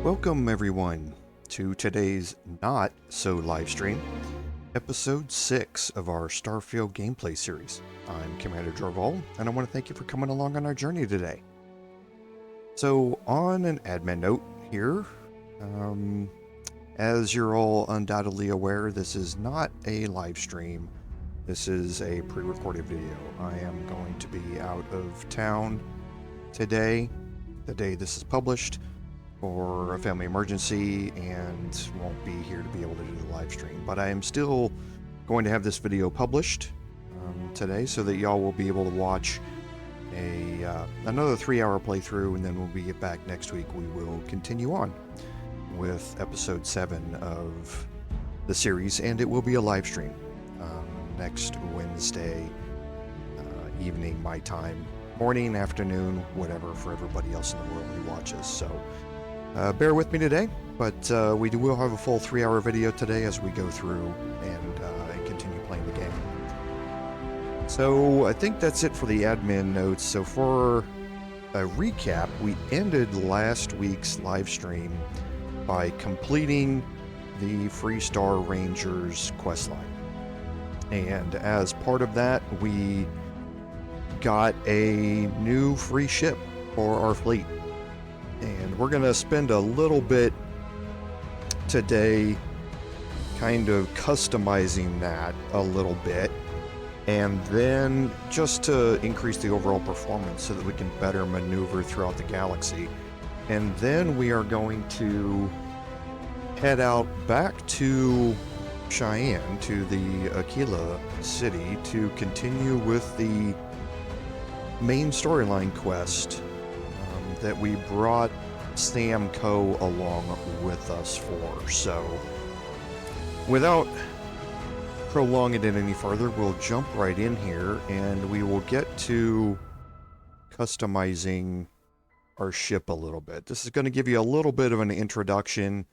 Welcome everyone to today's not so live stream, episode 6 of our Starfield gameplay series. I'm Commander Jorval, and I want to thank you for coming along on our journey today. So, on an admin note here, as you're all undoubtedly aware, this is not a live stream. This is a pre-recorded video. I am going to be out of town today, the day this is published, for a family emergency, and won't be here to be able to do the live stream. But I am still going to have this video published today so that y'all will be able to watch another 3-hour playthrough, and then when we get back next week we will continue on with episode 7 of the series, and it will be a live stream next Wednesday evening my time, morning, afternoon, whatever, for everybody else in the world who watches. So bear with me today, but we will have a full 3-hour video today as we go through and continue playing the game. So I think that's it for the admin notes. So for a recap, we ended last week's live stream by completing the Freestar Rangers questline. And as part of that, we got a new free ship for our fleet. And we're going to spend a little bit today kind of customizing that a little bit, and then just to increase the overall performance so that we can better maneuver throughout the galaxy. And then we are going to head out back to Cheyenne, to the Aquila city, to continue with the main storyline quest that we brought Sam Co. along with us for. So, without prolonging it any further, we'll jump right in here and we will get to customizing our ship a little bit. This is going to give you a little bit of an introduction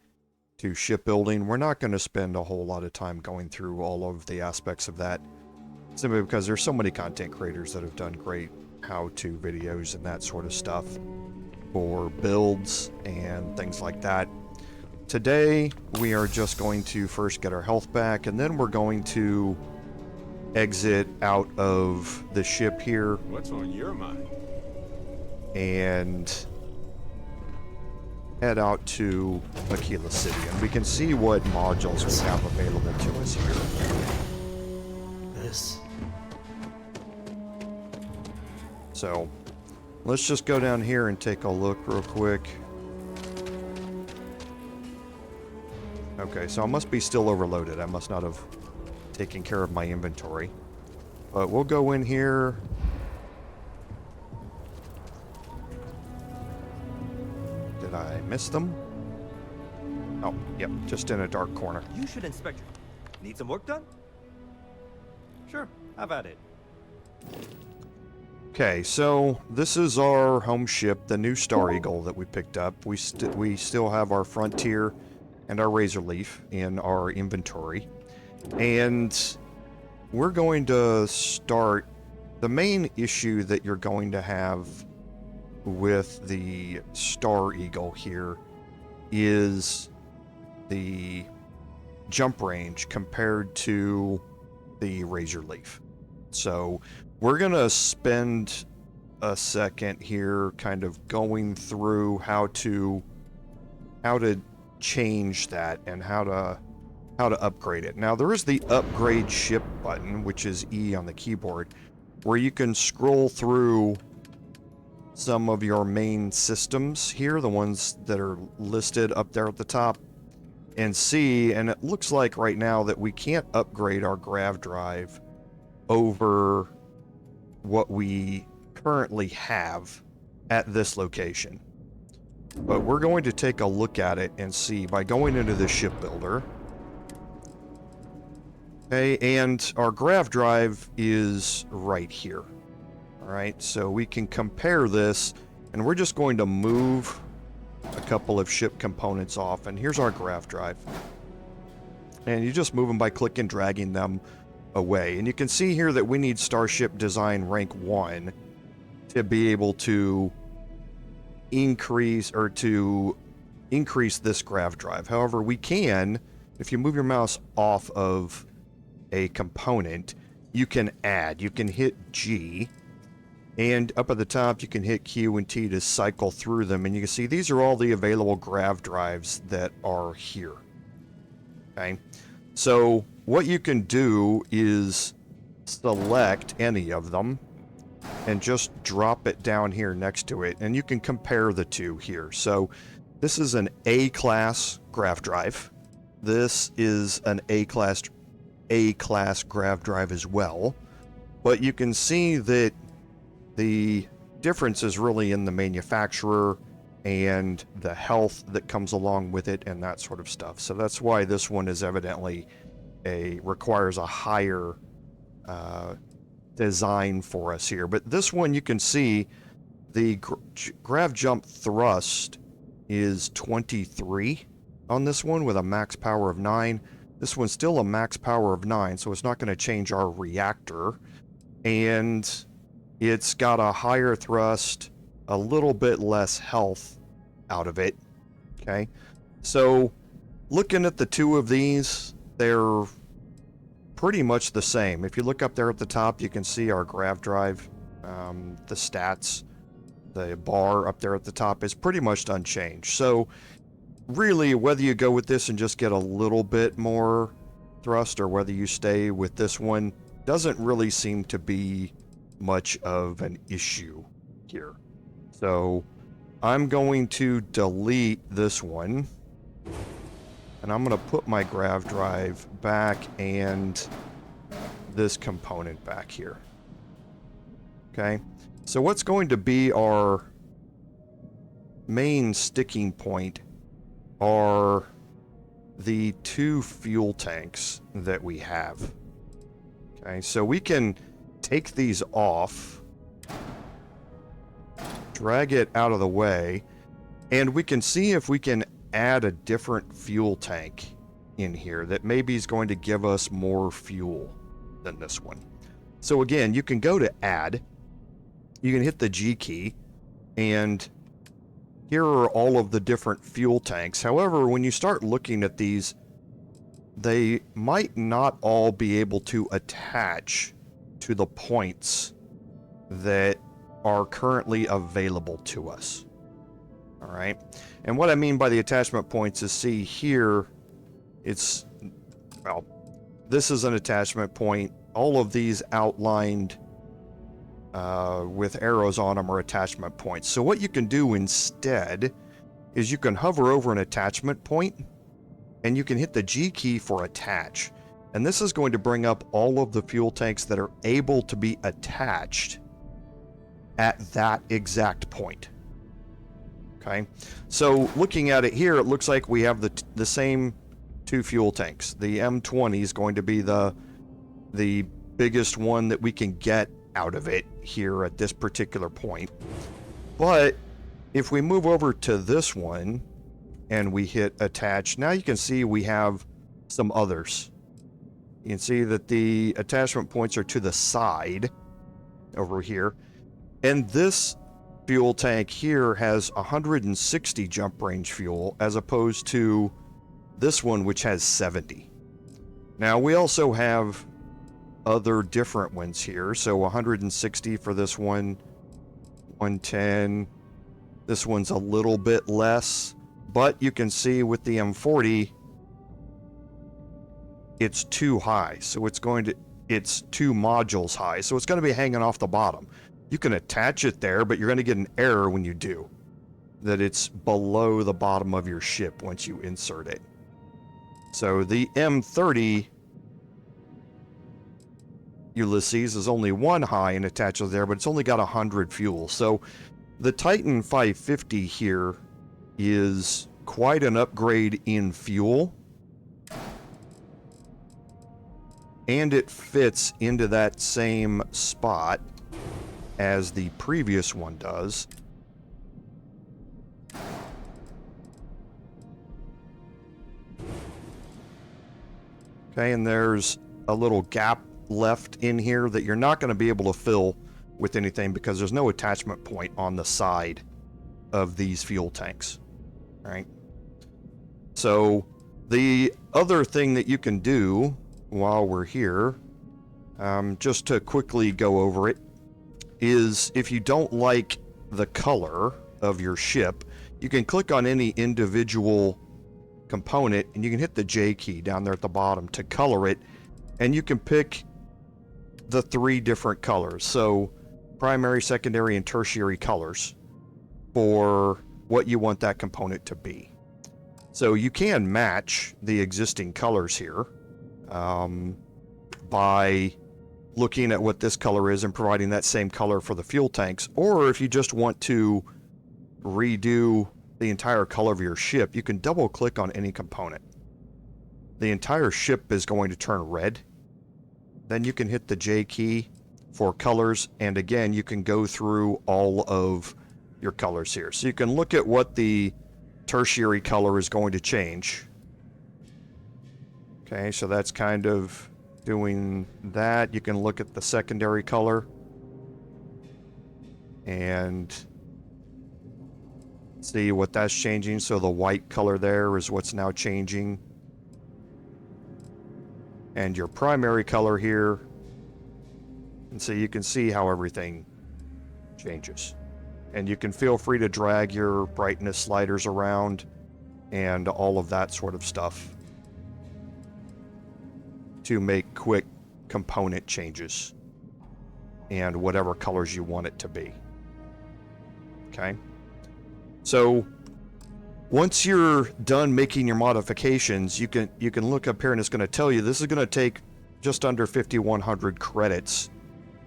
to shipbuilding. We're not going to spend a whole lot of time going through all of the aspects of that, simply because there's so many content creators that have done great how-to videos and that sort of stuff for builds and things like that. Today we are just going to first get our health back, and then we're going to exit out of the ship here. What's on your mind? And head out to Aquila City, and we can see what modules we have available to us here. This. So let's just go down here and take a look real quick. Okay, so I must be still overloaded. I must not have taken care of my inventory. But we'll go in here. Did I miss them? Oh, yep, just in a dark corner. You should inspect your... Need some work done? Sure, have at it. Okay, so this is our home ship, the new Star Eagle that we picked up. We still have our Frontier and our Razor Leaf in our inventory. And we're going to start... The main issue that you're going to have with the Star Eagle here is the jump range compared to the Razor Leaf. So we're going to spend a second here kind of going through how to change that and how to upgrade it. Now, there is the upgrade ship button, which is E on the keyboard, where you can scroll through some of your main systems here, the ones that are listed up there at the top, and see, and it looks like right now that we can't upgrade our grav drive over what we currently have at this location. But we're going to take a look at it and see by going into the shipbuilder. Okay, and our grav drive is right here. Alright, so we can compare this, and we're just going to move a couple of ship components off, and here's our grav drive. And you just move them by clicking and dragging them away. And you can see here that we need Starship Design Rank 1 to be able to increase or to increase this grav drive. However, we can, if you move your mouse off of a component, you can add. You can hit G, and up at the top you can hit Q and T to cycle through them, and you can see these are all the available grav drives that are here. Okay, so what you can do is select any of them and just drop it down here next to it, and you can compare the two here. So this is an A-class grav drive. This is an A-class grav drive as well, but you can see that the difference is really in the manufacturer and the health that comes along with it and that sort of stuff. So that's why this one is evidently requires a higher design for us here. But this one, you can see the grav jump thrust is 23 on this one with a max power of 9. This one's still a max power of 9, so it's not going to change our reactor. And it's got a higher thrust, a little bit less health out of it. Okay, so looking at the two of these, they're pretty much the same. If you look up there at the top, you can see our grav drive, the stats, the bar up there at the top is pretty much unchanged. So really, whether you go with this and just get a little bit more thrust, or whether you stay with this one, doesn't really seem to be much of an issue here. So I'm going to delete this one, and I'm going to put my grav drive back and this component back here. Okay, so what's going to be our main sticking point are the 2 fuel tanks that we have. Okay, so we can take these off, drag it out of the way, and we can see if we can add a different fuel tank in here that maybe is going to give us more fuel than this one. So again, you can go to add, you can hit the G key, and here are all of the different fuel tanks. However, when you start looking at these, they might not all be able to attach to the points that are currently available to us. All right, and what I mean by the attachment points is, see here, it's, well, this is an attachment point. All of these outlined with arrows on them are attachment points. So what you can do instead is you can hover over an attachment point and you can hit the G key for attach. And this is going to bring up all of the fuel tanks that are able to be attached at that exact point. Okay, so looking at it here, it looks like we have the same 2 fuel tanks. The M20 is going to be the biggest one that we can get out of it here at this particular point. But if we move over to this one and we hit attach, now you can see we have some others. You can see that the attachment points are to the side over here, and this fuel tank here has 160 jump range fuel as opposed to this one, which has 70. Now we also have other different ones here. So 160 for this one, 110. This one's a little bit less, but you can see with the M40, it's too high. So it's 2 modules high. So it's going to be hanging off the bottom. You can attach it there, but you're going to get an error when you do, that it's below the bottom of your ship once you insert it. So the M30 Ulysses is only 1 high and attaches there, but it's only got 100 fuel. So the Titan 550 here is quite an upgrade in fuel, and it fits into that same spot as the previous one does. Okay, and there's a little gap left in here that you're not going to be able to fill with anything because there's no attachment point on the side of these fuel tanks. All right, So the other thing that you can do while we're here, just to quickly go over it, is if you don't like the color of your ship, you can click on any individual component and you can hit the J key down there at the bottom to color it, and you can pick the 3 different colors. So primary, secondary, and tertiary colors for what you want that component to be. So you can match the existing colors here by looking at what this color is and providing that same color for the fuel tanks. Or if you just want to redo the entire color of your ship, you can double click on any component. The entire ship is going to turn red. Then you can hit the J key for colors, and again you can go through all of your colors here. So you can look at what the tertiary color is going to change. Okay, so that's kind of doing that. You can look at the secondary color and see what that's changing. So the white color there is what's now changing. And your primary color here, and so you can see how everything changes. And you can feel free to drag your brightness sliders around and all of that sort of stuff to make quick component changes and whatever colors you want it to be. Okay, so once you're done making your modifications, you can look up here and it's going to tell you this is going to take just under 5,100 credits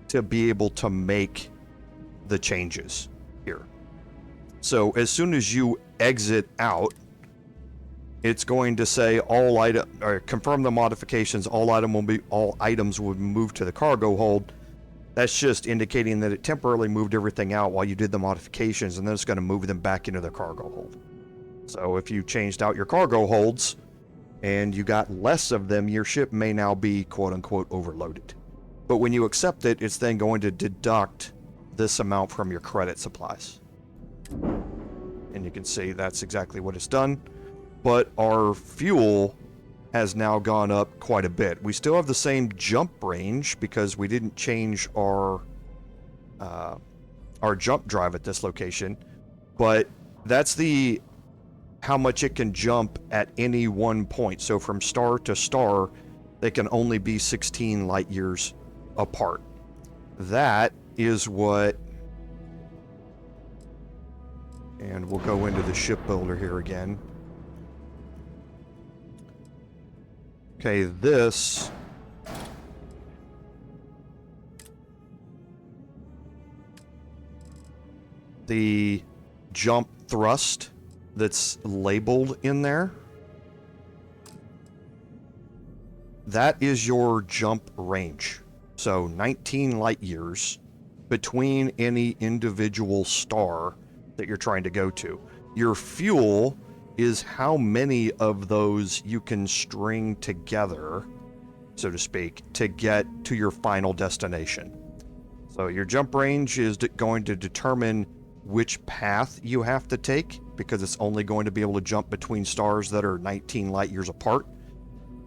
to be able to make the changes here. So as soon as you exit out, it's going to say confirm the modifications. All items will be moved to the cargo hold. That's just indicating that it temporarily moved everything out while you did the modifications, and then it's going to move them back into the cargo hold. So if you changed out your cargo holds and you got less of them, your ship may now be quote-unquote overloaded. But when you accept it, it's then going to deduct this amount from your credit supplies. And you can see that's exactly what it's done. But our fuel has now gone up quite a bit. We still have the same jump range because we didn't change our jump drive at this location. But that's how much it can jump at any one point. So from star to star, they can only be 16 light years apart. That is what, and we'll go into the shipbuilder here again. Okay, this the jump thrust that's labeled in there, that is your jump range. So 19 light years between any individual star that you're trying to go to. Your fuel is how many of those you can string together, so to speak, to get to your final destination. So your jump range is going to determine which path you have to take, because it's only going to be able to jump between stars that are 19 light years apart.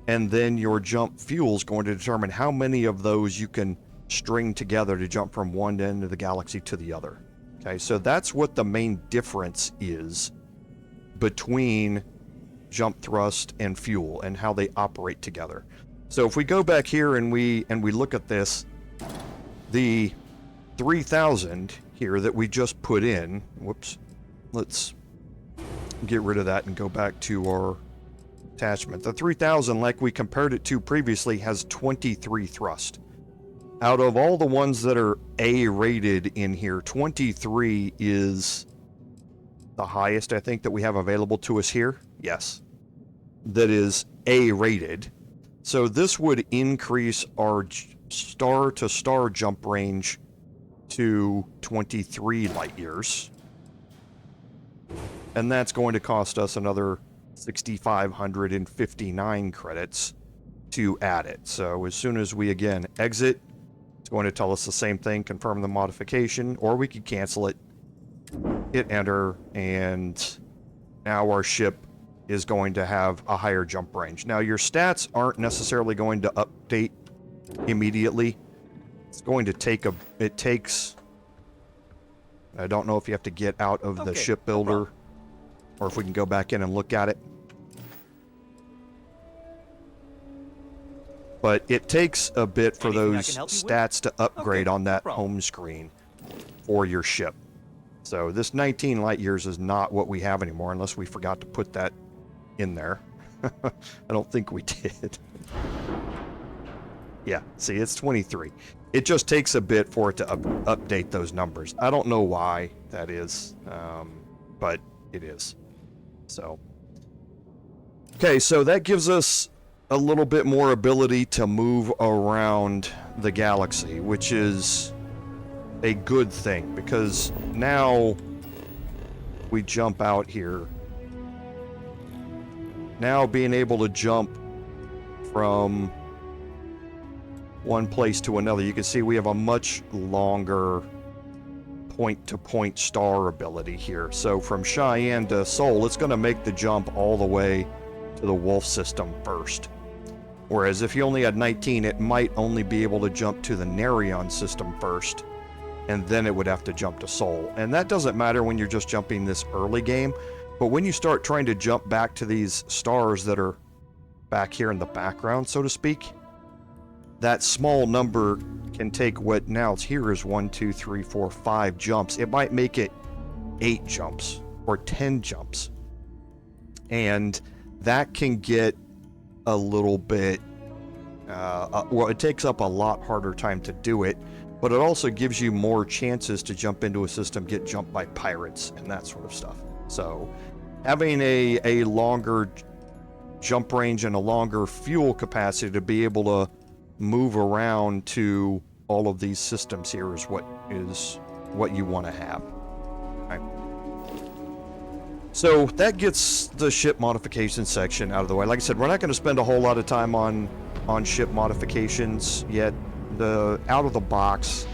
And then your jump fuel is going to determine how many of those you can string together to jump from one end of the galaxy to the other. Okay, so that's what the main difference is between jump thrust and fuel and how they operate together. So if we go back here and we look at this, the 3,000 here that we just put in, whoops, let's get rid of that and go back to our attachment. The 3,000, like we compared it to previously, has 23 thrust. Out of all the ones that are A rated in here, 23 is the highest I think that we have available to us here. Yes, that is A rated. So this would increase our star to star jump range to 23 light years. And that's going to cost us another 6,559 credits to add it. So as soon as we again exit, it's going to tell us the same thing, confirm the modification, or we could cancel it, hit enter, and now our ship is going to have a higher jump range. Now, your stats aren't necessarily going to update immediately. It's going to take it takes, I don't know if you have to get out of the ship builder or if we can go back in and look at it. But it takes a bit for those stats to upgrade on that home screen for your ship. So this 19 light years is not what we have anymore, unless we forgot to put that in there. I don't think we did. Yeah, see, it's 23. It just takes a bit for it to update those numbers. I don't know why that is, but it is. So, okay, so that gives us a little bit more ability to move around the galaxy, which is a good thing, because now we jump out here. Now being able to jump from one place to another, you can see we have a much longer point-to-point star ability here. So from Cheyenne to Sol, it's going to make the jump all the way to the Wolf system first. Whereas if you only had 19, it might only be able to jump to the Nerion system first, and then it would have to jump to Sol. And that doesn't matter when you're just jumping this early game, but when you start trying to jump back to these stars that are back here in the background, so to speak, that small number can take what now it's here is 1, 2, 3, 4, 5 jumps. It might make it 8 jumps or 10 jumps. And that can get a little bit, well, it takes up a lot harder time to do it, but it also gives you more chances to jump into a system, get jumped by pirates, and that sort of stuff. So having a longer jump range and a longer fuel capacity to be able to move around to all of these systems here is what you want to have. Okay. So that gets the ship modification section out of the way. Like I said, we're not going to spend a whole lot of time on ship modifications yet. The out of the box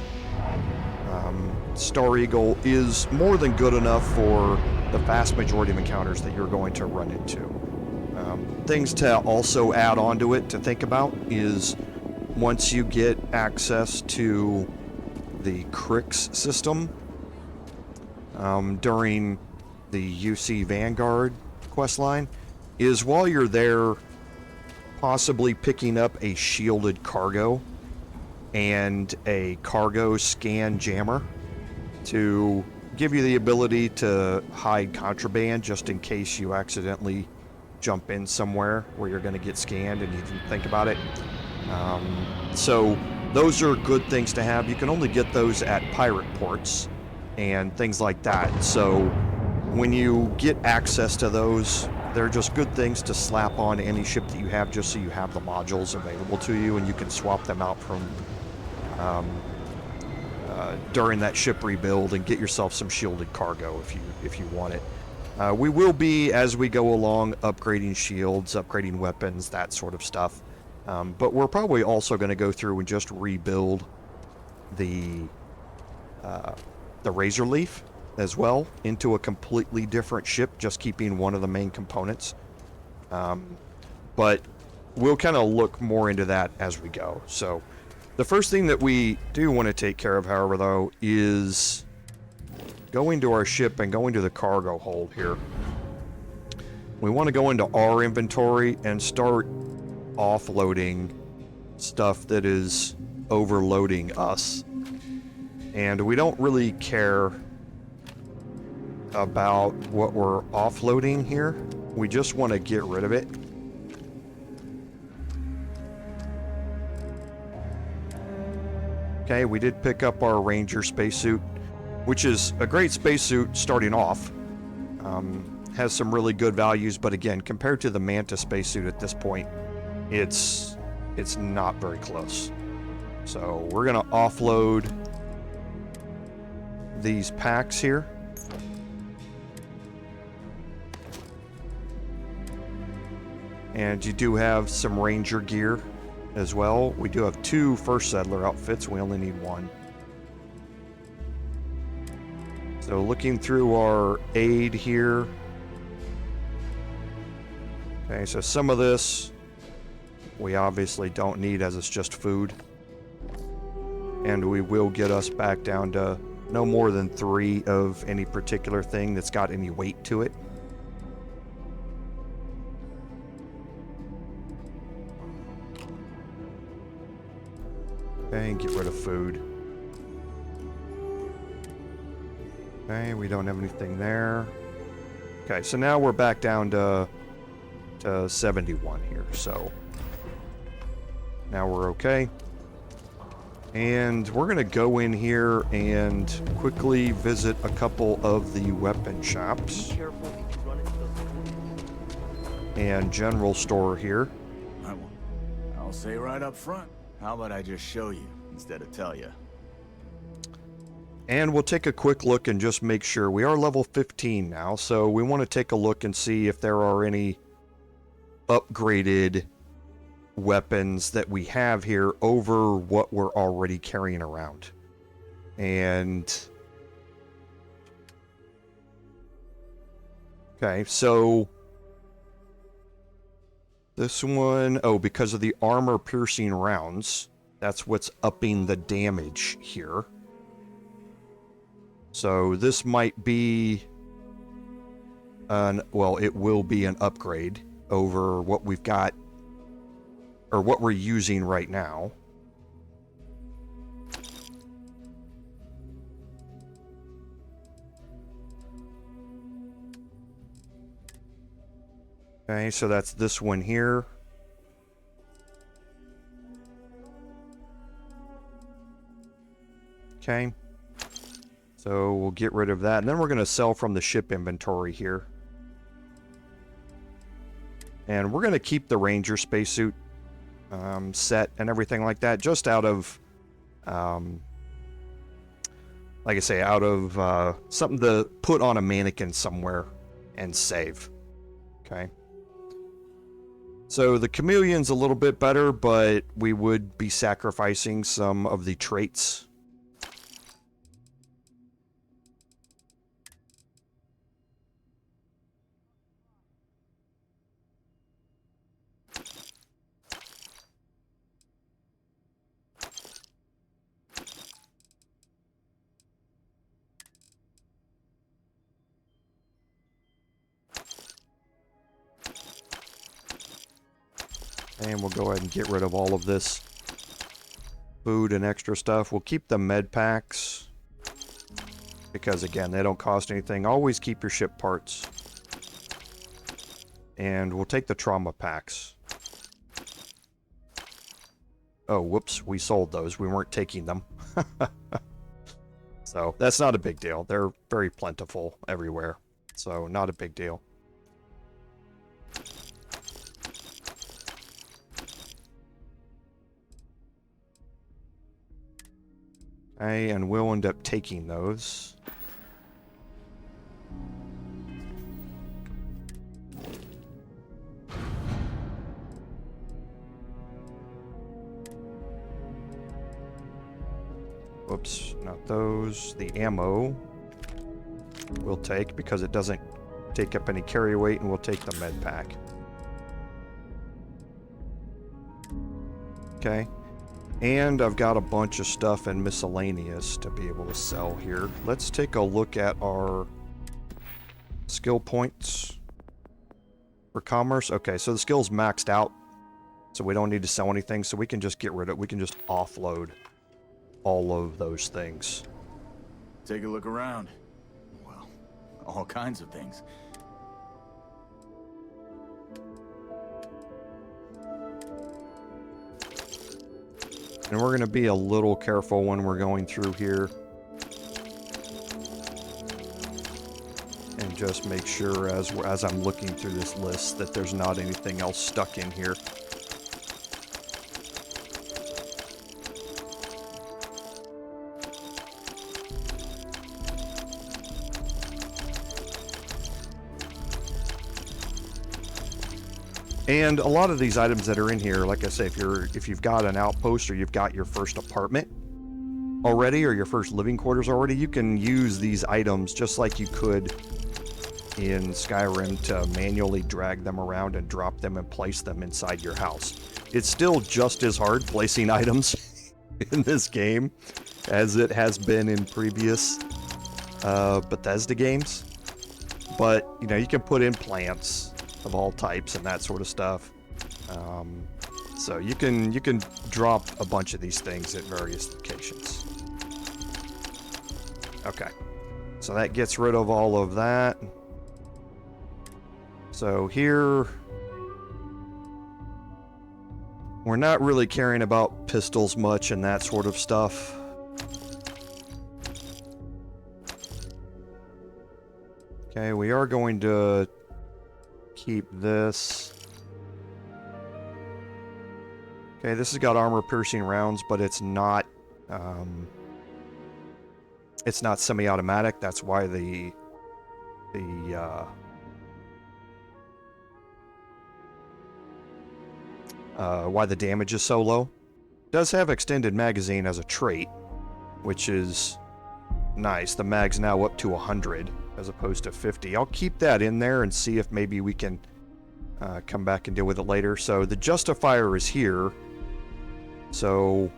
Star Eagle is more than good enough for the vast majority of encounters that you're going to run into. Things to also add on to it to think about is once you get access to the Crix system during the UC Vanguard questline, is while you're there possibly picking up a shielded cargo and a cargo scan jammer to give you the ability to hide contraband just in case you accidentally jump in somewhere where you're going to get scanned and you didn't think about it. So those are good things to have. You can only get those at pirate ports and things like that. So when you get access to those, they're just good things to slap on any ship that you have, just so you have the modules available to you and you can swap them out from during that ship rebuild and get yourself some shielded cargo if you want it. We will be, as we go along, upgrading shields, upgrading weapons, that sort of stuff. But we're probably also going to go through and just rebuild the Razor Leaf as well into a completely different ship, just keeping one of the main components. But we'll kind of look more into that as we go. So the first thing that we do want to take care of, however, though, is going to our ship and going to the cargo hold here. We want to go into our inventory and start offloading stuff that is overloading us. And we don't really care about what we're offloading here. We just want to get rid of it. Okay, we did pick up our Ranger spacesuit, which is a great spacesuit starting off. Has some really good values, but again, compared to the Manta spacesuit at this point, it's not very close. So we're gonna offload these packs here. And you do have some Ranger gear as well. We do have 2 First Settler outfits. We only need 1. So looking through our aid here, Okay, so some of this we obviously don't need as it's just food. And we will get us back down to no more than 3 of any particular thing that's got any weight to it. Okay, get rid of food. Okay, we don't have anything there. Okay, so now we're back down to 71 here, so now we're okay. And we're going to go in here and quickly visit a couple of the weapon shops and general store here. I'll say right up front, how about I just show you instead of tell you? And we'll take a quick look and just make sure. We are level 15 now, so we want to take a look and see if there are any upgraded weapons that we have here over what we're already carrying around. And okay, so this one, oh, because of the armor piercing rounds, that's what's upping the damage here. So this might be well, it will be an upgrade over what we've got, or what we're using right now. Okay, so that's this one here. Okay. So we'll get rid of that, and then we're going to sell from the ship inventory here. And we're going to keep the Ranger spacesuit set and everything like that, just out of, like I say, out of something to put on a mannequin somewhere and save. Okay. So the chameleon's a little bit better, but we would be sacrificing some of the traits. And we'll go ahead and get rid of all of this food and extra stuff. We'll keep the med packs because, again, they don't cost anything. Always keep your ship parts. And we'll take the trauma packs. Oh, whoops. We sold those. We weren't taking them. So that's not a big deal. They're very plentiful everywhere. So not a big deal. Okay, and we'll end up taking those. Whoops, not those. The ammo we'll take because it doesn't take up any carry weight, and we'll take the med pack. Okay. And I've got a bunch of stuff in miscellaneous to be able to sell here. Let's take a look at our skill points for commerce. Okay, so the skill's maxed out, so we don't need to sell anything, so we can just get rid of it. We can just offload all of those things. Take a look around. Well, all kinds of things. And we're going to be a little careful when we're going through here. And just make sure as I'm looking through this list that there's not anything else stuck in here. And a lot of these items that are in here, like I say, if you've got an outpost or you've got your first apartment already or your first living quarters already, you can use these items just like you could in Skyrim to manually drag them around and drop them and place them inside your house. It's still just as hard placing items in this game as it has been in previous Bethesda games. But, you know, you can put in plants of all types and that sort of stuff. So you can drop a bunch of these things at various locations. Okay. So that gets rid of all of that. So here, we're not really caring about pistols much and that sort of stuff. Okay, we are going to keep this. Okay, this has got armor-piercing rounds, but it's not semi-automatic. That's why why the damage is so low. It does have extended magazine as a trait, which is nice. The mag's now up to 100 as opposed to 50. I'll keep that in there and see if maybe we can come back and deal with it later. So the justifier is here. So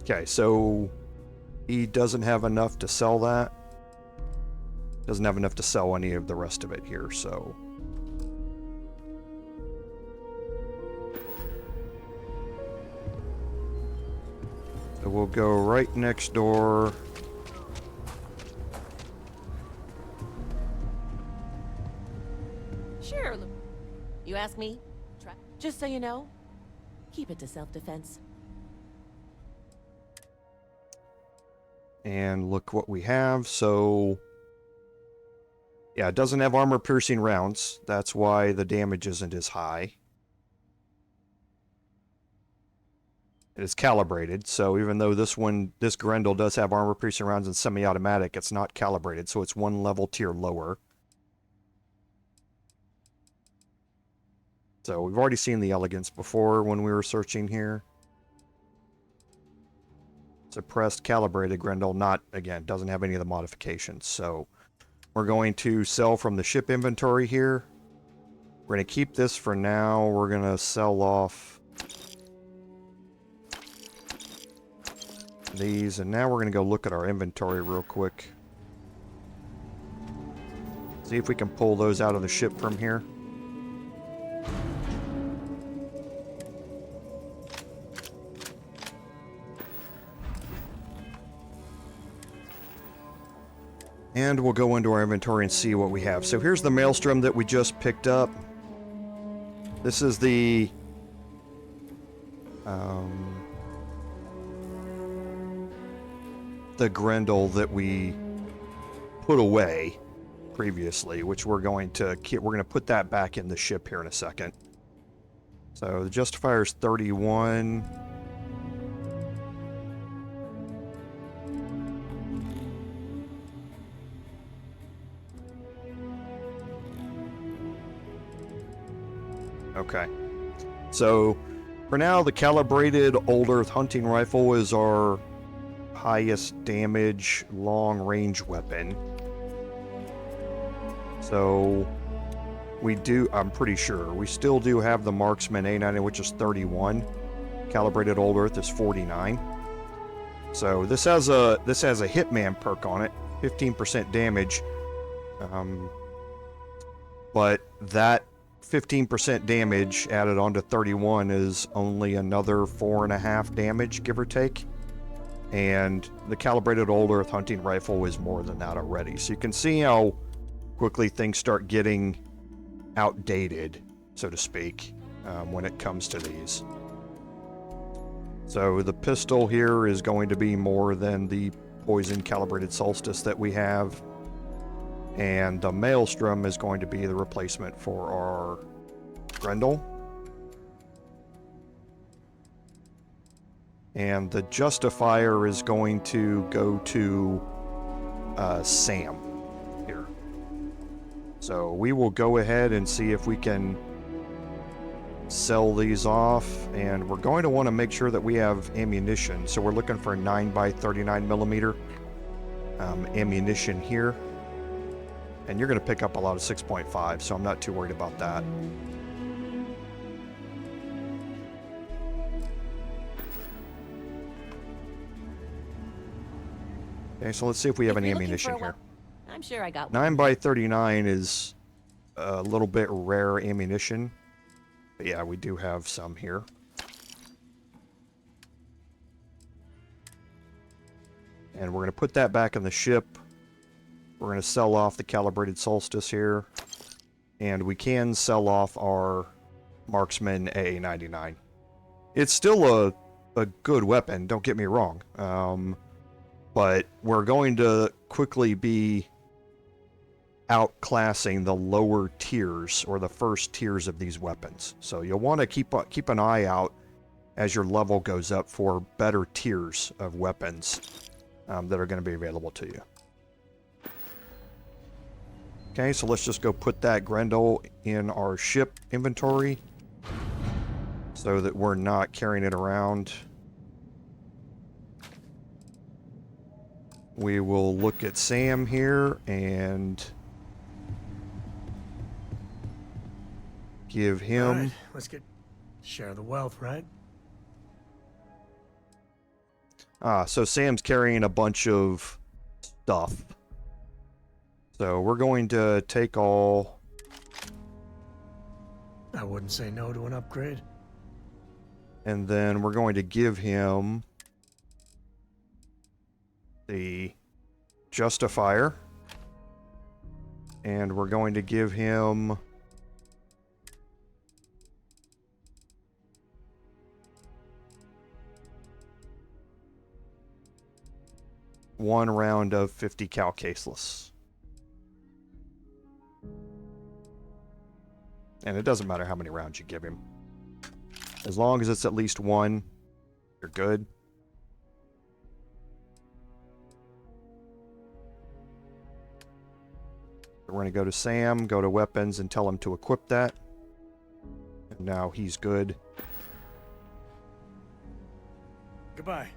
okay, so he doesn't have enough to sell that. Doesn't have enough to sell any of the rest of it here, so. So we'll go right next door. Sure. You ask me? Just so you know, keep it to self-defense. And look what we have. So yeah, it doesn't have armor-piercing rounds. That's why the damage isn't as high. It is calibrated, so even though this Grendel does have armor-piercing rounds and semi-automatic, it's not calibrated, so it's one level tier lower. So we've already seen the elegance before when we were searching here. Suppressed calibrated Grendel, not, again, doesn't have any of the modifications. So we're going to sell from the ship inventory here. We're going to keep this for now. We're going to sell off these, and now we're going to go look at our inventory real quick. See if we can pull those out of the ship from here. And we'll go into our inventory and see what we have. So here's the Maelstrom that we just picked up. This is the Grendel that we put away previously, which we're going to put that back in the ship here in a second. So the Justifier is 31. Okay, so for now, the calibrated Old Earth hunting rifle is our highest damage long-range weapon. So we do, I'm pretty sure, we still do have the Marksman A90, which is 31. Calibrated Old Earth is 49. So this has a Hitman perk on it, 15% damage. But that 15% damage added onto 31 is only another 4.5 damage, give or take. And the calibrated Old Earth hunting rifle is more than that already. So you can see how quickly things start getting outdated, so to speak, when it comes to these. So the pistol here is going to be more than the poison calibrated Solstice that we have. And the Maelstrom is going to be the replacement for our Grendel. And the Justifier is going to go to Sam here. So we will go ahead and see if we can sell these off, and we're going to want to make sure that we have ammunition. So we're looking for 9x39mm ammunition here. And you're going to pick up a lot of 6.5, so I'm not too worried about that. Okay, so let's see if we have any ammunition here. I'm sure I got one. 9x39 is a little bit rare ammunition. But yeah, we do have some here. And we're going to put that back in the ship. We're going to sell off the calibrated solstice here. And we can sell off our marksman AA-99. It's still a good weapon, don't get me wrong. But we're going to quickly be outclassing the lower tiers, or the first tiers of these weapons. So you'll want to keep an eye out as your level goes up for better tiers of weapons that are going to be available to you. Okay, so let's just go put that Grendel in our ship inventory so that we're not carrying it around. We will look at Sam here and give him... All right, let's share the wealth, right? So Sam's carrying a bunch of stuff. So we're going to take all... I wouldn't say no to an upgrade. And then we're going to give him the Justifier. And we're going to give him... one round of 50 cal caseless. And it doesn't matter how many rounds you give him. As long as it's at least one, you're good. We're going to go to Sam, go to weapons, and tell him to equip that. And now he's good. Goodbye.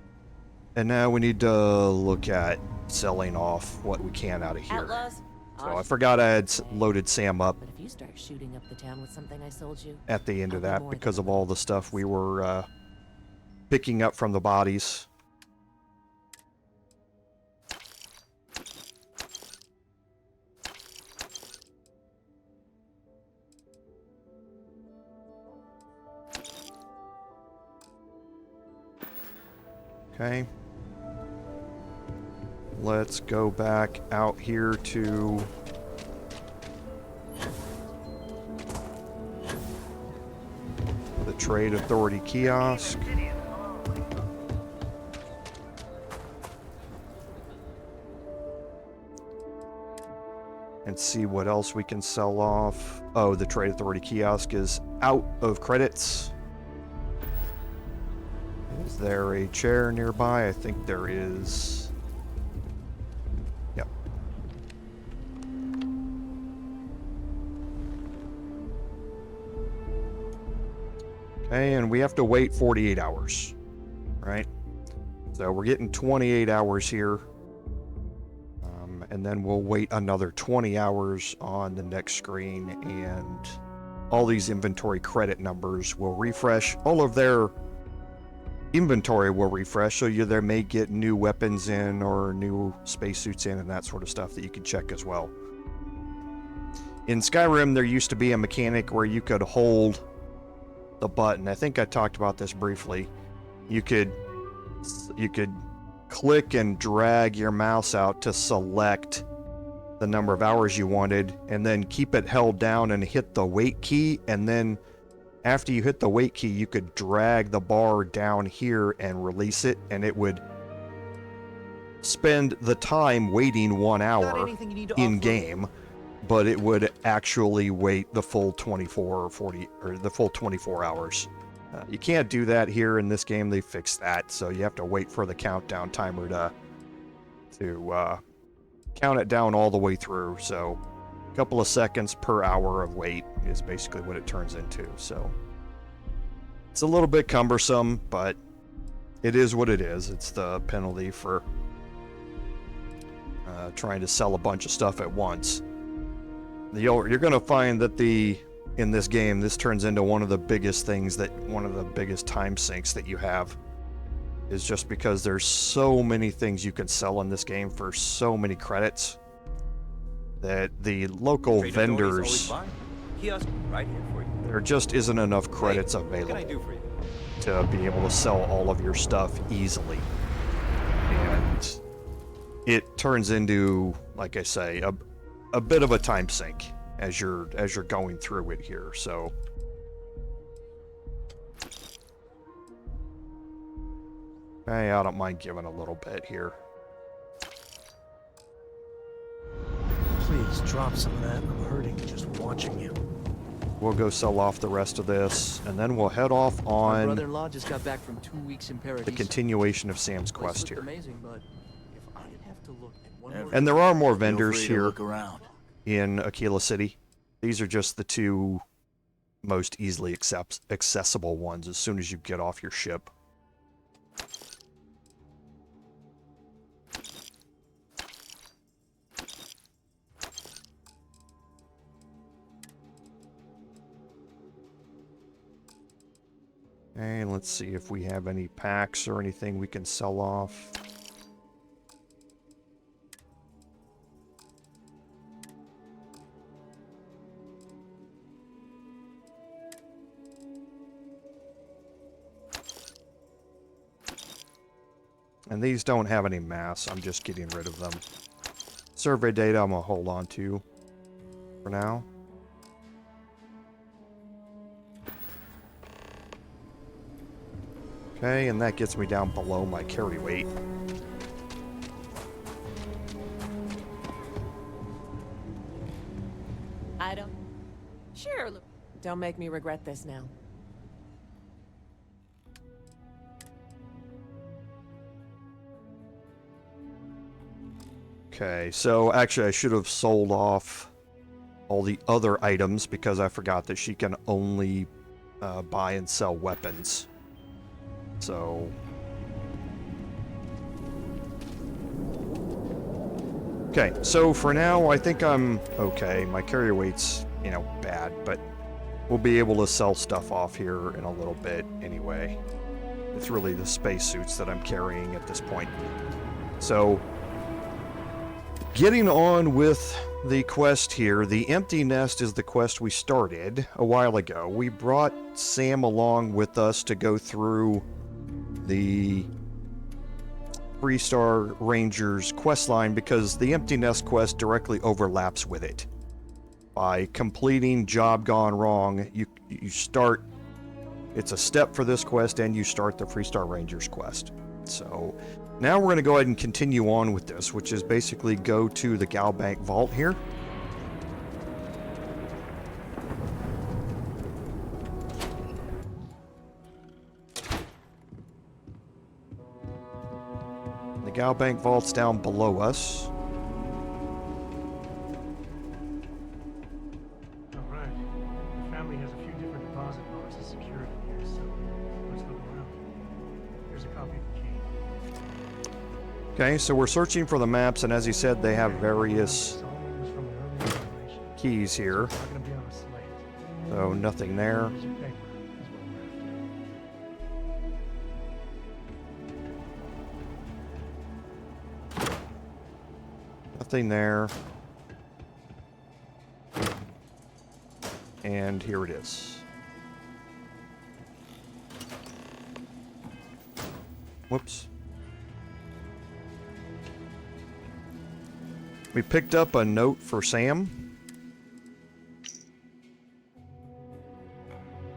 And now we need to look at selling off what we can out of here. Outlaws? So I forgot I had loaded Sam up But if you start shooting up the town with something I sold you, at the end of I'll be that more because than of all the stuff we were picking up from the bodies. Okay. Let's go back out here to the Trade Authority kiosk. And see what else we can sell off. Oh, the Trade Authority kiosk is out of credits. Is there a chair nearby? I think there is. Yep. Okay, and we have to wait 48 hours, right? So we're getting 28 hours here. And then we'll wait another 20 hours on the next screen, and all these inventory credit numbers will refresh. All of their inventory will refresh, so you there may get new weapons in or new spacesuits in and that sort of stuff that you can check as well. In Skyrim, there used to be a mechanic where you could hold the button. I think I talked about this briefly. You could click and drag your mouse out to select the number of hours you wanted, and then keep it held down and hit the wait key, and then after you hit the wait key, you could drag the bar down here and release it, and it would spend the time waiting 1 hour in game, but it would actually wait the full 24 or 40 or the full 24 hours. You can't do that here in this game. They fixed that, so you have to wait for the countdown timer to count it down all the way through. So a couple of seconds per hour of wait is basically what it turns into. So It's a little bit cumbersome, but it is what it is. It's the penalty for trying to sell a bunch of stuff at once. You're going to find that in this game, this turns into one of the biggest time sinks that you have, is just because there's so many things you can sell in this game for so many credits that the local vendors, Kiosk right here for you. there just isn't enough credits What can I available do for you? to be able to sell all of your stuff easily. And it turns into, like I say, a bit of a time sink as you're going through it here. So I don't mind giving a little bit here. Please drop some of that. I'm hurting just watching you. We'll go sell off the rest of this, and then we'll head off My on brother-in-law just got back from 2 weeks in Paradise. the continuation of Sam's Place quest looked here. amazing, but if I could have to look at one more And there are more Feel vendors free to here look around. in Aquila City. These are just the two most easily accessible ones as soon as you get off your ship. And let's see if we have any packs or anything we can sell off. And these don't have any mass, I'm just getting rid of them. Survey data I'm gonna hold on to for now. Okay, and that gets me down below my carry weight. I don't. Sure, look. Don't make me regret this now. Okay, so actually I should have sold off all the other items because I forgot that she can only buy and sell weapons. So... Okay, so for now I think I'm okay. My carrier weight's, bad, but we'll be able to sell stuff off here in a little bit anyway. It's really the spacesuits that I'm carrying at this point. So... Getting on with the quest here, the Empty Nest is the quest we started a while ago. We brought Sam along with us to go through the Freestar Rangers questline because the Empty Nest quest directly overlaps with it. By completing Job Gone Wrong, you start, it's a step for this quest and you start the Freestar Rangers quest. So... Now we're going to go ahead and continue on with this, which is basically go to the Galbank Vault here. The Galbank Vault's down below us. Alright. The family has a few different deposit boxes secured in here, so let's look around. Here's a copy of the key. Okay, so we're searching for the maps, and as he said, they have various keys here. So nothing there. Nothing there. And here it is. Whoops. We picked up a note for Sam.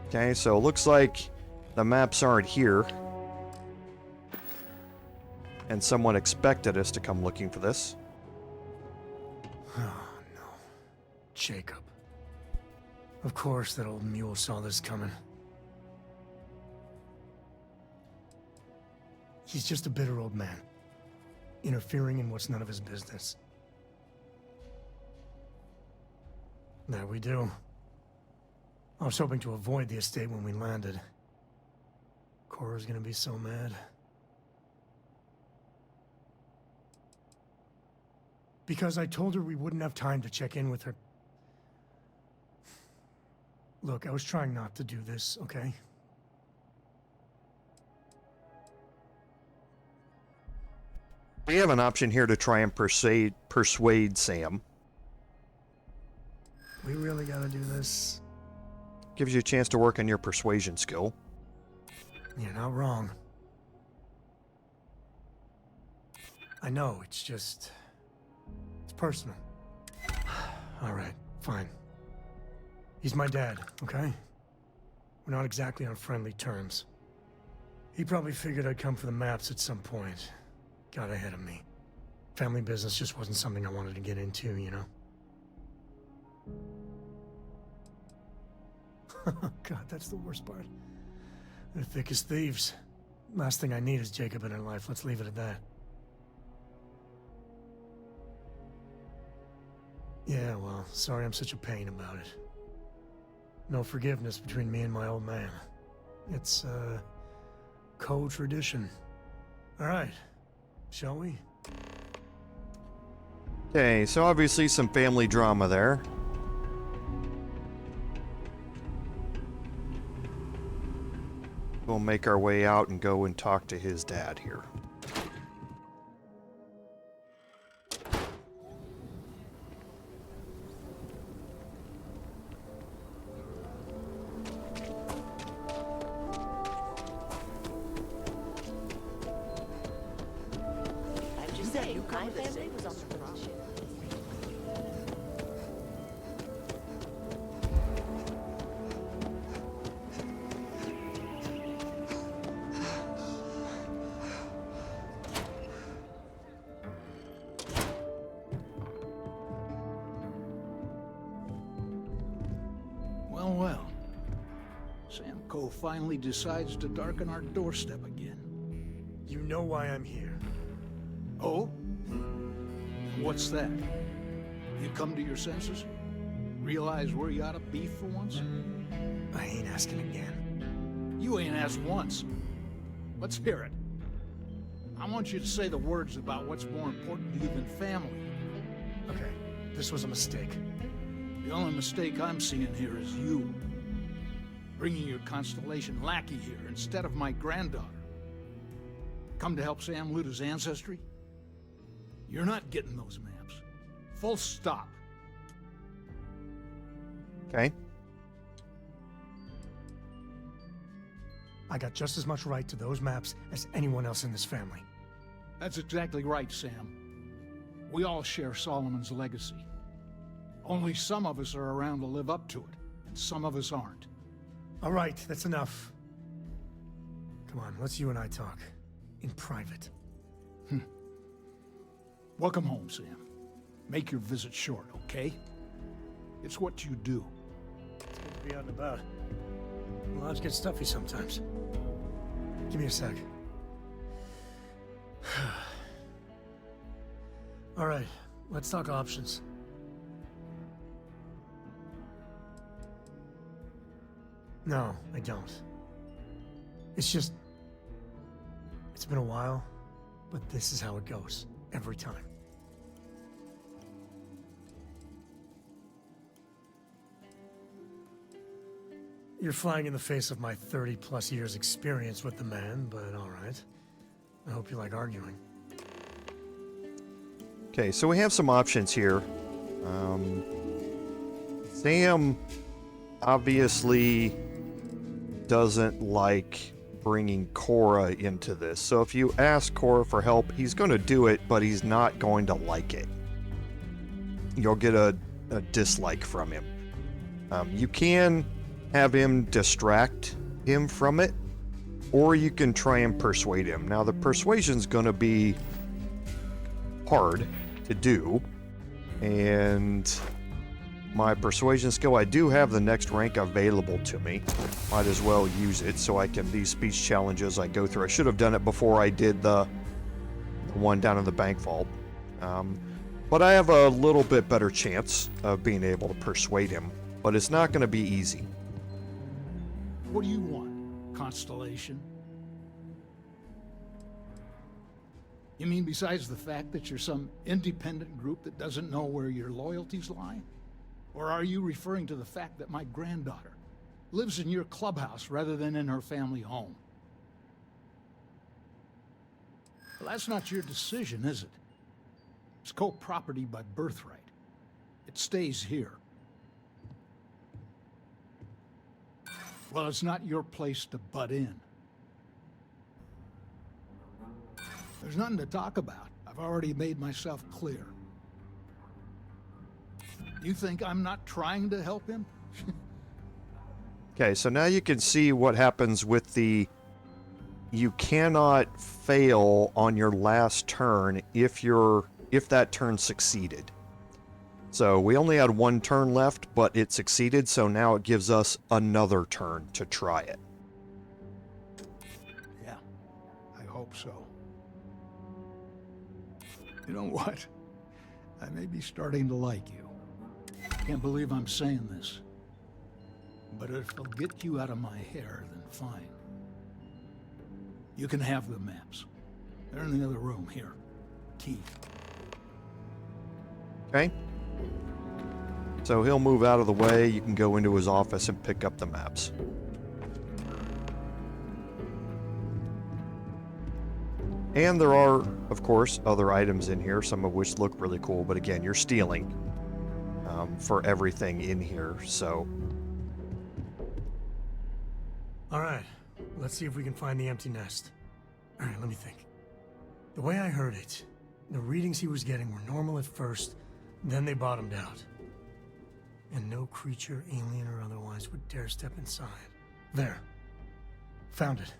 Okay, so it looks like the maps aren't here. And someone expected us to come looking for this. Oh, no. Jacob. Of course that old mule saw this coming. He's just a bitter old man, interfering in what's none of his business. There we do. I was hoping to avoid the estate when we landed. Cora's gonna be so mad. Because I told her we wouldn't have time to check in with her. Look, I was trying not to do this, okay? We have an option here to try and persuade Sam. We really gotta do this. Gives you a chance to work on your persuasion skill. You're not wrong. I know, it's just... it's personal. Alright, fine. He's my dad, okay? We're not exactly on friendly terms. He probably figured I'd come for the maps at some point. Got ahead of me. Family business just wasn't something I wanted to get into, you know? God, that's the worst part. They're thick as thieves. Last thing I need is Jacob in her life. Let's leave it at that. Yeah, well, sorry I'm such a pain about it. No forgiveness between me and my old man. It's, co-tradition. Alright, shall we? Okay, so obviously some family drama there. We'll make our way out and go and talk to his dad here. I'm just saying, my family was on the wrong ship. Well, well. Sam Coe finally decides to darken our doorstep again. You know why I'm here. Oh? What's that? You come to your senses? Realize where you ought to be for once? I ain't asking again. You ain't asked once. Let's hear it. I want you to say the words about what's more important to you than family. Okay, this was a mistake. The only mistake I'm seeing here is you. Bringing your Constellation lackey here instead of my granddaughter. Come to help Sam loot his ancestry? You're not getting those maps. Full stop. Okay. I got just as much right to those maps as anyone else in this family. That's exactly right, Sam. We all share Solomon's legacy. Only some of us are around to live up to it, and some of us aren't. All right, that's enough. Come on, let's you and I talk. In private. Welcome home, Sam. Make your visit short, okay? It's what you do. It's good to be out and about. Lives get stuffy sometimes. Give me a sec. All right, let's talk options. No, I don't. It's just... it's been a while, but this is how it goes. Every time. You're flying in the face of my 30-plus years experience with the man, but all right. I hope you like arguing. Okay, so we have some options here. Sam obviously doesn't like bringing Cora into this. So if you ask Cora for help, he's going to do it, but he's not going to like it. You'll get a dislike from him. You can have him distract him from it, or you can try and persuade him. Now, the persuasion's going to be hard to do, and my persuasion skill, I do have the next rank available to me. Might as well use it so I can, these speech challenges I go through. I should have done it before I did the one down in the bank vault. But I have a little bit better chance of being able to persuade him, but it's not going to be easy. What do you want, Constellation? You mean besides the fact that you're some independent group that doesn't know where your loyalties lie? Or are you referring to the fact that my granddaughter lives in your clubhouse rather than in her family home? Well, that's not your decision, is it? It's co-property by birthright. It stays here. Well, it's not your place to butt in. There's nothing to talk about. I've already made myself clear. You think I'm not trying to help him? Okay, so now you can see what happens with the... You cannot fail on your last turn if that turn succeeded. So we only had one turn left, but it succeeded, so now it gives us another turn to try it. Yeah, I hope so. You know what? I may be starting to like you. Can't believe I'm saying this. But if it'll get you out of my hair, then fine. You can have the maps. They're in the other room, here. Key. Okay? So he'll move out of the way, you can go into his office and pick up the maps. And there are, of course, other items in here, some of which look really cool, but again, you're stealing for everything in here, so... Alright, let's see if we can find the empty nest. Alright, let me think. The way I heard it, the readings he was getting were normal at first, then they bottomed out. And no creature, alien or otherwise, would dare step inside. There. Found it.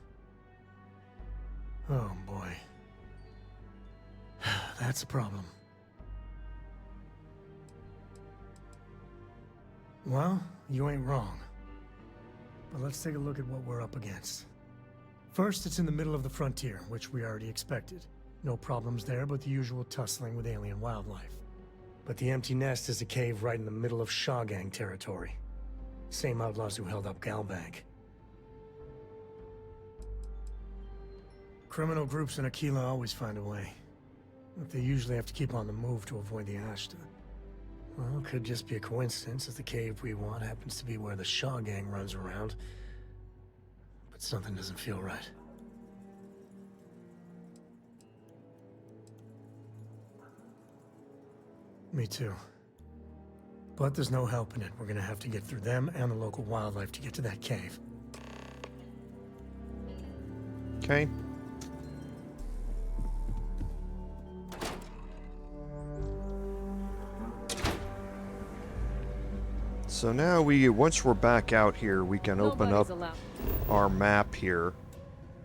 Oh boy. That's a problem. Well, you ain't wrong. But let's take a look at what we're up against. First, it's in the middle of the frontier, which we already expected. No problems there, but the usual tussling with alien wildlife. But the empty nest is a cave right in the middle of Shawgang territory. Same outlaws who held up Galbank. Criminal groups in Aquila always find a way. But they usually have to keep on the move to avoid the Ashta. Well, it could just be a coincidence that the cave we want happens to be where the Shawgang runs around. But something doesn't feel right. Me too. But there's no helping it. We're gonna have to get through them and the local wildlife to get to that cave. Okay. So now once we're back out here, we can open up our map here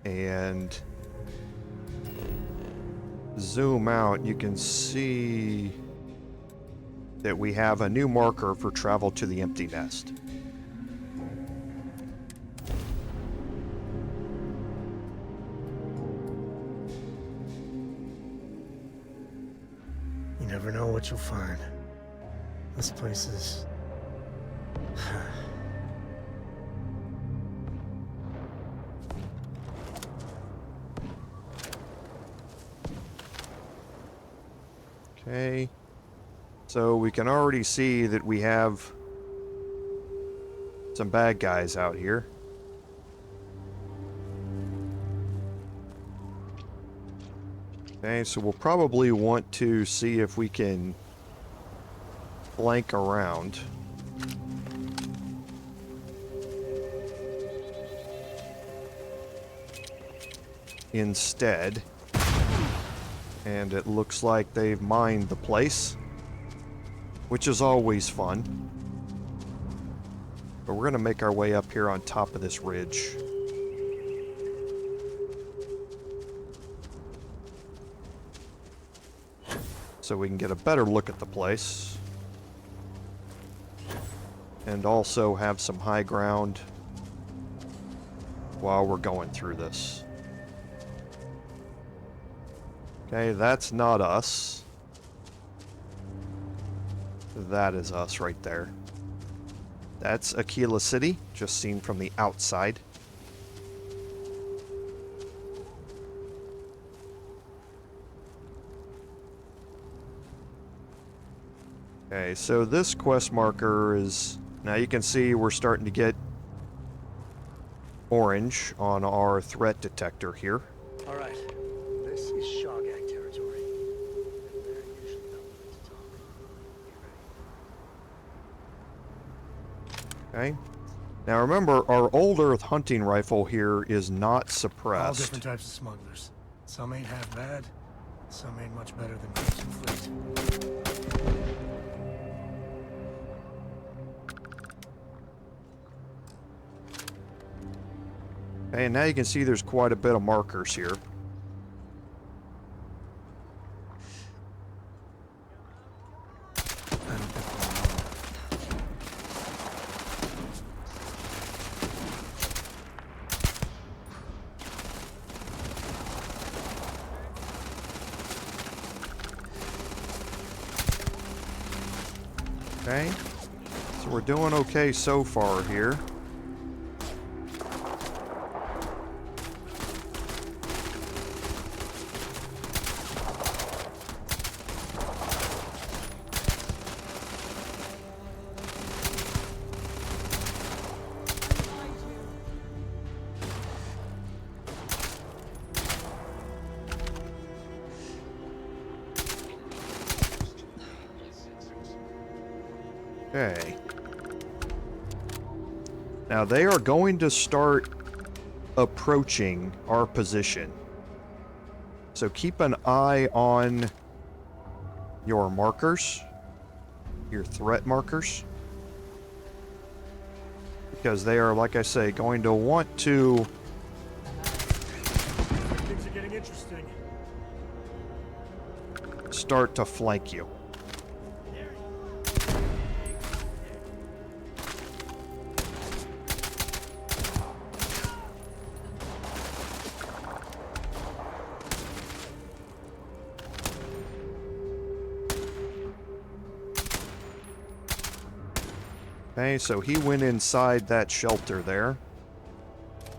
and zoom out. You can see that we have a new marker for travel to the empty nest. You never know what you'll find. This place is... Okay. So we can already see that we have some bad guys out here. Okay, so we'll probably want to see if we can flank around. Instead. And it looks like they've mined the place, which is always fun. But we're going to make our way up here on top of this ridge. So we can get a better look at the place. And also have some high ground while we're going through this. Okay, that's not us. That is us right there. That's Aquila City, just seen from the outside. Okay, so this quest marker is... Now you can see we're starting to get orange on our threat detector here. All right. This is Shogak territory. And they're usually not willing to talk. Get ready. Okay. Now remember, our old Earth hunting rifle here is not All suppressed. different types of smugglers. Some ain't half bad. Some ain't much better than Crimson Fleet. Okay, and now you can see there's quite a bit of markers here. Okay, so we're doing okay so far here. Okay. Now they are going to start approaching our position. So keep an eye on your markers, your threat markers, because they are, like I say, going to want to... Things are getting interesting. start to flank you. Okay, so he went inside that shelter there.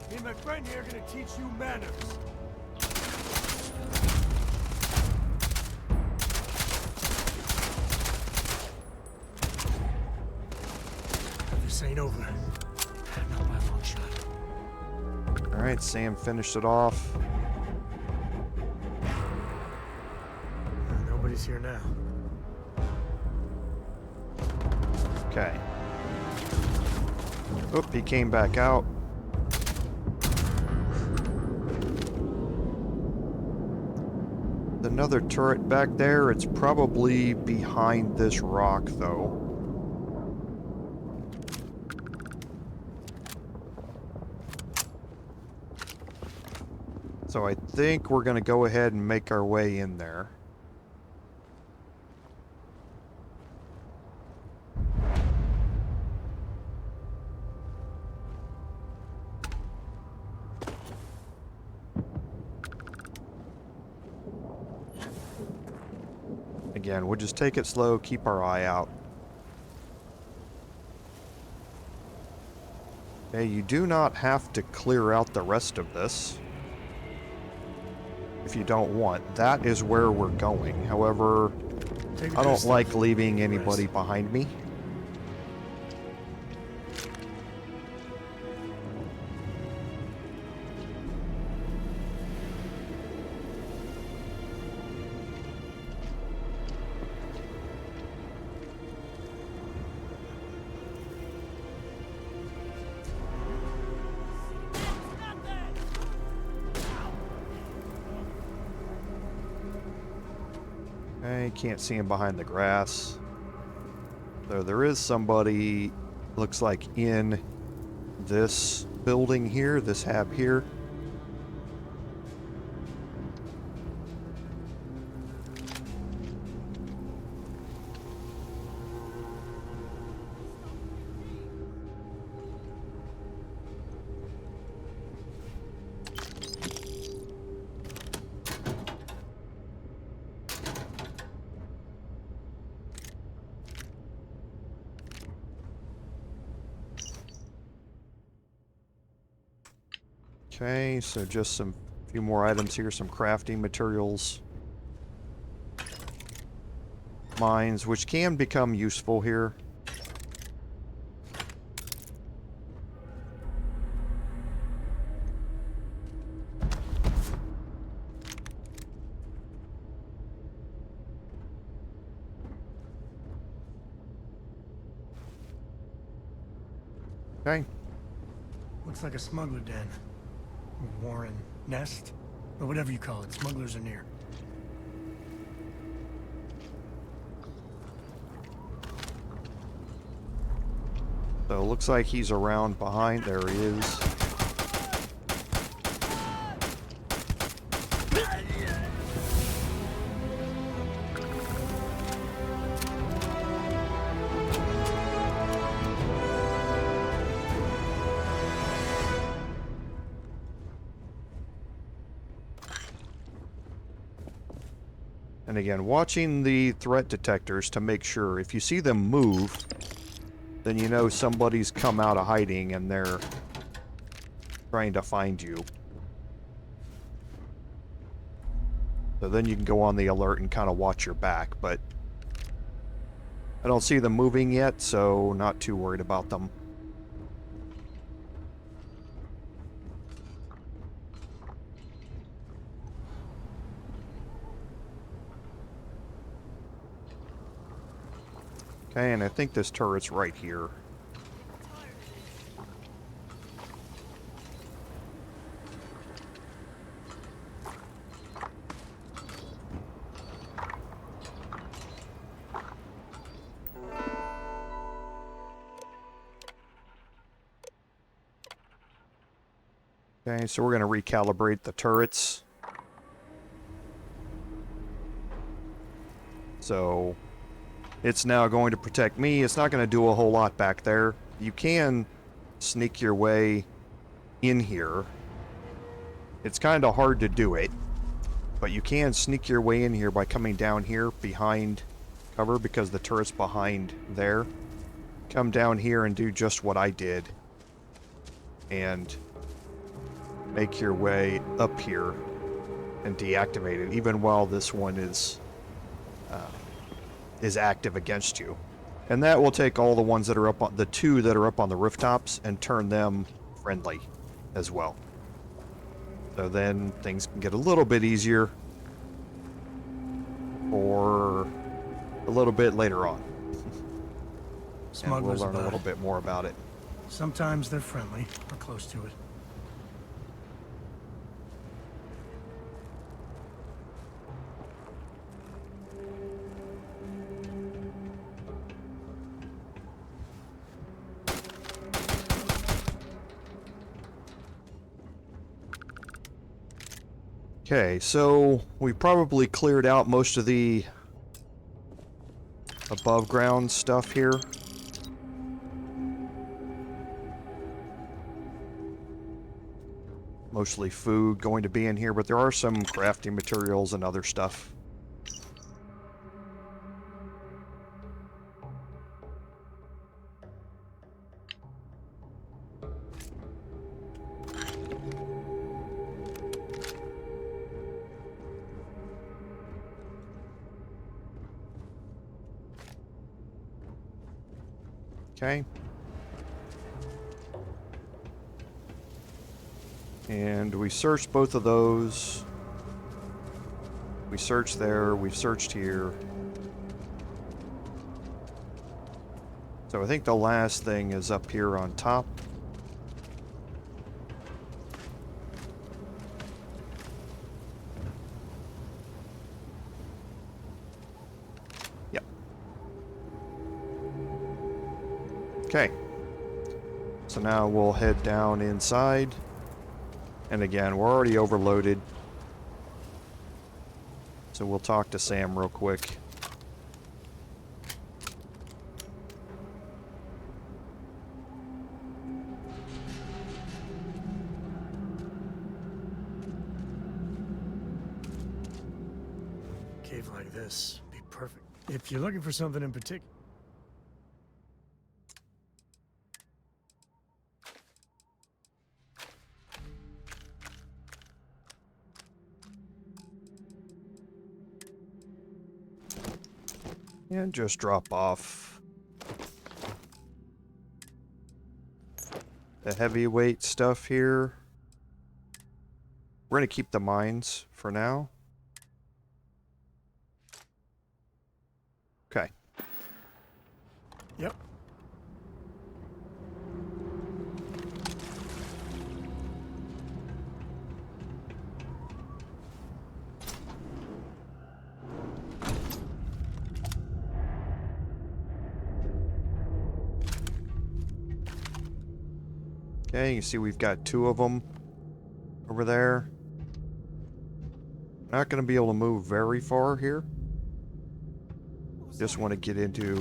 Me and my friend here are gonna teach you manners. This ain't over. Not by a long shot. Alright, Sam finished it off. Nobody's here now. Okay. Oop, he came back out. Another turret back there. It's probably behind this rock, though. So I think we're going to go ahead and make our way in there. Again, we'll just take it slow, keep our eye out. Okay, you do not have to clear out the rest of this if you don't want. That is where we're going. However, I don't like leaving anybody behind me. I can't see him behind the grass. So there is somebody, looks like, in this building here, this hab here. Okay, so just some few more items here, some crafting materials. mines, which can become useful here. Okay. Looks like a smuggler den. Warren nest? Or whatever you call it. Smugglers are near. So it looks like he's around behind. There he is. And again, watching the threat detectors to make sure if you see them move, then you know somebody's come out of hiding and they're trying to find you. So then you can go on the alert and kind of watch your back, but I don't see them moving yet, so not too worried about them. Okay, and I think this turret's right here. Okay, so we're going to recalibrate the turrets. So it's now going to protect me. It's not going to do a whole lot back there. You can sneak your way in here. It's kind of hard to do it, but you can sneak your way in here by coming down here behind cover because the turret's behind there. Come down here and do just what I did and make your way up here and deactivate it, even while this one is active against you. And that will take all the ones that are up on the two that are up on the rooftops and turn them friendly as well. So then things can get a little bit easier for a little bit later on. And we'll learn a little bit more about it. Sometimes they're friendly, or close to it. Okay, so we probably cleared out most of the above ground stuff here. Mostly food going to be in here, but there are some crafting materials and other stuff. Okay. And we searched both of those. We searched there, we've searched here. So I think the last thing is up here on top. Yep. Okay. So now we'll head down inside. And again, we're already overloaded. So we'll talk to Sam real quick. Cave like this would be perfect. If you're looking for something in particular. And just drop off the heavyweight stuff here. We're going to keep the mines for now. Okay. Yep. Okay, you see we've got 2 of them over there. Not going to be able to move very far here. Just want to get into...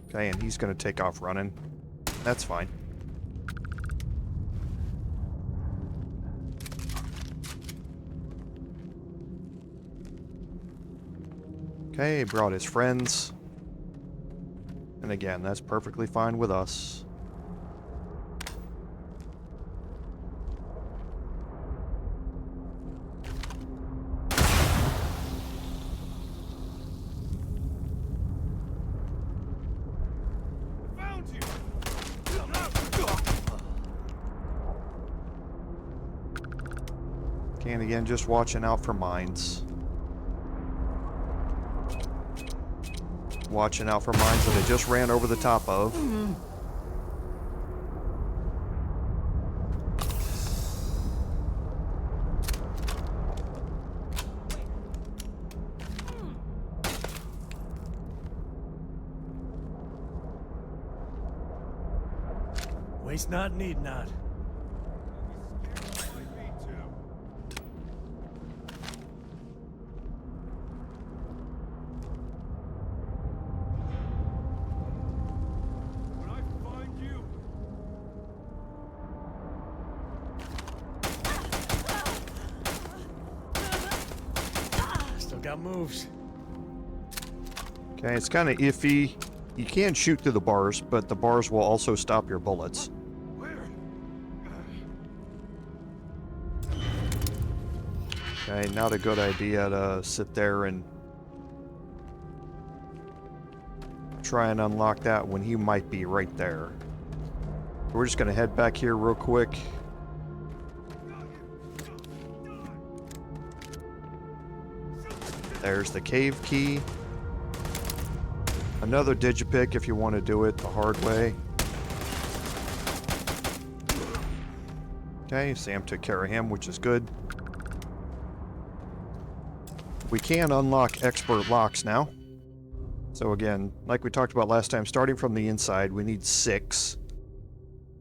Okay, and he's going to take off running. That's fine. Okay, brought his friends. And again, that's perfectly fine with us. And again, just watching out for mines. Watching out for mines that I just ran over the top of. Waste not, need not. Got moves. Okay, it's kind of iffy. You can shoot through the bars, but the bars will also stop your bullets. Okay, not a good idea to sit there and try and unlock that when he might be right there. We're just going to head back here real quick. There's the cave key. Another digipick if you want to do it the hard way. Okay, Sam took care of him, which is good. We can unlock expert locks now. So again, like we talked about last time, starting from the inside, we need 6.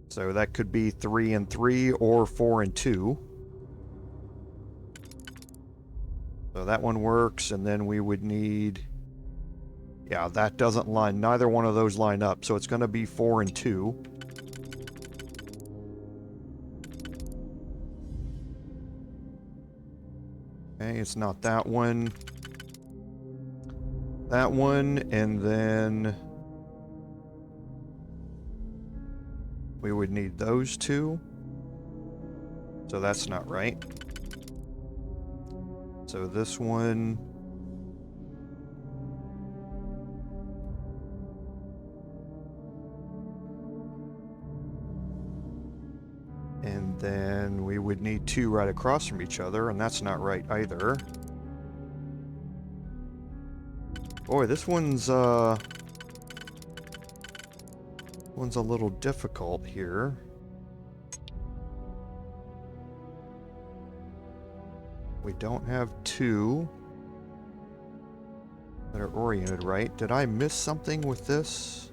So that could be 3 and 3 or 4 and 2. So that one works, and then we would need... Yeah, that doesn't line. Neither one of those line up, so it's going to be 4 and 2. Okay, it's not that one. That one, and then... we would need those 2. So that's not right. So this one... and then we would need 2 right across from each other, and that's not right either. Boy, this one's a little difficult here. We don't have 2 that are oriented right. Did I miss something with this?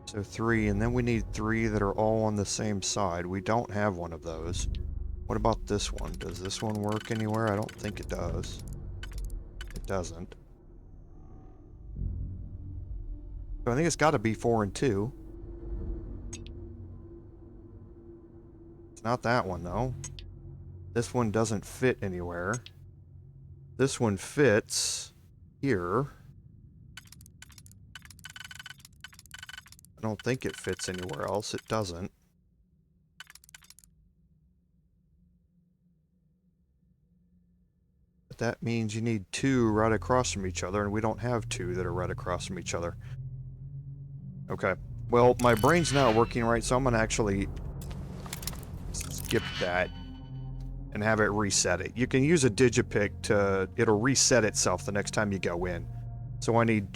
So 3, and then we need 3 that are all on the same side. We don't have one of those. What about this one? Does this one work anywhere? I don't think it does. It doesn't. So I think it's got to be 4 and 2. It's not that one, though. This one doesn't fit anywhere. This one fits here. I don't think it fits anywhere else. It doesn't. that means you need 2 right across from each other, and we don't have 2 that are right across from each other. Okay. Well, my brain's not working right, so I'm going to actually skip that and have it reset it. You can use a digipick to... It'll reset itself the next time you go in. So I need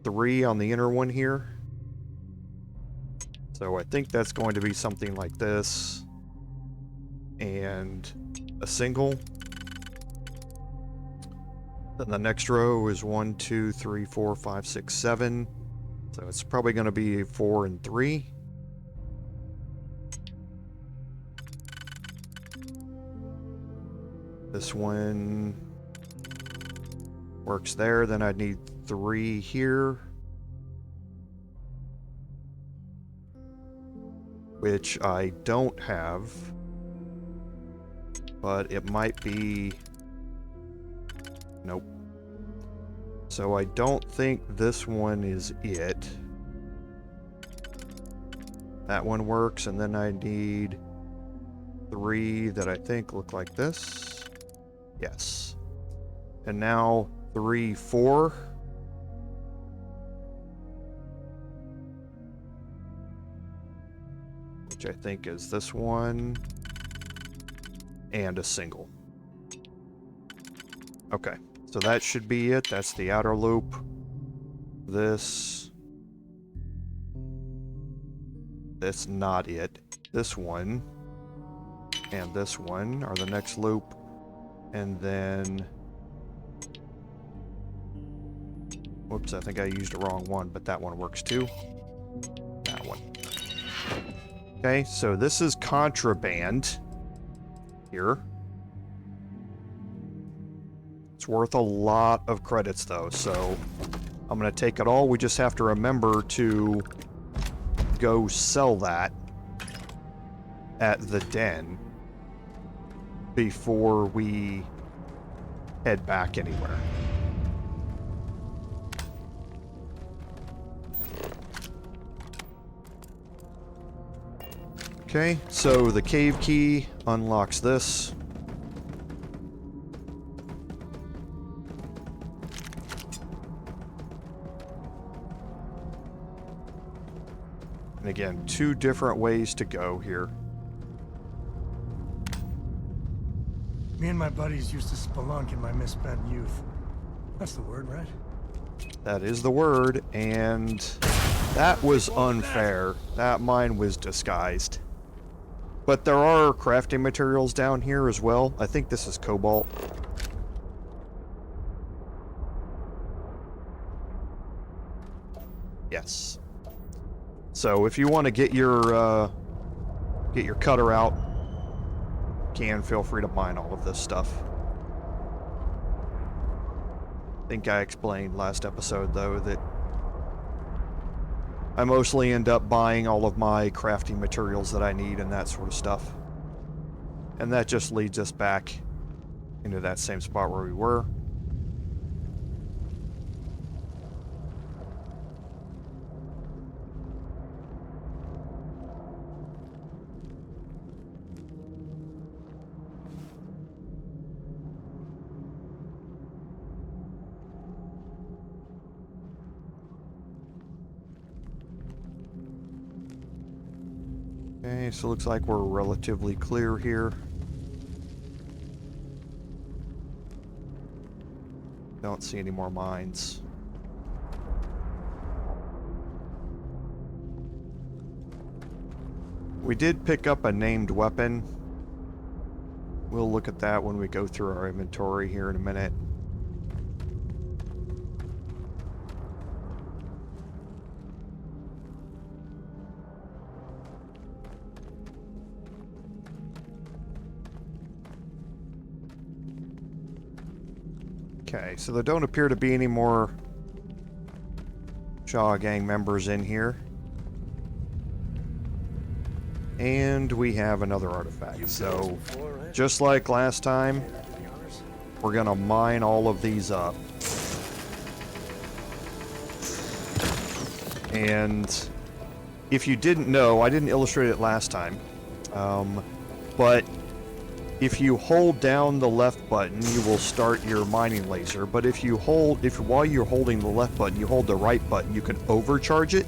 3 on the inner one here. So I think that's going to be something like this. And a single. Then the next row is 1, 2, 3, 4, 5, 6, 7. So it's probably going to be 4 and 3. This one works there. Then I'd need 3 here. Which I don't have. But it might be... Nope. So I don't think this one is it. That one works, and then I need 3 that I think look like this. Yes. And now 3, 4. Which I think is this one. And a single. Okay. So that should be it. That's the outer loop. This. That's not it. This one. And this one are the next loop. And then... Whoops, I think I used the wrong one, but that one works too. That one. Okay, so this is Contraband. Here. It's worth a lot of credits though, so I'm going to take it all. We just have to remember to go sell that at the den before we head back anywhere. Okay, so the cave key unlocks this. And again, 2 different ways to go here. Me and my buddies used to spelunk in my misspent youth. That's the word, right? That is the word, and that was unfair. That mine was disguised. But there are crafting materials down here as well. I think this is cobalt. Yes. So if you want to get your cutter out, feel free to mine all of this stuff. I think I explained last episode though that I mostly end up buying all of my crafting materials that I need and that sort of stuff. And that just leads us back into that same spot where we were. Okay, so it looks like we're relatively clear here. Don't see any more mines. We did pick up a named weapon. We'll look at that when we go through our inventory here in a minute. Okay, so there don't appear to be any more Shaw gang members in here. And we have another artifact. So, just like last time, we're gonna mine all of these up. And if you didn't know, I didn't illustrate it last time, but if you hold down the left button, you will start your mining laser. But if while you're holding the left button, you hold the right button, you can overcharge it.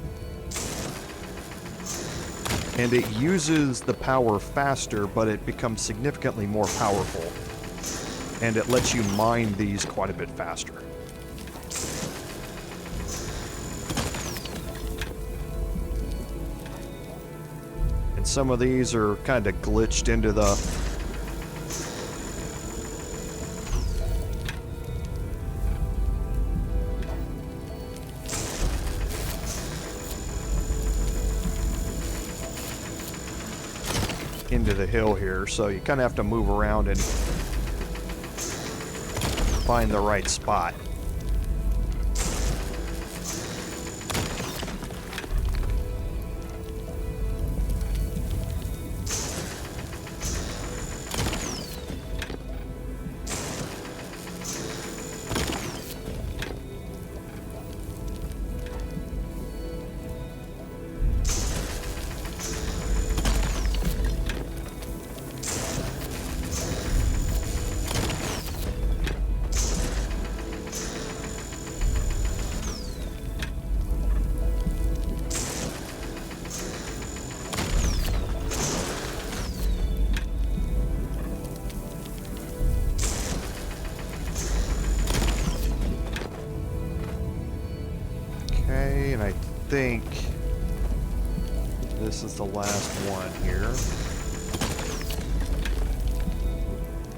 And it uses the power faster, but it becomes significantly more powerful. And it lets you mine these quite a bit faster. And some of these are kind of glitched into the hill here, so you kind of have to move around and find the right spot. And I think this is the last one here.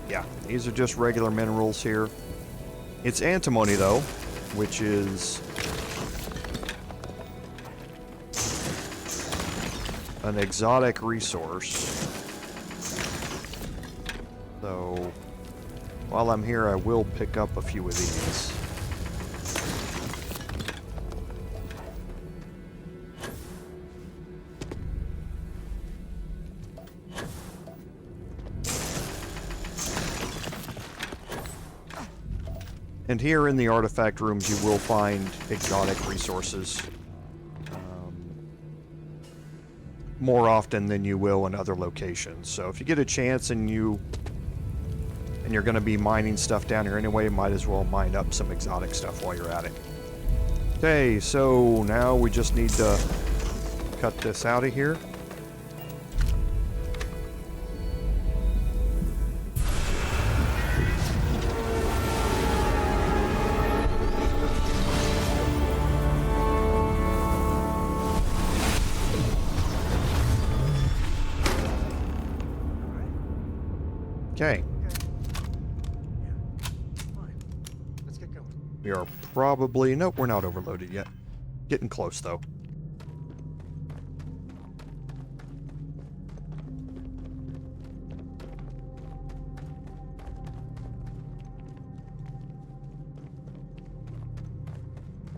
Yeah, these are just regular minerals here. It's antimony though, which is an exotic resource. So while I'm here, I will pick up a few of these. And here in the artifact rooms, you will find exotic resources more often than you will in other locations. So if you get a chance and you're going to be mining stuff down here anyway, might as well mine up some exotic stuff while you're at it. Okay, so now we just need to cut this out of here. Okay. Fine. Let's get going. We are probably... Nope, we're not overloaded yet. Getting close, though.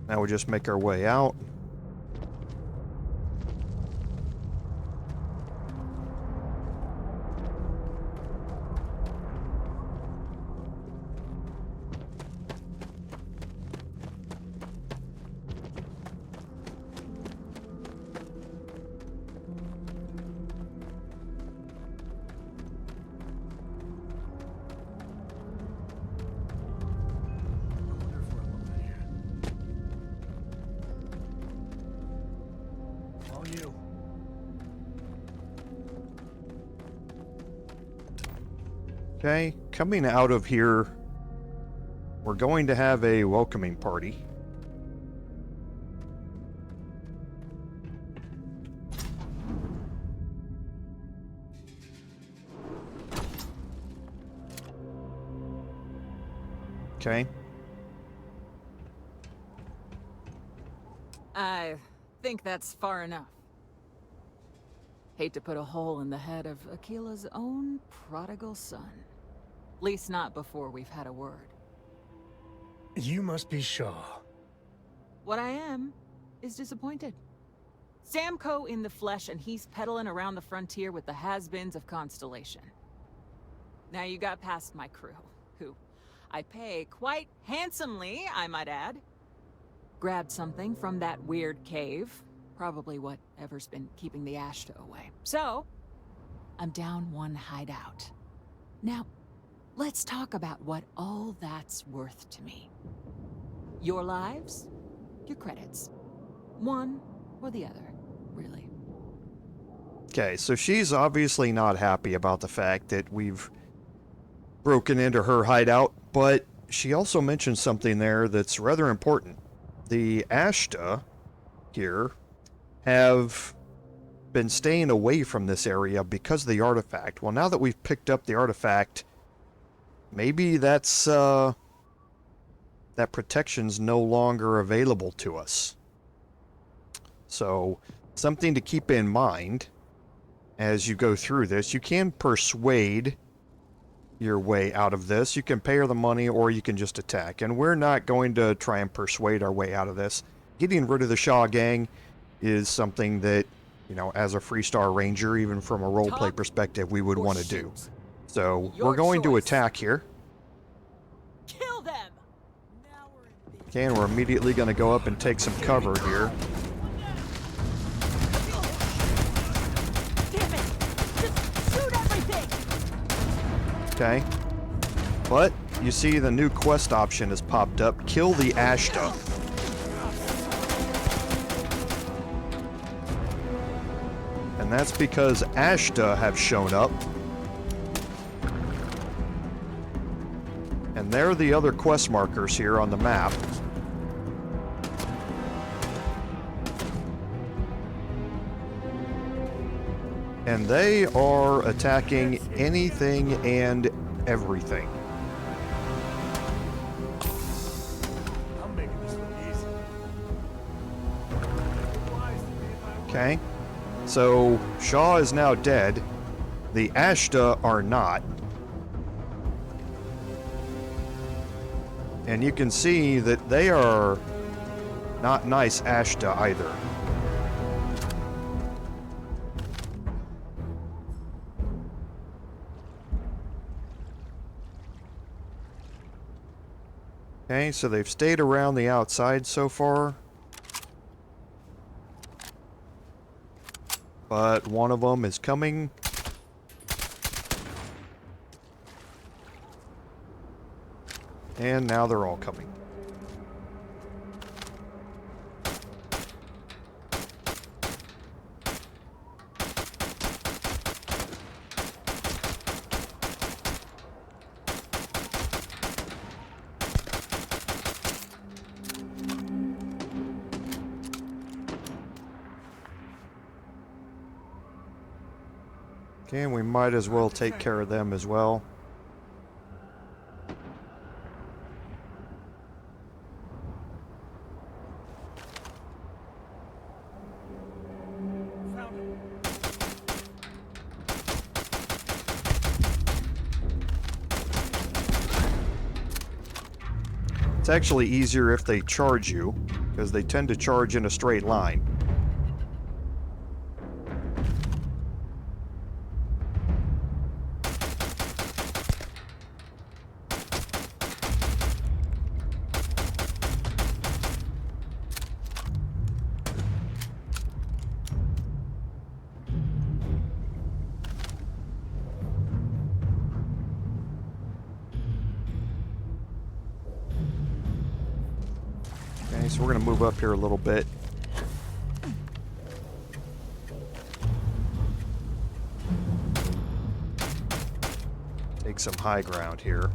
Now we just make our way out. Okay, coming out of here, we're going to have a welcoming party. Okay. I think that's far enough. Hate to put a hole in the head of Akila's own prodigal son. At least not before we've had a word. You must be Shaw. What I am is disappointed. Samco in the flesh, and he's peddling around the frontier with the has-beens of Constellation. Now you got past my crew, who I pay quite handsomely, I might add. Grabbed something from that weird cave. Probably whatever's been keeping the Ashta away. So, I'm down one hideout. Now, let's talk about what all that's worth to me. Your lives, your credits. One or the other, really. Okay, so she's obviously not happy about the fact that we've broken into her hideout, but she also mentioned something there that's rather important. The Ashta here have been staying away from this area because of the artifact. Well, now that we've picked up the artifact, maybe that's that protection's no longer available to us. So, something to keep in mind as you go through this. You can persuade your way out of this. You can pay her the money, or you can just attack. And we're not going to try and persuade our way out of this. Getting rid of the Shaw gang is something that, you know, as a Freestar Ranger, even from a roleplay perspective, we would want to do. So, we're going to attack here. Kill them! Okay, and we're immediately going to go up and take some cover here. Damn it! Just shoot everything! Okay. But, you see the new quest option has popped up. Kill the Ashta. And that's because Ashta have shown up. And they're the other quest markers here on the map. And they are attacking anything and everything. I'm making this look easy. Okay. So, Shaw is now dead. The Ashta are not. And you can see that they are not nice Ashta either. Okay, so they've stayed around the outside so far. But one of them is coming. And now they're all coming. Okay, and we might as well take care of them as well. It's actually easier if they charge you, because they tend to charge in a straight line. So we're going to move up here a little bit. Take some high ground here.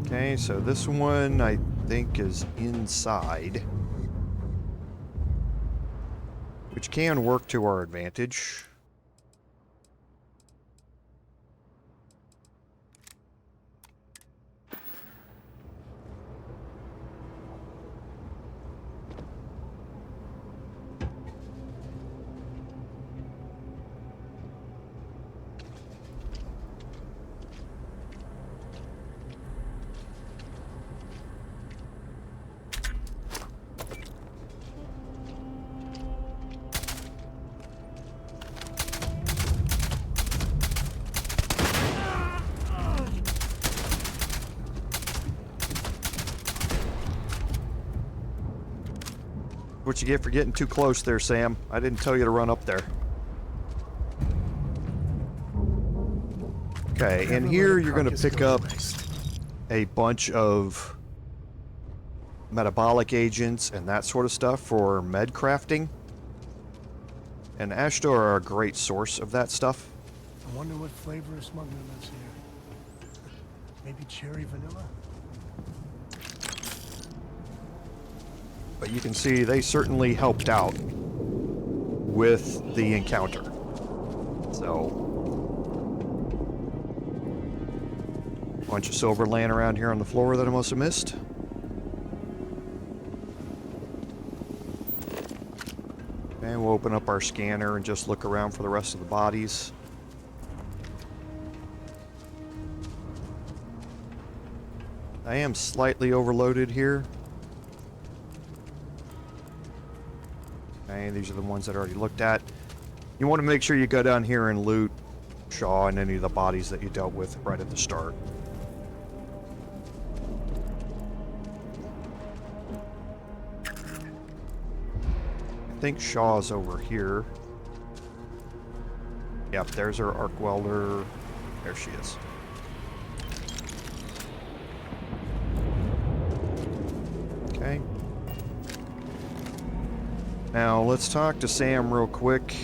Okay, so this one I think is inside, which can work to our advantage. What you get for getting too close there, Sam. I didn't tell you to run up there. Okay, and here you're going to pick up a bunch of metabolic agents and that sort of stuff for med crafting. And Ashtor are a great source of that stuff. I wonder what flavor of smuggler lives here. Maybe cherry vanilla? But you can see they certainly helped out with the encounter. So, bunch of silver laying around here on the floor that I must have missed. And we'll open up our scanner and just look around for the rest of the bodies. I am slightly overloaded here. Okay, these are the ones that I already looked at. You want to make sure you go down here and loot Shaw and any of the bodies that you dealt with right at the start. I think Shaw's over here. Yep, there's her arc welder. There she is. Okay. Now, let's talk to Sam real quick.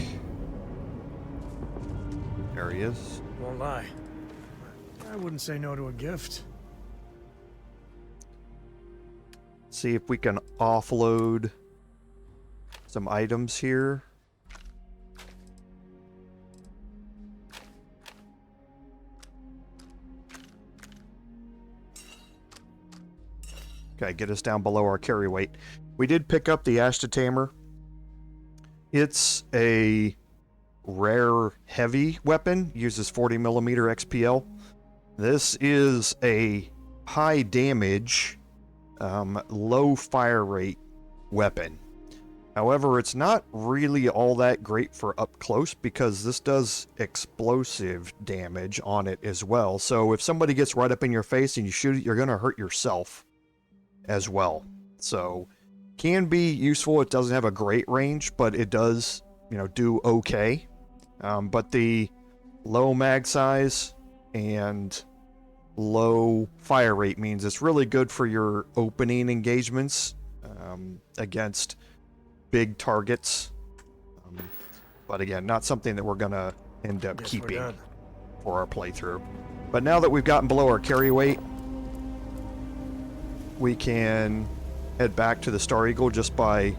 There he is. Won't lie. I wouldn't say no to a gift. See if we can offload some items here. Okay, get us down below our carry weight. We did pick up the Ashtatamer. It's a rare heavy weapon, uses 40mm XPL. This is a high damage, low fire rate weapon. However, it's not really all that great for up close because this does explosive damage on it as well. So if somebody gets right up in your face and you shoot it, you're going to hurt yourself as well. So can be useful. It doesn't have a great range, but it does, you know, do okay. But the low mag size and low fire rate means it's really good for your opening engagements against big targets. But again, not something that we're going to end up keeping for our playthrough. But now that we've gotten below our carry weight, we can head back to the Star Eagle just by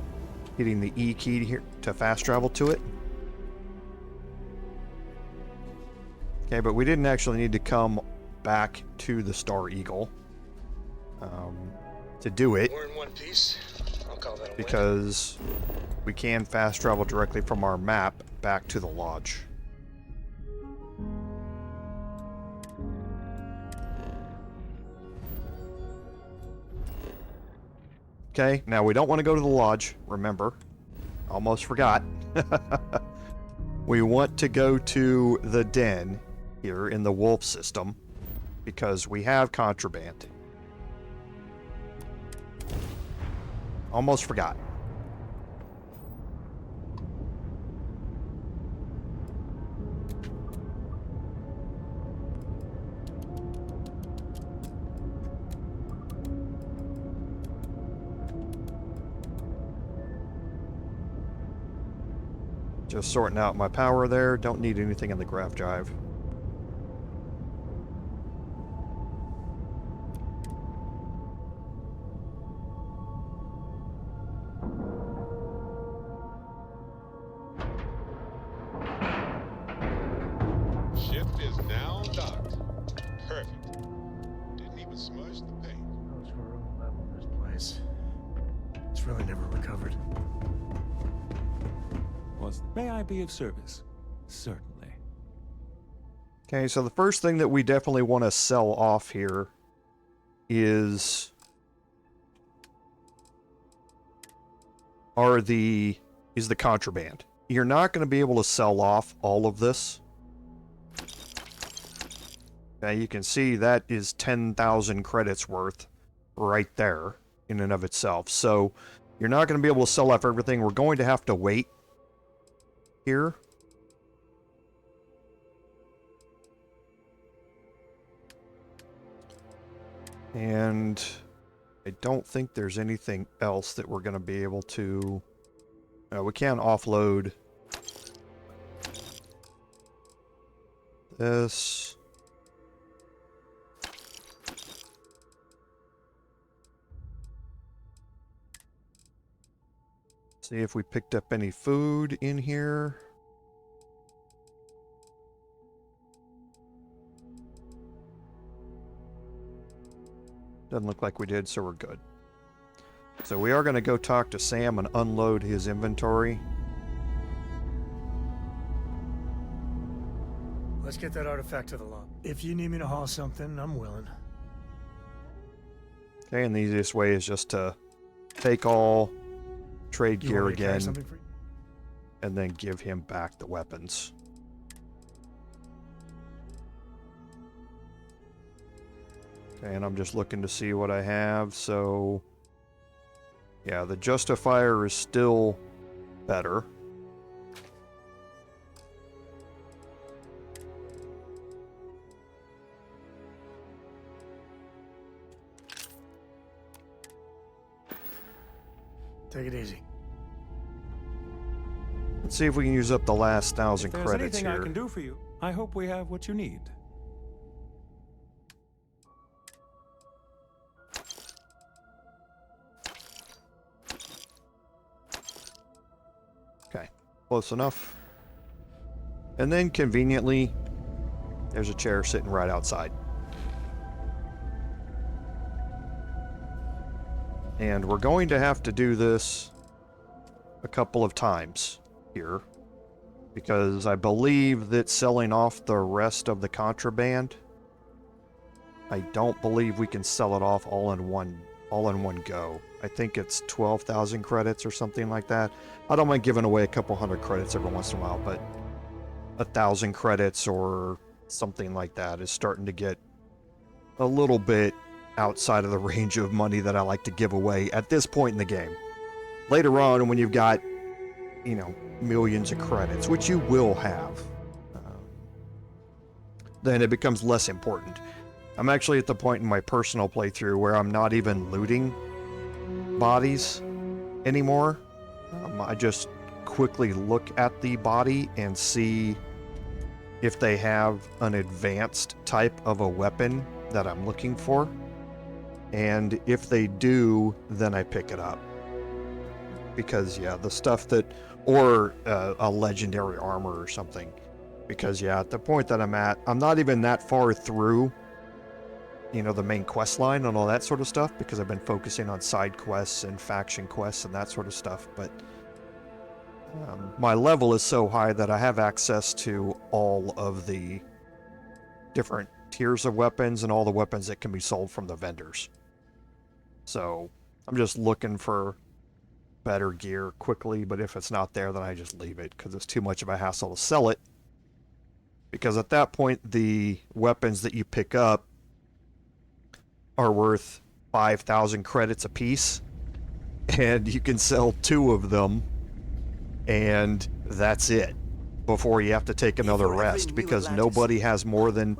hitting the E key here to fast travel to it. Okay, but we didn't actually need to come back to the Star Eagle to do it. We're in one piece. I'll call that a because we can fast travel directly from our map back to the lodge. Okay, now we don't want to go to the lodge, remember. Almost forgot. We want to go to the den here in the wolf system because we have contraband. Almost forgot. Just sorting out my power there. Don't need anything in the graph drive. Ship is now docked. Perfect. Didn't even smudge the paint. Those were all level this place. It's really never recovered. May I be of service? Certainly. Okay, so the first thing that we definitely want to sell off here is the contraband. You're not going to be able to sell off all of this. Okay, you can see that is 10,000 credits worth right there in and of itself. So You're not going to be able to sell off everything. We're going to have to wait here. And I don't think there's anything else that we're going to be able to... we can offload this. See if we picked up any food in here. Doesn't look like we did, so we're good. So we are going to go talk to Sam and unload his inventory. Let's get that artifact to the lot. If you need me to haul something, I'm willing. Okay, and the easiest way is just to take all trade gear again and then give him back the weapons. Okay, and I'm just looking to see what I have, so... Yeah, the Justifier is still better. Take it easy. Let's see if we can use up the last 1,000 credits here. If there's anything I can do for you, I hope we have what you need. Okay, close enough. And then conveniently, there's a chair sitting right outside. And we're going to have to do this a couple of times here, because I believe that selling off the rest of the contraband, I don't believe we can sell it off all in one go. I think it's 12,000 credits or something like that. I don't mind giving away a couple hundred credits every once in a while, but 1,000 credits or something like that is starting to get a little bit outside of the range of money that I like to give away at this point in the game. Later on, when you've got, you know, millions of credits, which you will have, then it becomes less important. I'm actually at the point in my personal playthrough where I'm not even looting bodies anymore. I just quickly look at the body and see if they have an advanced type of a weapon that I'm looking for. And if they do, then I pick it up. Because, yeah, the stuff that... Or a legendary armor or something. Because, yeah, at the point that I'm at, I'm not even that far through, you know, the main quest line and all that sort of stuff, because I've been focusing on side quests and faction quests and that sort of stuff. But my level is so high that I have access to all of the different tiers of weapons and all the weapons that can be sold from the vendors. So I'm just looking for better gear quickly, but if it's not there, then I just leave it because it's too much of a hassle to sell it. Because at that point, the weapons that you pick up are worth 5,000 credits apiece, and you can sell 2 of them, and that's it before you have to take another rest, because nobody has more than,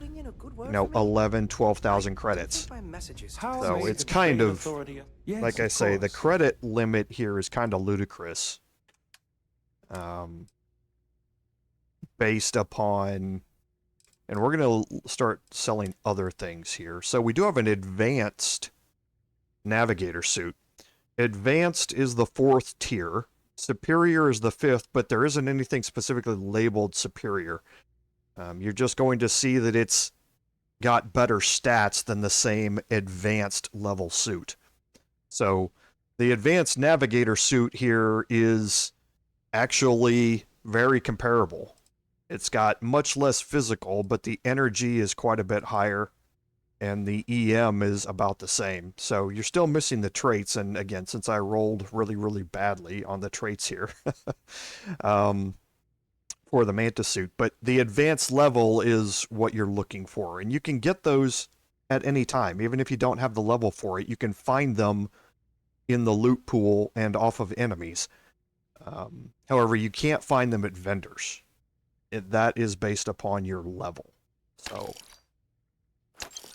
you know, 11, 12,000 credits. So it's kind of, like I say, the credit limit here is kind of ludicrous. Based upon, and we're going to start selling other things here. So we do have an advanced navigator suit. Advanced is the 4th tier. Superior is the 5th, but there isn't anything specifically labeled superior. You're just going to see that it's got better stats than the same advanced level suit. So the advanced navigator suit here is actually very comparable. It's got much less physical, but the energy is quite a bit higher, and the EM is about the same. So you're still missing the traits, and again, since I rolled really, really badly on the traits here, for the Manta suit, but the advanced level is what you're looking for, and you can get those at any time. Even if you don't have the level for it, you can find them in the loot pool and off of enemies. However, you can't find them at vendors. That is based upon your level. So,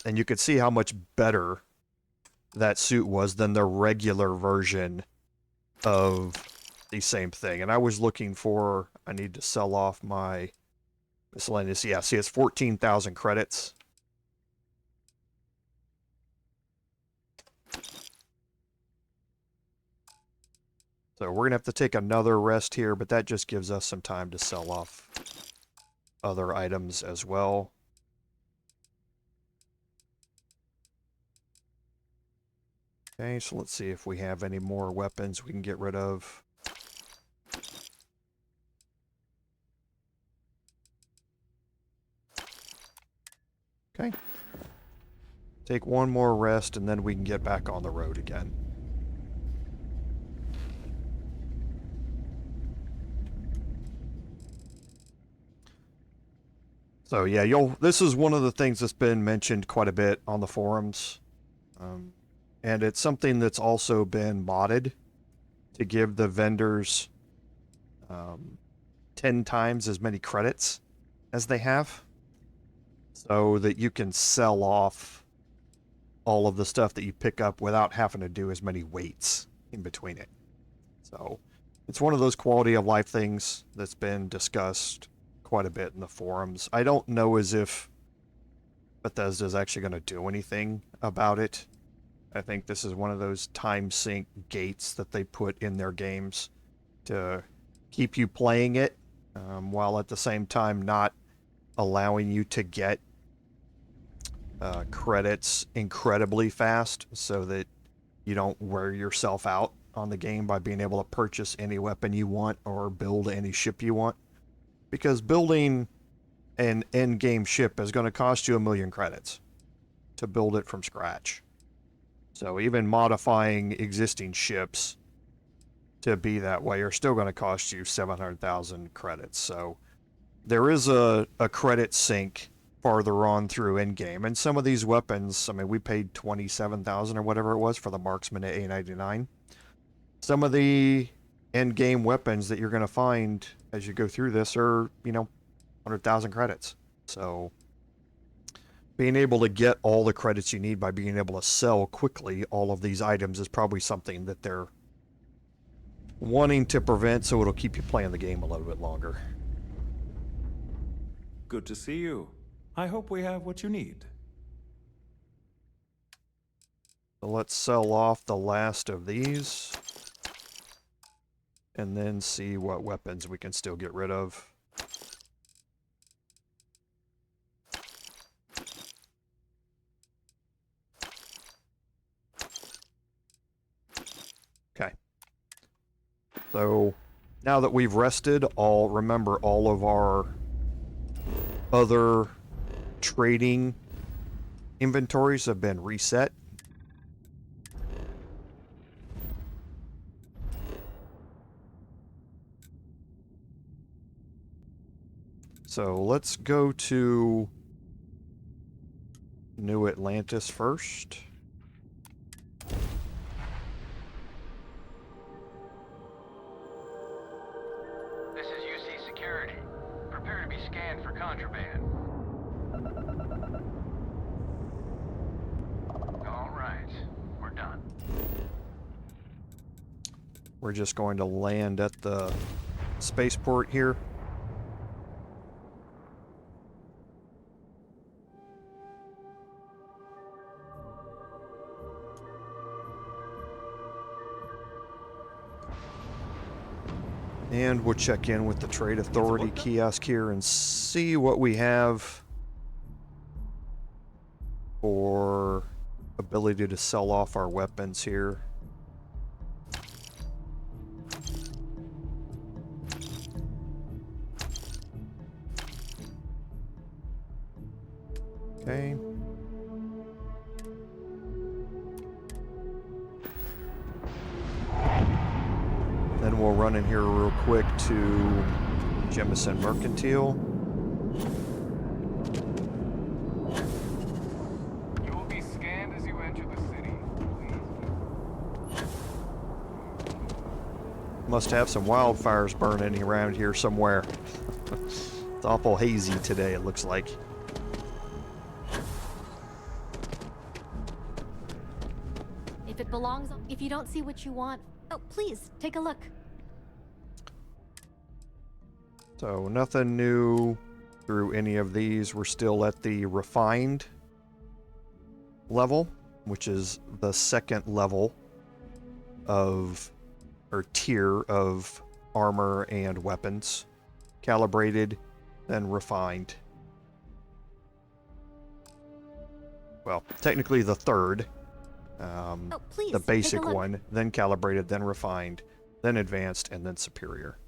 and you could see how much better that suit was than the regular version of the same thing. And I was looking for, I need to sell off my miscellaneous. Yeah, see, it's 14,000 credits. So we're going to have to take another rest here, but that just gives us some time to sell off other items as well. Okay, so let's see if we have any more weapons we can get rid of. Okay. Take one more rest and then we can get back on the road again. So yeah, this is one of the things that's been mentioned quite a bit on the forums. And it's something that's also been modded to give the vendors 10 times as many credits as they have, so that you can sell off all of the stuff that you pick up without having to do as many waits in between it. So it's one of those quality of life things that's been discussed quite a bit in the forums. I don't know as if Bethesda is actually going to do anything about it. I think this is one of those time sink gates that they put in their games to keep you playing it, while at the same time not allowing you to get credits incredibly fast, so that you don't wear yourself out on the game by being able to purchase any weapon you want or build any ship you want. Because building an end-game ship is going to cost you 1 million credits to build it from scratch. So even modifying existing ships to be that way are still going to cost you 700,000 credits. So there is a credit sink farther on through endgame. And some of these weapons, I mean, we paid 27,000 or whatever it was for the Marksman at $8.99. Some of the endgame weapons that you're going to find as you go through this are, 100,000 credits. So being able to get all the credits you need by being able to sell quickly all of these items is probably something that they're wanting to prevent, so it'll keep you playing the game a little bit longer. Good to see you. I hope we have what you need. So let's sell off the last of these, and then see what weapons we can still get rid of. Okay. So now that we've rested, remember all of our other trading inventories have been reset. So let's go to New Atlantis first. This is UC Security. Prepare to be scanned for contraband. All right, we're done. We're just going to land at the spaceport here. And we'll check in with the Trade Authority kiosk here and see what we have for ability to sell off our weapons here. Okay. Then we'll run in here real quick to Jemison Mercantile. You will be scanned as you enter the city. Please. must have some wildfires burning around here somewhere. It's awful hazy today, it looks like. If it belongs, if you don't see what you want, oh, please, take a look. So, nothing new through any of these. We're still at the refined level, which is the second level of, or tier of armor and weapons. Calibrated, then refined. Well, technically the third. Oh, please, the basic take a look. one, then calibrated, then refined, then advanced, and then superior.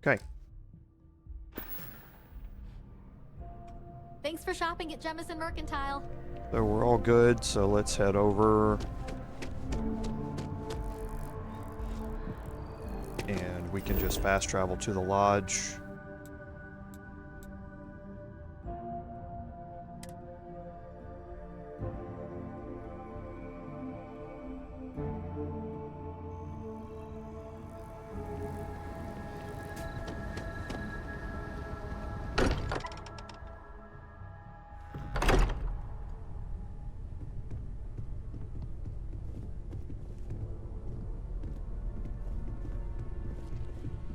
Okay. Thanks for shopping at Jemison Mercantile. So we're all good, so let's head over. And we can just fast travel to the lodge.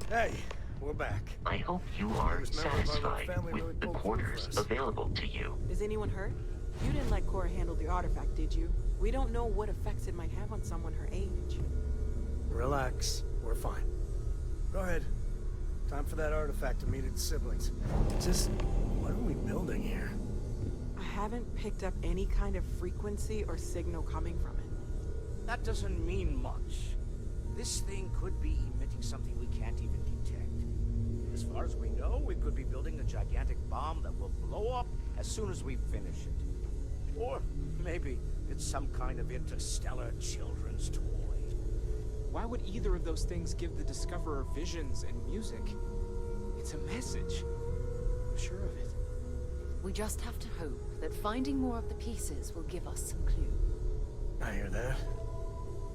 Hey, we're back. I hope you are satisfied with the quarters available to you. Is anyone hurt? You didn't let Cora handle the artifact, did you? We don't know what effects it might have on someone her age. Relax. We're fine. Go ahead. Time for that artifact to meet its siblings. Just, what are we building here? I haven't picked up any kind of frequency or signal coming from it. That doesn't mean much. This thing could be emitting something we can't even detect. As far as we know, we could be building a gigantic bomb that will blow up as soon as we finish it. Or maybe it's some kind of interstellar children's toy. Why would either of those things give the Discoverer visions and music? It's a message. I'm sure of it. We just have to hope that finding more of the pieces will give us some clue. I hear that.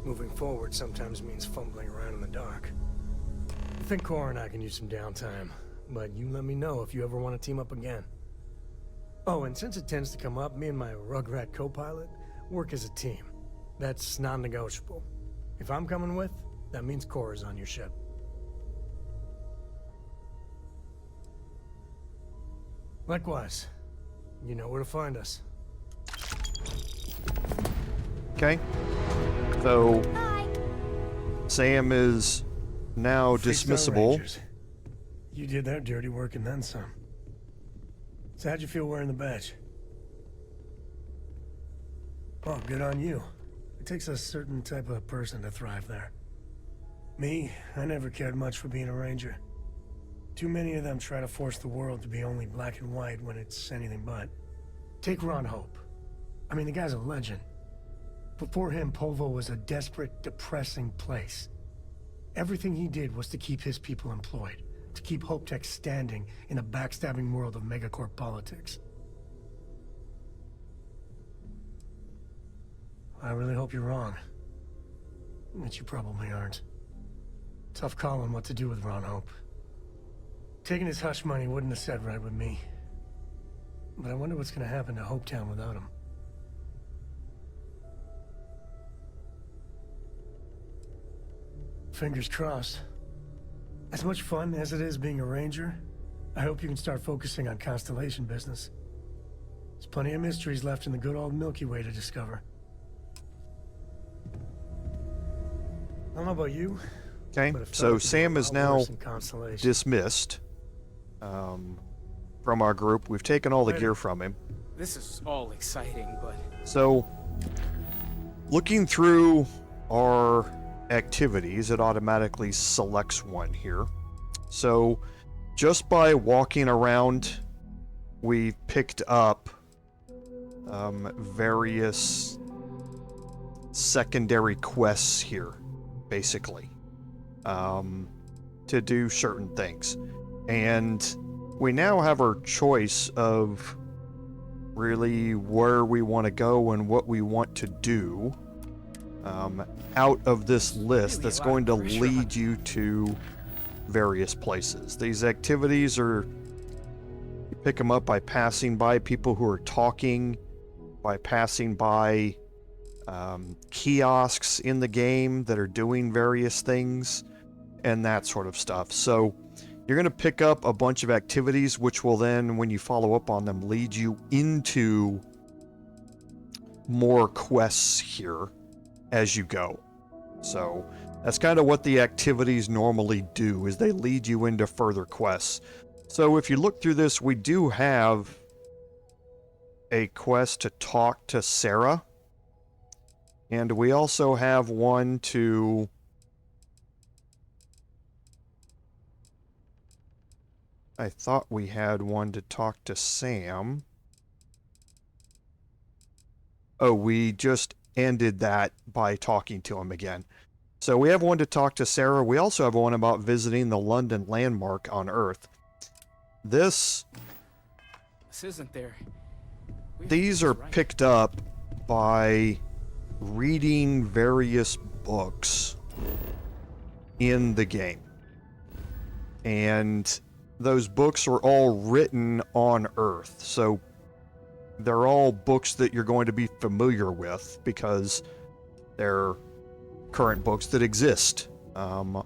Moving forward sometimes means fumbling around in the dark. I think Cora and I can use some downtime, but you let me know if you ever want to team up again. Oh, and since it tends to come up, me and my Rugrat co-pilot work as a team. That's non-negotiable. If I'm coming with, that means Cora's on your ship. Likewise, you know where to find us. Okay. So, Sam is now dismissible. Rangers. You did their dirty work and then some. So how'd you feel wearing the badge? Well, good on you. It takes a certain type of person to thrive there. Me, I never cared much for being a ranger. Too many of them try to force the world to be only black and white when it's anything but. Take Ron Hope. I mean, the guy's a legend. Before him, Polvo was a desperate, depressing place. Everything he did was to keep his people employed, to keep Hope Tech standing in a backstabbing world of megacorp politics. I really hope you're wrong. But you probably aren't. Tough call on what to do with Ron Hope. Taking his hush money wouldn't have set right with me. But I wonder what's gonna happen to Hopetown without him. Fingers crossed. As much fun as it is being a ranger, I hope you can start focusing on Constellation business. There's plenty of mysteries left in the good old Milky Way to discover. I don't know about you. Okay, so Sam is now dismissed from our group. We've taken all the gear from him. This is all exciting, but... So, looking through our activities, it automatically selects one here. So, just by walking around, we picked up various secondary quests here, basically, to do certain things. And we now have our choice of really where we want to go and what we want to do out of this list that's going to lead you to various places. These activities are, you pick them up by passing by people who are talking, by passing by kiosks in the game that are doing various things, and that sort of stuff. So you're going to pick up a bunch of activities which will then, when you follow up on them, lead you into more quests here as you go. So that's kind of what the activities normally do, is they lead you into further quests. So if you look through this, we do have a quest to talk to Sarah, and we also have one to I thought we had one to talk to Sam. Oh, we just ended that by talking to him again. So we have one to talk to Sarah. We also have one about visiting the London landmark on Earth. This isn't there. These are picked up by reading various books in the game. And those books are all written on Earth. So they're all books that you're going to be familiar with because they're current books that exist on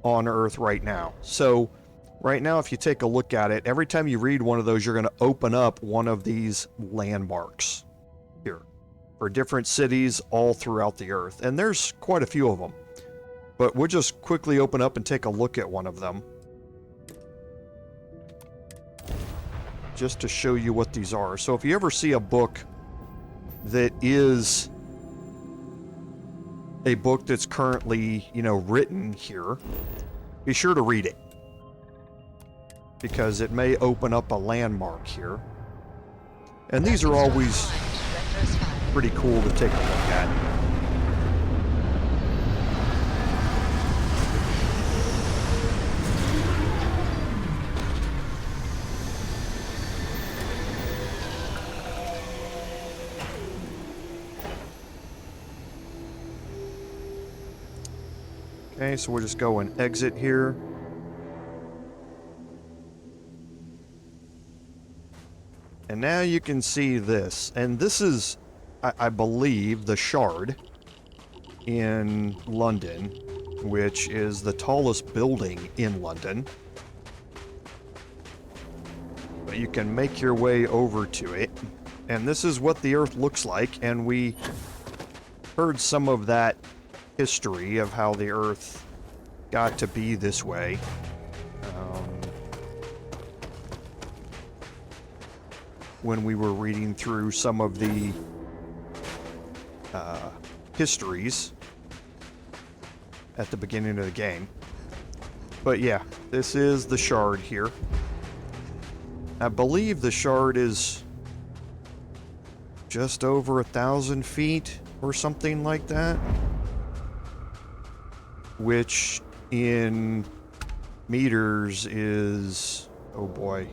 Earth right now. So right now, if you take a look at it, every time you read one of those, you're going to open up one of these landmarks here for different cities all throughout the Earth. And there's quite a few of them. But we'll just quickly open up and take a look at one of them, just to show you what these are. So if you ever see a book that is a book that's currently, written here, be sure to read it, because it may open up a landmark here. And these are always pretty cool to take a look at. Okay, so we'll just go and exit here. And now you can see this. And this is, I believe, the Shard in London, which is the tallest building in London. But you can make your way over to it. And this is what the Earth looks like. And we heard some of that history of how the Earth got to be this way. When we were reading through some of the histories at the beginning of the game. But yeah, this is the Shard here. I believe the Shard is just over 1,000 feet or something like that, which in meters is, oh boy,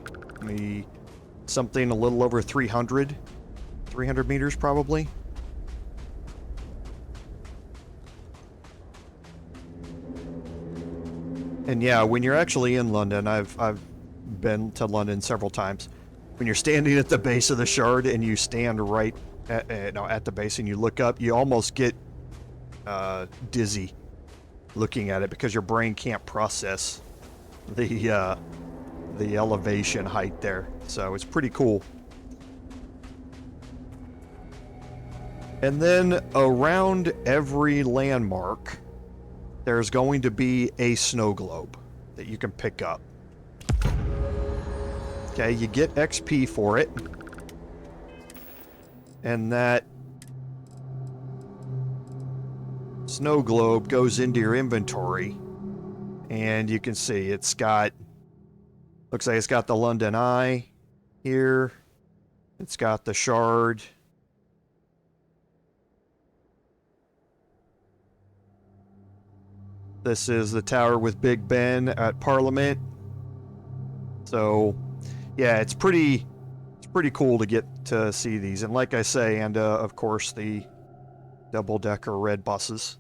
something a little over 300 meters probably. And yeah, when you're actually in London, I've been to London several times. When you're standing at the base of the Shard and you stand right at the base and you look up, you almost get dizzy looking at it because your brain can't process the elevation height there. So it's pretty cool. And then around every landmark, there's going to be a snow globe that you can pick up. Okay, you get XP for it. And that snow globe goes into your inventory. And you can see it's got, looks like it's got the London Eye here. It's got the Shard. This is the tower with Big Ben at Parliament. So, yeah, it's pretty pretty cool to get to see these. And like I say, and of course the double-decker red buses.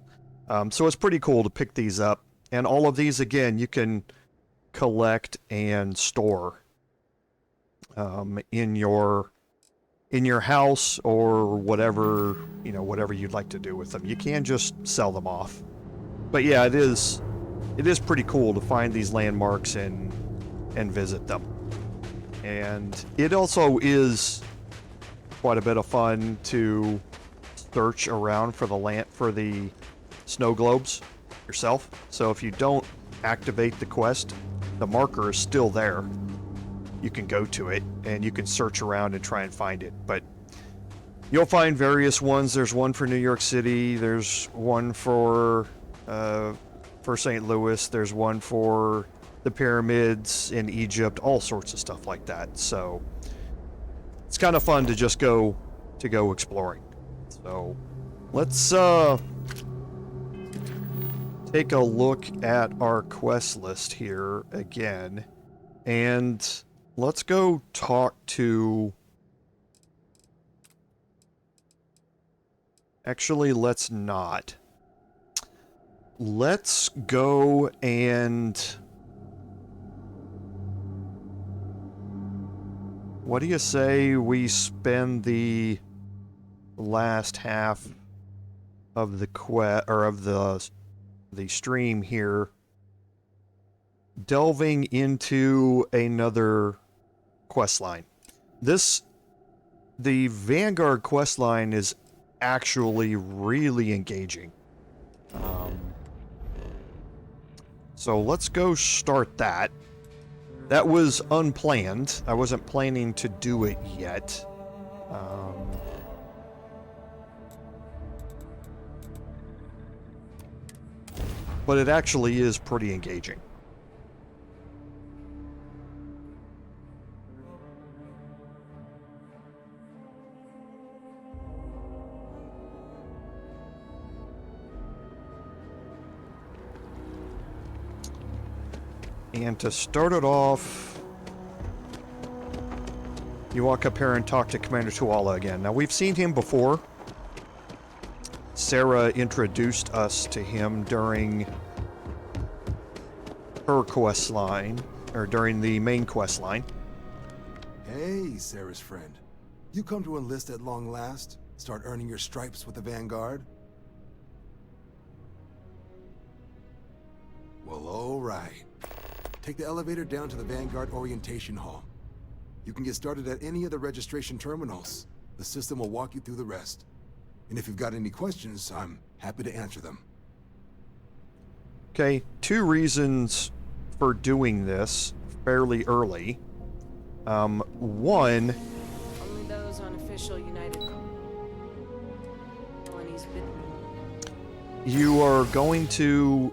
So it's pretty cool to pick these up. And all of these, again, you can collect and store in your house or whatever, whatever you'd like to do with them. You can just sell them off. But yeah, it is pretty cool to find these landmarks and visit them. And it also is quite a bit of fun to search around for the snow globes yourself. So if you don't activate the quest, the marker is still there. You can go to it and you can search around and try and find it. But you'll find various ones. There's one for New York City. There's one for St. Louis. There's one for the pyramids in Egypt. All sorts of stuff like that. So it's kind of fun to just go exploring. So let's take a look at our quest list here again, and let's go talk to... Actually, let's not. Let's go and... What do you say we spend the last half of the the stream here delving into another questline. The Vanguard questline is actually really engaging. So let's go start that. That was unplanned. I wasn't planning to do it yet. But it actually is pretty engaging. And to start it off, you walk up here and talk to Commander Tuala again. Now, we've seen him before. Sarah introduced us to him during her quest line, or during the main quest line. Hey, Sarah's friend. You come to enlist at long last? Start earning your stripes with the Vanguard? Well, all right. Take the elevator down to the Vanguard Orientation Hall. You can get started at any of the registration terminals. The system will walk you through the rest. And if you've got any questions, I'm happy to answer them. Okay, 2 reasons for doing this fairly early. One, only those on official United Colonies. You are going to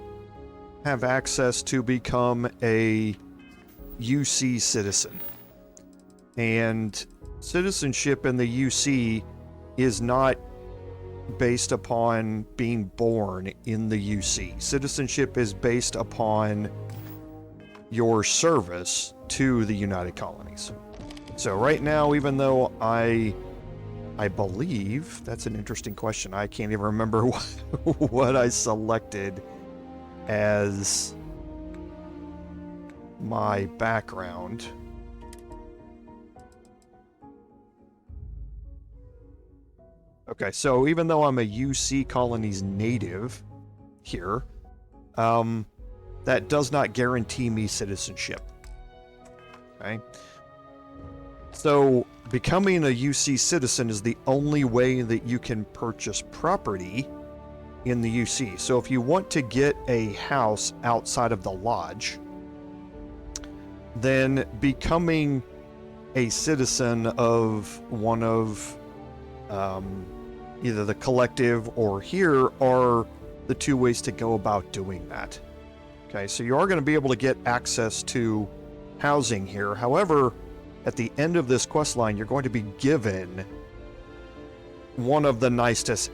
have access to become a UC citizen. And citizenship in the UC is not based upon being born in the UC. Citizenship is based upon your service to the United Colonies. So right now, even though I believe, that's an interesting question. I can't even remember what I selected as my background. Okay, so even though I'm a UC Colonies native here, that does not guarantee me citizenship. Okay? So becoming a UC citizen is the only way that you can purchase property in the UC. So if you want to get a house outside of the lodge, then becoming a citizen of one of either the collective or here are the 2 ways to go about doing that. Okay, so you are going to be able to get access to housing here. However, at the end of this quest line, you're going to be given one of the nicest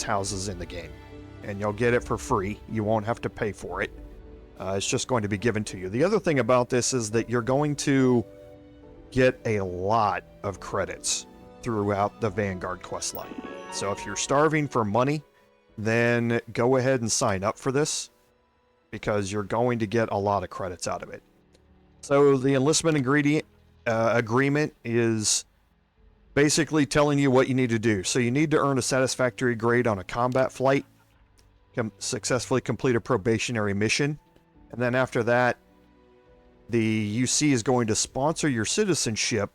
houses in the game. And you'll get it for free. You won't have to pay for it. It's just going to be given to you. The other thing about this is that you're going to get a lot of credits throughout the Vanguard questline. So if you're starving for money, then go ahead and sign up for this, because you're going to get a lot of credits out of it. So the enlistment agreement is basically telling you what you need to do. So you need to earn a satisfactory grade on a combat flight, successfully complete a probationary mission, and then after that, the UC is going to sponsor your citizenship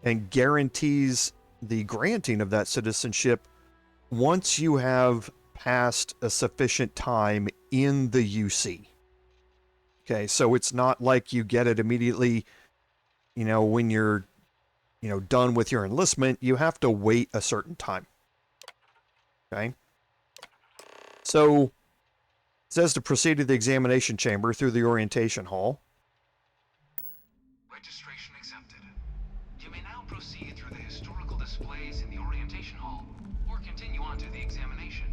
and guarantees the granting of that citizenship once you have passed a sufficient time in the UC. Okay, so it's not like you get it immediately, when you're, done with your enlistment. You have to wait a certain time. Okay? So, it says to proceed to the examination chamber through the orientation hall. Registration accepted. You may now proceed through the historical displays in the orientation hall, or continue on to the examination.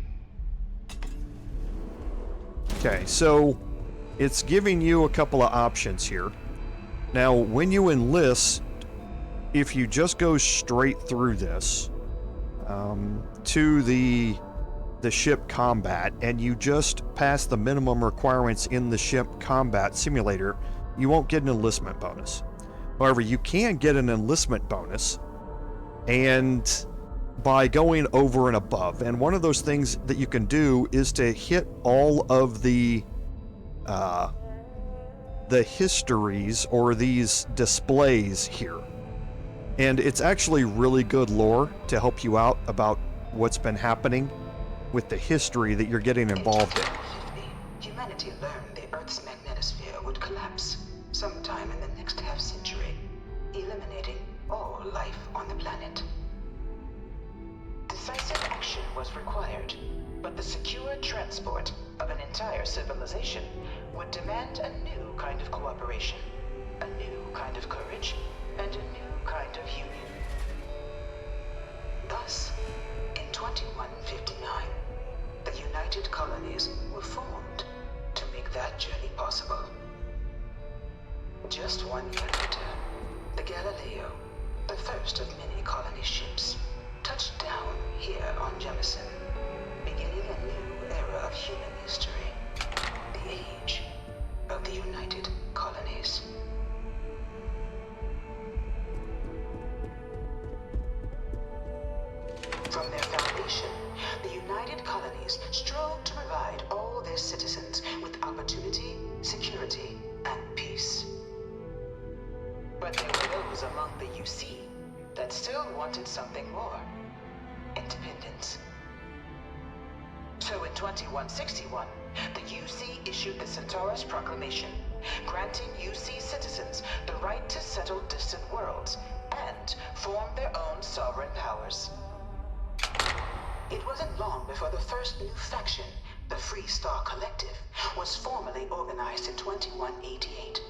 Okay, so it's giving you a couple of options here. Now, when you enlist, if you just go straight through this to the ship combat, and you just pass the minimum requirements in the ship combat simulator, you won't get an enlistment bonus. However, you can get an enlistment bonus, and by going over and above. And one of those things that you can do is to hit all of the histories or these displays here. And it's actually really good lore to help you out about what's been happening with the history that you're getting involved in. Humanity learned the Earth's magnetosphere would collapse sometime in the next half-century, eliminating all life on the planet. Decisive action was required, but the secure transport of an entire civilization would demand a new kind of cooperation, a new kind of courage, and a new kind of union. Thus, in 2159, the United Colonies were formed to make that journey possible. Just 1 year later, the Galileo, the first of many colony ships, touched down here on Jemison, beginning a new era of human history, the age of the United Colonies. From their foundation, the United Colonies strove to provide all their citizens with opportunity, security, and peace. But there were those among the UC that still wanted something more: independence. So in 2161, the UC issued the Centaurus Proclamation, granting UC citizens the right to settle distant worlds and form their own sovereign powers. It wasn't long before the first new faction, the Free Star Collective, was formally organized in 2188,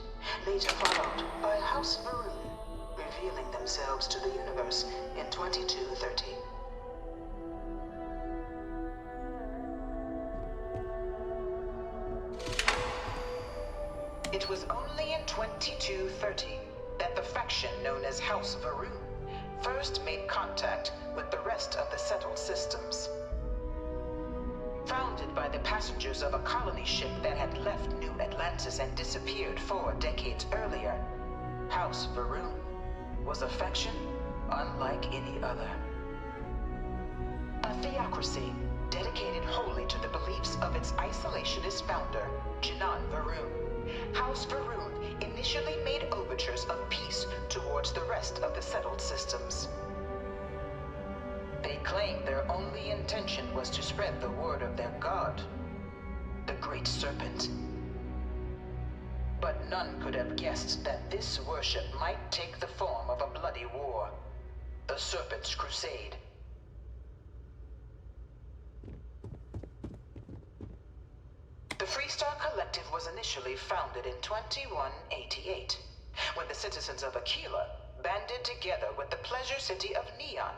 later followed by House Maroon, revealing themselves to the universe in 2230. It was only in 2230 that the faction known as House Varoon first made contact with the rest of the settled systems. Founded by the passengers of a colony ship that had left New Atlantis and disappeared 4 decades earlier, House Varoon was a faction unlike any other. A theocracy dedicated wholly to the beliefs of its isolationist founder, Janan Varoon. House Varoon initially made overtures of peace towards the rest of the settled systems. They claimed their only intention was to spread the word of their god, the Great Serpent. But none could have guessed that this worship might take the form of a bloody war, the Serpent's Crusade. The Freestar Collective was initially founded in 2188, when the citizens of Aquila banded together with the pleasure city of Neon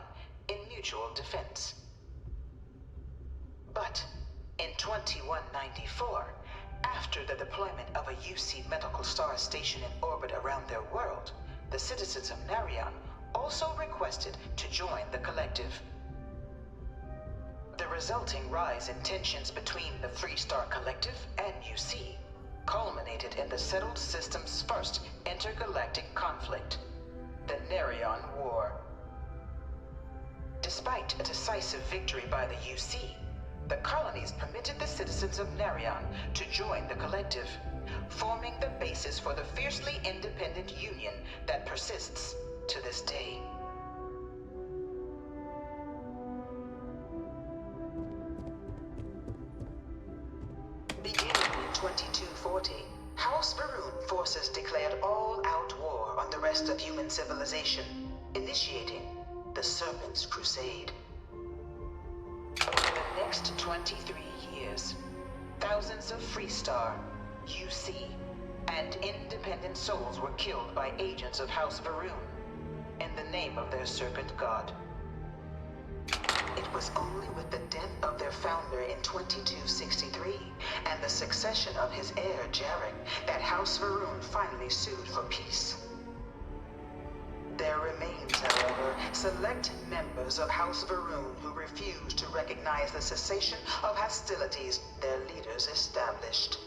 in mutual defense. But in 2194, after the deployment of a UC medical star station in orbit around their world, the citizens of Narion also requested to join the collective. The resulting rise in tensions between the Freestar Collective and UC culminated in the settled system's first intergalactic conflict, the Narion War. Despite a decisive victory by the UC, the colonies permitted the citizens of Narion to join the collective, forming the basis for the fiercely independent union that persists to this day. Beginning in 2240, House Varun forces declared all-out war on the rest of human civilization, initiating the Serpent's Crusade. Over the next 23 years, thousands of Freestar, UC, and independent souls were killed by agents of House Varun in the name of their Serpent God. It was only with the death of their founder in 2263 and the succession of his heir Jarek that House Varun finally sued for peace. There remains, however, select members of House Varun who refuse to recognize the cessation of hostilities their leaders established.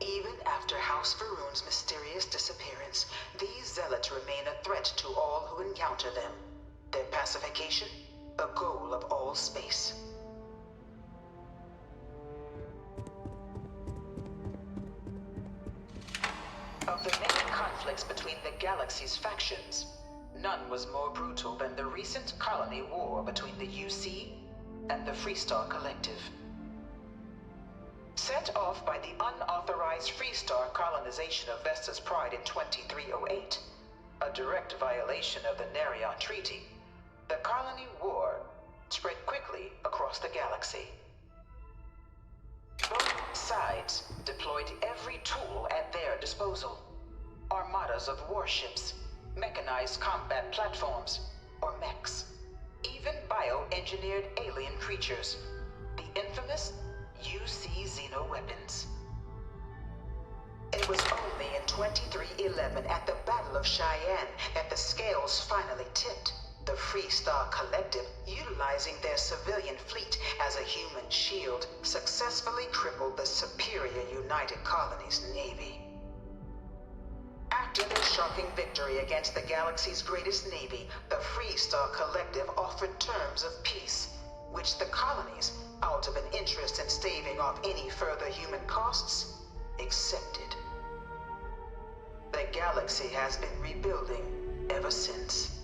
Even after House Varun's mysterious disappearance, these zealots remain a threat to all who encounter them. Their pacification, a goal of all space. Of the many conflicts between the galaxy's factions, none was more brutal than the recent colony war between the UC and the Freestar Collective. Set off by the unauthorized Freestar colonization of Vesta's Pride in 2308, a direct violation of the Narion Treaty, the colony war spread quickly across the galaxy. Both sides deployed every tool at their disposal. Armadas of warships, mechanized combat platforms, or mechs, even bioengineered alien creatures, the infamous UC xeno-weapons. It was only in 2311 at the Battle of Cheyenne that the scales finally tipped, the Freestar Collective, utilizing their civilian fleet as a human shield, successfully crippled the superior United Colonies Navy. After their shocking victory against the galaxy's greatest navy, the Freestar Collective offered terms of peace, which the colonies, out of an interest in staving off any further human costs, accepted. The galaxy has been rebuilding ever since.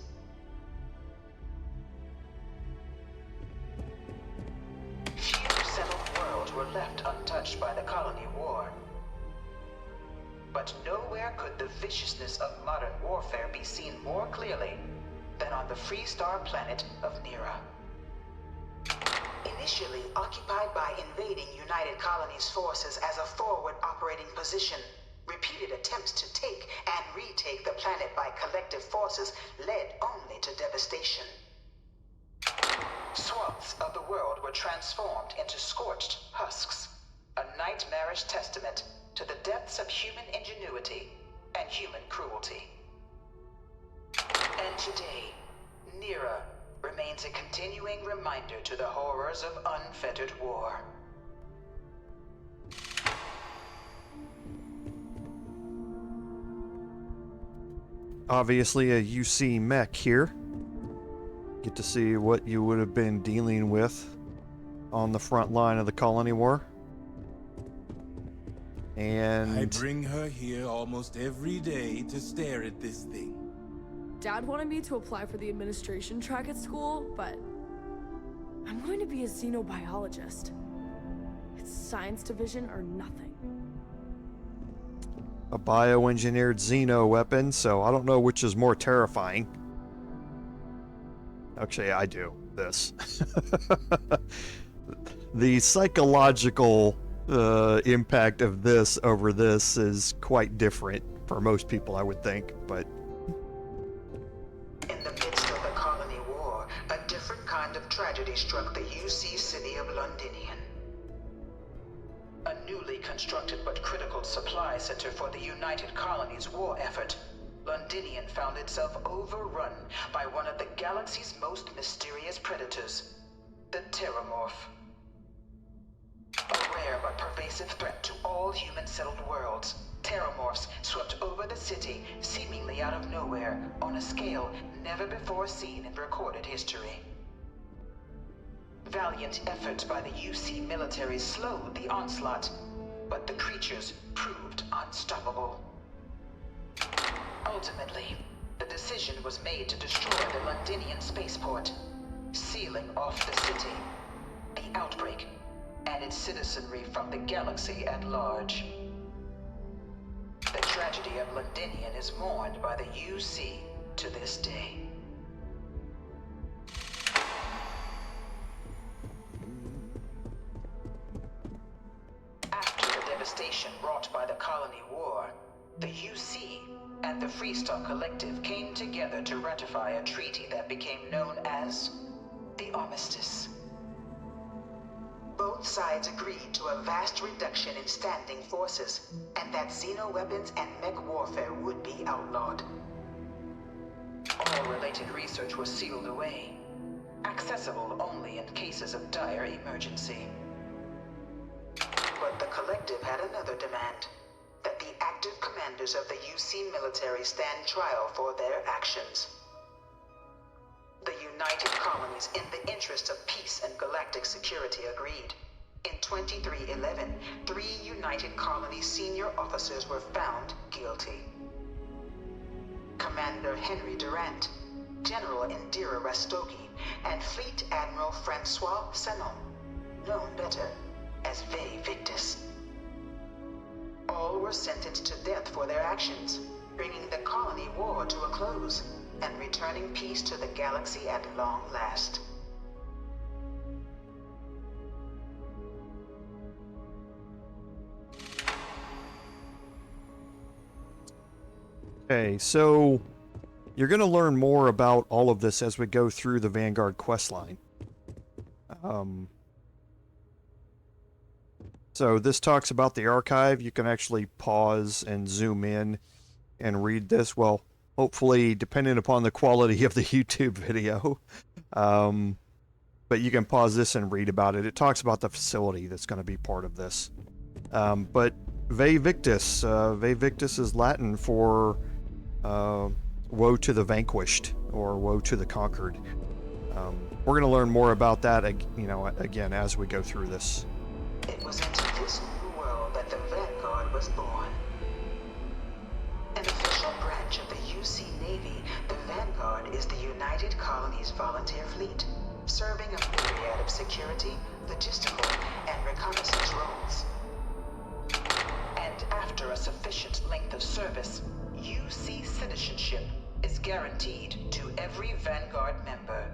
Few settled worlds were left untouched by the colony war. But nowhere could the viciousness of modern warfare be seen more clearly than on the Freestar planet of Nira. Initially occupied by invading United Colonies forces as a forward operating position, repeated attempts to take and retake the planet by collective forces led only to devastation. Swaths of the world were transformed into scorched husks, a nightmarish testament to the depths of human ingenuity and human cruelty. And today, Nira remains a continuing reminder to the horrors of unfettered war. Obviously a UC mech here. Get to see what you would have been dealing with on the front line of the colony war. And I bring her here almost every day to stare at this thing. Dad wanted me to apply for the administration track at school, but I'm going to be a xenobiologist. It's science division or nothing. a bioengineered xeno weapon, so I don't know which is more terrifying. Actually, I do. This. The psychological impact of this over this is quite different for most people, I would think, but... In the midst of the colony war, a different kind of tragedy struck the UC city of Londinian. A newly constructed but critical supply center for the United Colonies' war effort Londinian found itself overrun by one of the galaxy's most mysterious predators, the Terrormorph. A rare but pervasive threat to all human-settled worlds, Terrormorphs swept over the city, seemingly out of nowhere, on a scale never before seen in recorded history. Valiant efforts by the UC military slowed the onslaught, but the creatures proved unstoppable. Ultimately, the decision was made to destroy the Londinian spaceport, sealing off the city, the outbreak, and its citizenry from the galaxy at large. The tragedy of Londinian is mourned by the UC to this day. After the devastation wrought by the Colony War, the UC and the Freestock Collective came together to ratify a treaty that became known as the Armistice. Both sides agreed to a vast reduction in standing forces, and that xeno-weapons and mech warfare would be outlawed. All related research was sealed away, accessible only in cases of dire emergency. But the Collective had another demand, that the active commanders of the UC military stand trial for their actions. The United Colonies, in the interest of peace and galactic security, agreed. In 2311, 3 United Colonies senior officers were found guilty. Commander Henry Durant, General Indira Rastogi, and Fleet Admiral Francois Sanon, known better as Vae Victis. All were sentenced to death for their actions, bringing the colony war to a close and returning peace to the galaxy at long last. Okay, so you're going to learn more about all of this as we go through the Vanguard questline. So this talks about the archive. You can actually pause and zoom in and read this. Well, hopefully, depending upon the quality of the YouTube video. But you can pause this and read about it. It talks about the facility that's going to be part of this. But Vae Victis. Vae Victis is Latin for woe to the vanquished, or woe to the conquered. We're going to learn more about that, again, as we go through this. It was into this new world that the Vanguard was born. An official branch of the UC Navy, the Vanguard is the United Colonies Volunteer Fleet, serving a myriad of security, logistical, and reconnaissance roles. And after a sufficient length of service, UC citizenship is guaranteed to every Vanguard member.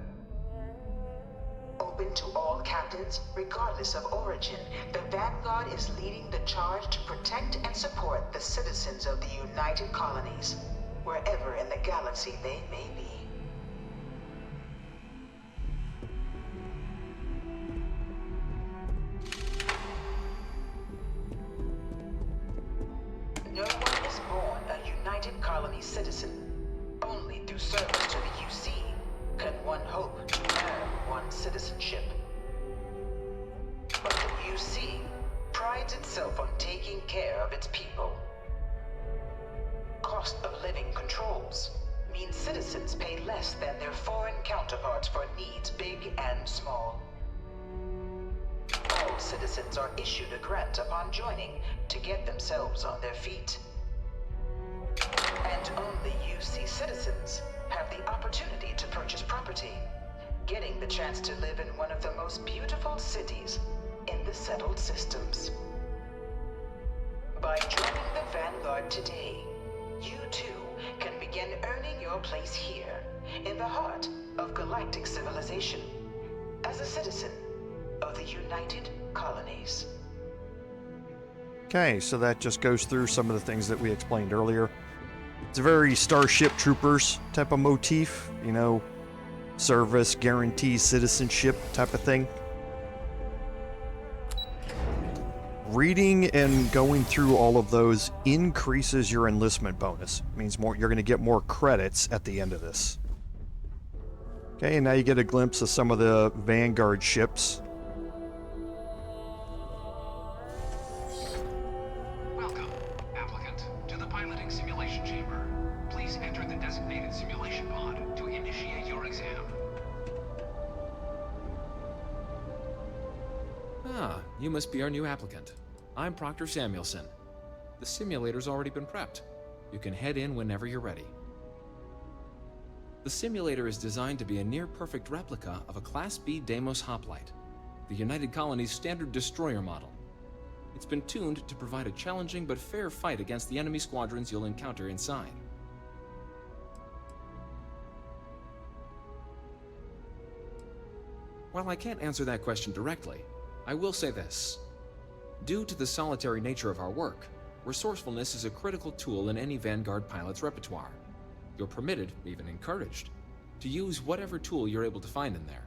Open to all captains, regardless of origin, the Vanguard is leading the charge to protect and support the citizens of the United Colonies, wherever in the galaxy they may be. No one is born a United Colony citizen. Only through service to the UC can one hope to earn one's citizenship. But the UC prides itself on taking care of its people. Cost of living controls mean citizens pay less than their foreign counterparts for needs big and small. All citizens are issued a grant upon joining to get themselves on their feet. And only UC citizens have the opportunity to purchase property, getting the chance to live in one of the most beautiful cities in the settled systems. By joining the Vanguard today, you too can begin earning your place here, in the heart of galactic civilization, as a citizen of the United Colonies. Okay, so that just goes through some of the things that we explained earlier. It's a very Starship Troopers type of motif, service, guarantee, citizenship type of thing. reading and going through all of those increases your enlistment bonus. It means you're going to get more credits at the end of this. Okay, and now you get a glimpse of some of the Vanguard ships. Welcome, applicant, to the piloting simulation chamber. Please enter the designated simulation pod to initiate your exam. Ah, you must be our new applicant. I'm Proctor Samuelson. The simulator's already been prepped. You can head in whenever you're ready. The simulator is designed to be a near-perfect replica of a Class B Deimos hoplite, the United Colony's standard destroyer model. It's been tuned to provide a challenging but fair fight against the enemy squadrons you'll encounter inside. While I can't answer that question directly, I will say this. Due to the solitary nature of our work, resourcefulness is a critical tool in any Vanguard pilot's repertoire. You're permitted, even encouraged, to use whatever tool you're able to find in there.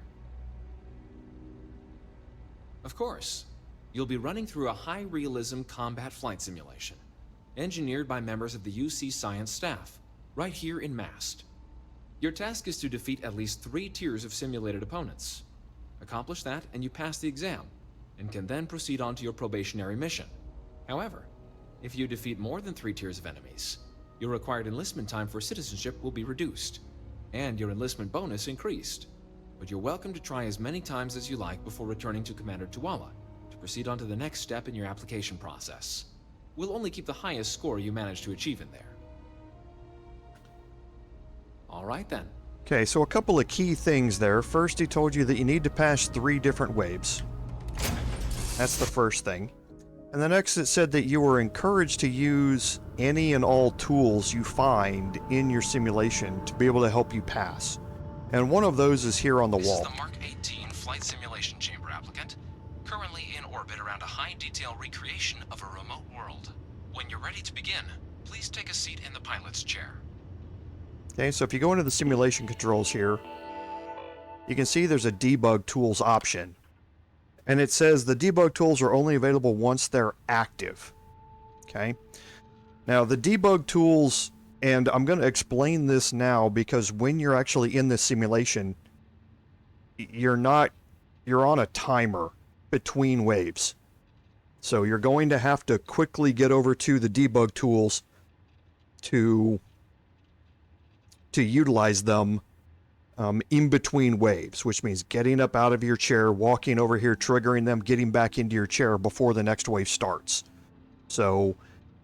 Of course, you'll be running through a high-realism combat flight simulation, engineered by members of the UC science staff, right here in Mast. Your task is to defeat at least 3 tiers of simulated opponents. Accomplish that, and you pass the exam, and can then proceed on to your probationary mission. However, if you defeat more than 3 tiers of enemies, your required enlistment time for citizenship will be reduced, and your enlistment bonus increased. But you're welcome to try as many times as you like before returning to Commander Tuala to proceed on to the next step in your application process. We'll only keep the highest score you manage to achieve in there. All right then. Okay, so a couple of key things there. First, he told you that you need to pass 3 different waves. That's the first thing. And the next, it said that you were encouraged to use any and all tools you find in your simulation to be able to help you pass. And one of those is here on the wall. This is the Mark 18 Flight Simulation Chamber applicant, currently in orbit around a high-detail recreation of a remote world. When you're ready to begin, please take a seat in the pilot's chair. Okay, so if you go into the simulation controls here, you can see there's a debug tools option. And it says the debug tools are only available once they're active. Okay? Now, the debug tools, and I'm going to explain this now because when you're actually in this simulation, you're on a timer between waves. So you're going to have to quickly get over to the debug tools to utilize them in between waves, which means getting up out of your chair, walking over here, triggering them, getting back into your chair before the next wave starts. So,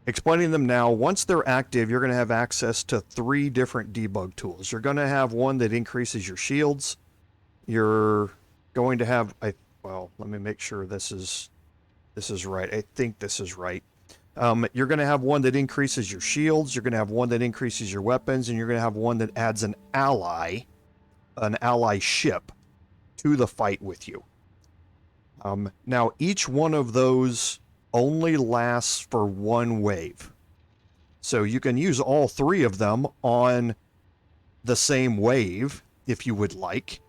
explaining them now, once they're active, you're going to have access to 3 different debug tools. You're going to have one that increases your shields. You're going to have, well, let me make sure this is right. I think this is right. You're going to have one that increases your shields. You're going to have one that increases your weapons, and you're going to have one that adds an ally ship to the fight with you. Now, each one of those only lasts for 1 wave. So you can use all 3 of them on the same wave, if you would like,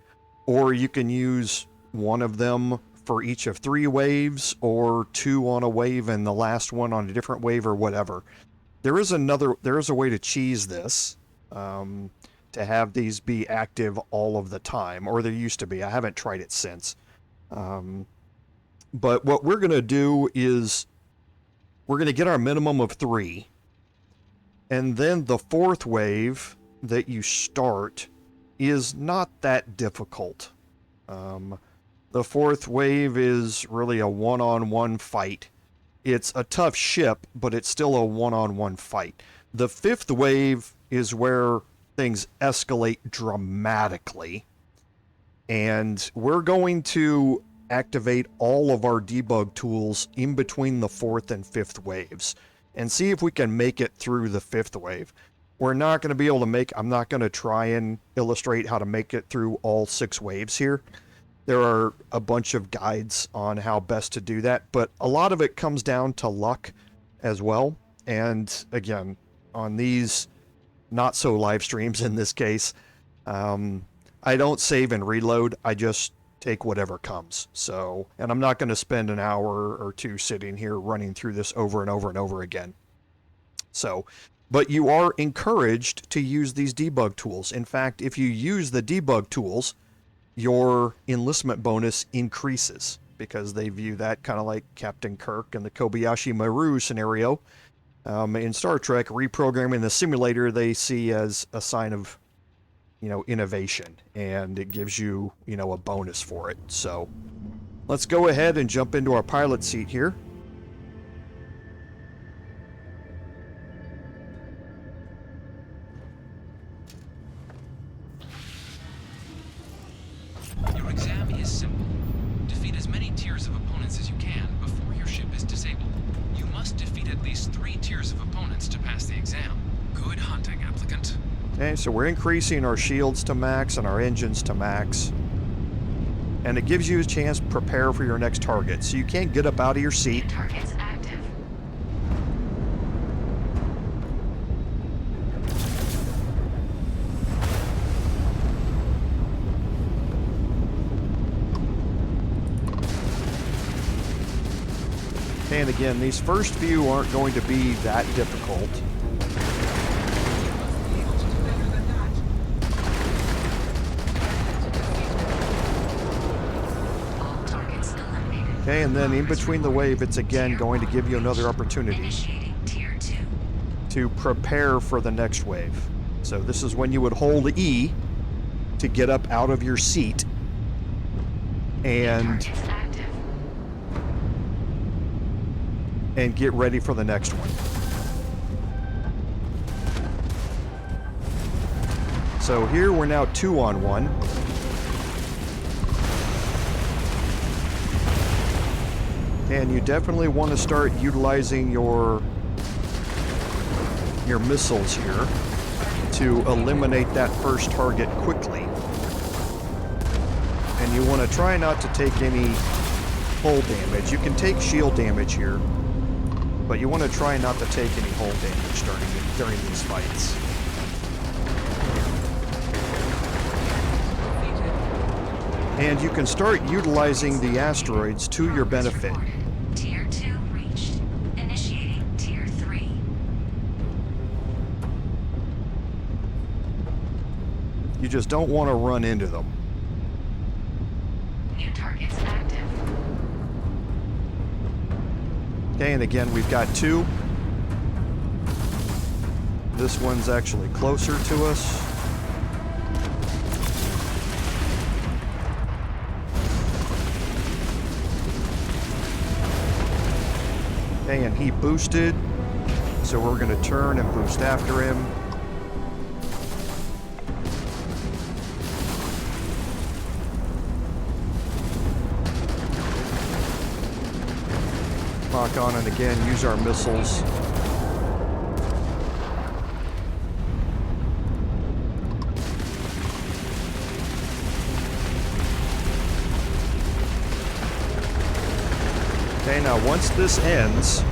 or you can use one of them for each of 3 waves, or 2 on a wave and the last one on a different wave, or whatever. There is a way to cheese this, to have these be active all of the time, or there used to be. I haven't tried it since. But what we're going to do is we're going to get our minimum of 3, and then the 4th wave that you start is not that difficult. The 4th wave is really a one-on-one fight. It's a tough ship, but it's still a one-on-one fight. The 5th wave is where things escalate dramatically, and we're going to activate all of our debug tools in between the 4th and 5th waves and see if we can make it through the 5th wave. We're not going to be able to I'm not going to try and illustrate how to make it through all 6 waves here. There are a bunch of guides on how best to do that, but a lot of it comes down to luck as well. And again, on these not so live streams in this case, I don't save and reload. I just take whatever comes. So, and I'm not going to spend an hour or two sitting here running through this over and over and over again. So, but you are encouraged to use these debug tools. In fact, if you use the debug tools, your enlistment bonus increases, because they view that kind of like Captain Kirk and the Kobayashi Maru scenario. In Star Trek, reprogramming the simulator they see as a sign of, innovation, and it gives you, a bonus for it. So let's go ahead and jump into our pilot seat here. Your exam is simple. Defeat as many tiers of opponents as you can before your ship is disabled. You must defeat at least 3 tiers of opponents to pass the exam. Good hunting, applicant. Okay, so we're increasing our shields to max and our engines to max. And it gives you a chance to prepare for your next target. So you can't get up out of your seat. Target's active. And again, these first few aren't going to be that difficult. Okay, and then in between the wave, it's again going to give you another opportunity to prepare for the next wave. So this is when you would hold E to get up out of your seat and get ready for the next one. So here we're now 2-on-1. And you definitely want to start utilizing your missiles here to eliminate that first target quickly. And you want to try not to take any hull damage. You can take shield damage here, but you want to try not to take any hull damage during these fights. And you can start utilizing the asteroids to your benefit. Tier 2 reached. Initiating Tier 3. You just don't want to run into them. New targets active. Okay, and again, we've got 2. This one's actually closer to us. Okay, and he boosted, so we're going to turn and boost after him. Lock on and again, use our missiles. Okay, now once this ends,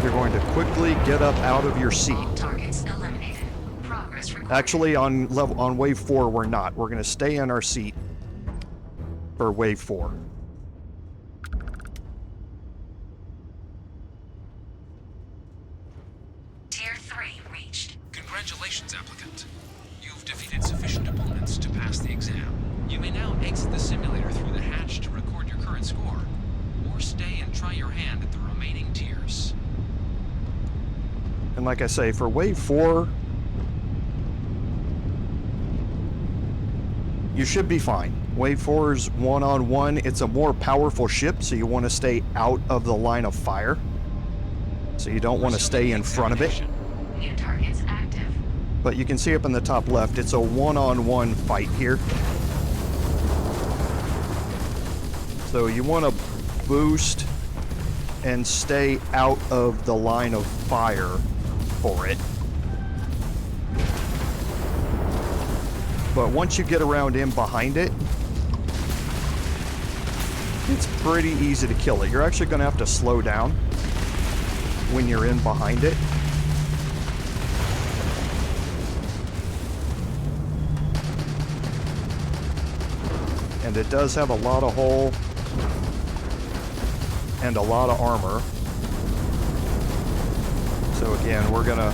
you're going to quickly get up out of your seat. Targets eliminated. Progress required. Actually, on wave 4, we're not. We're going to stay in our seat for wave 4. Tier 3 reached. Congratulations, applicant. You've defeated sufficient opponents to pass the exam. You may now exit the simulator through the hatch to record your current score, or stay and try your hand at the remaining tiers. And like I say, for wave 4, you should be fine. Wave 4 is 1-on-1. It's a more powerful ship, so you want to stay out of the line of fire. So you don't want to stay in front of it. New targets active. But you can see up in the top left, it's a 1-on-1 fight here. So you want to boost and stay out of the line of fire for it. But once you get around in behind it, it's pretty easy to kill it. You're actually going to have to slow down when you're in behind it. And it does have a lot of hull and a lot of armor. So again, we're gonna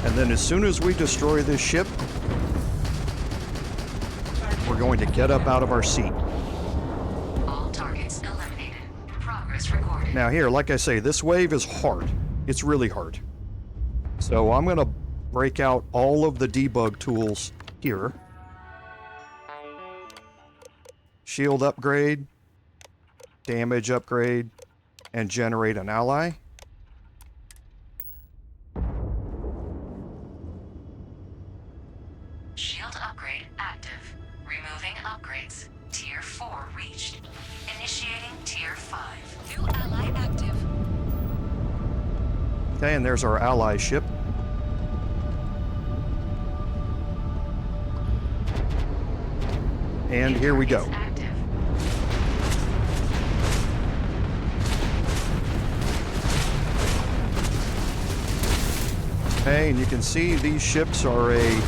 and then as soon as we destroy this ship, we're going to get up out of our seat. All targets eliminated. Progress recorded. Now here, like I say, this wave is hard. It's really hard. So I'm gonna break out all of the debug tools here. Shield upgrade, damage upgrade, and generate an ally. Shield upgrade active. Removing upgrades. Tier 4 reached. Initiating Tier 5. New ally active. Okay, and there's our ally ship. And here we go. Okay, and you can see these ships are a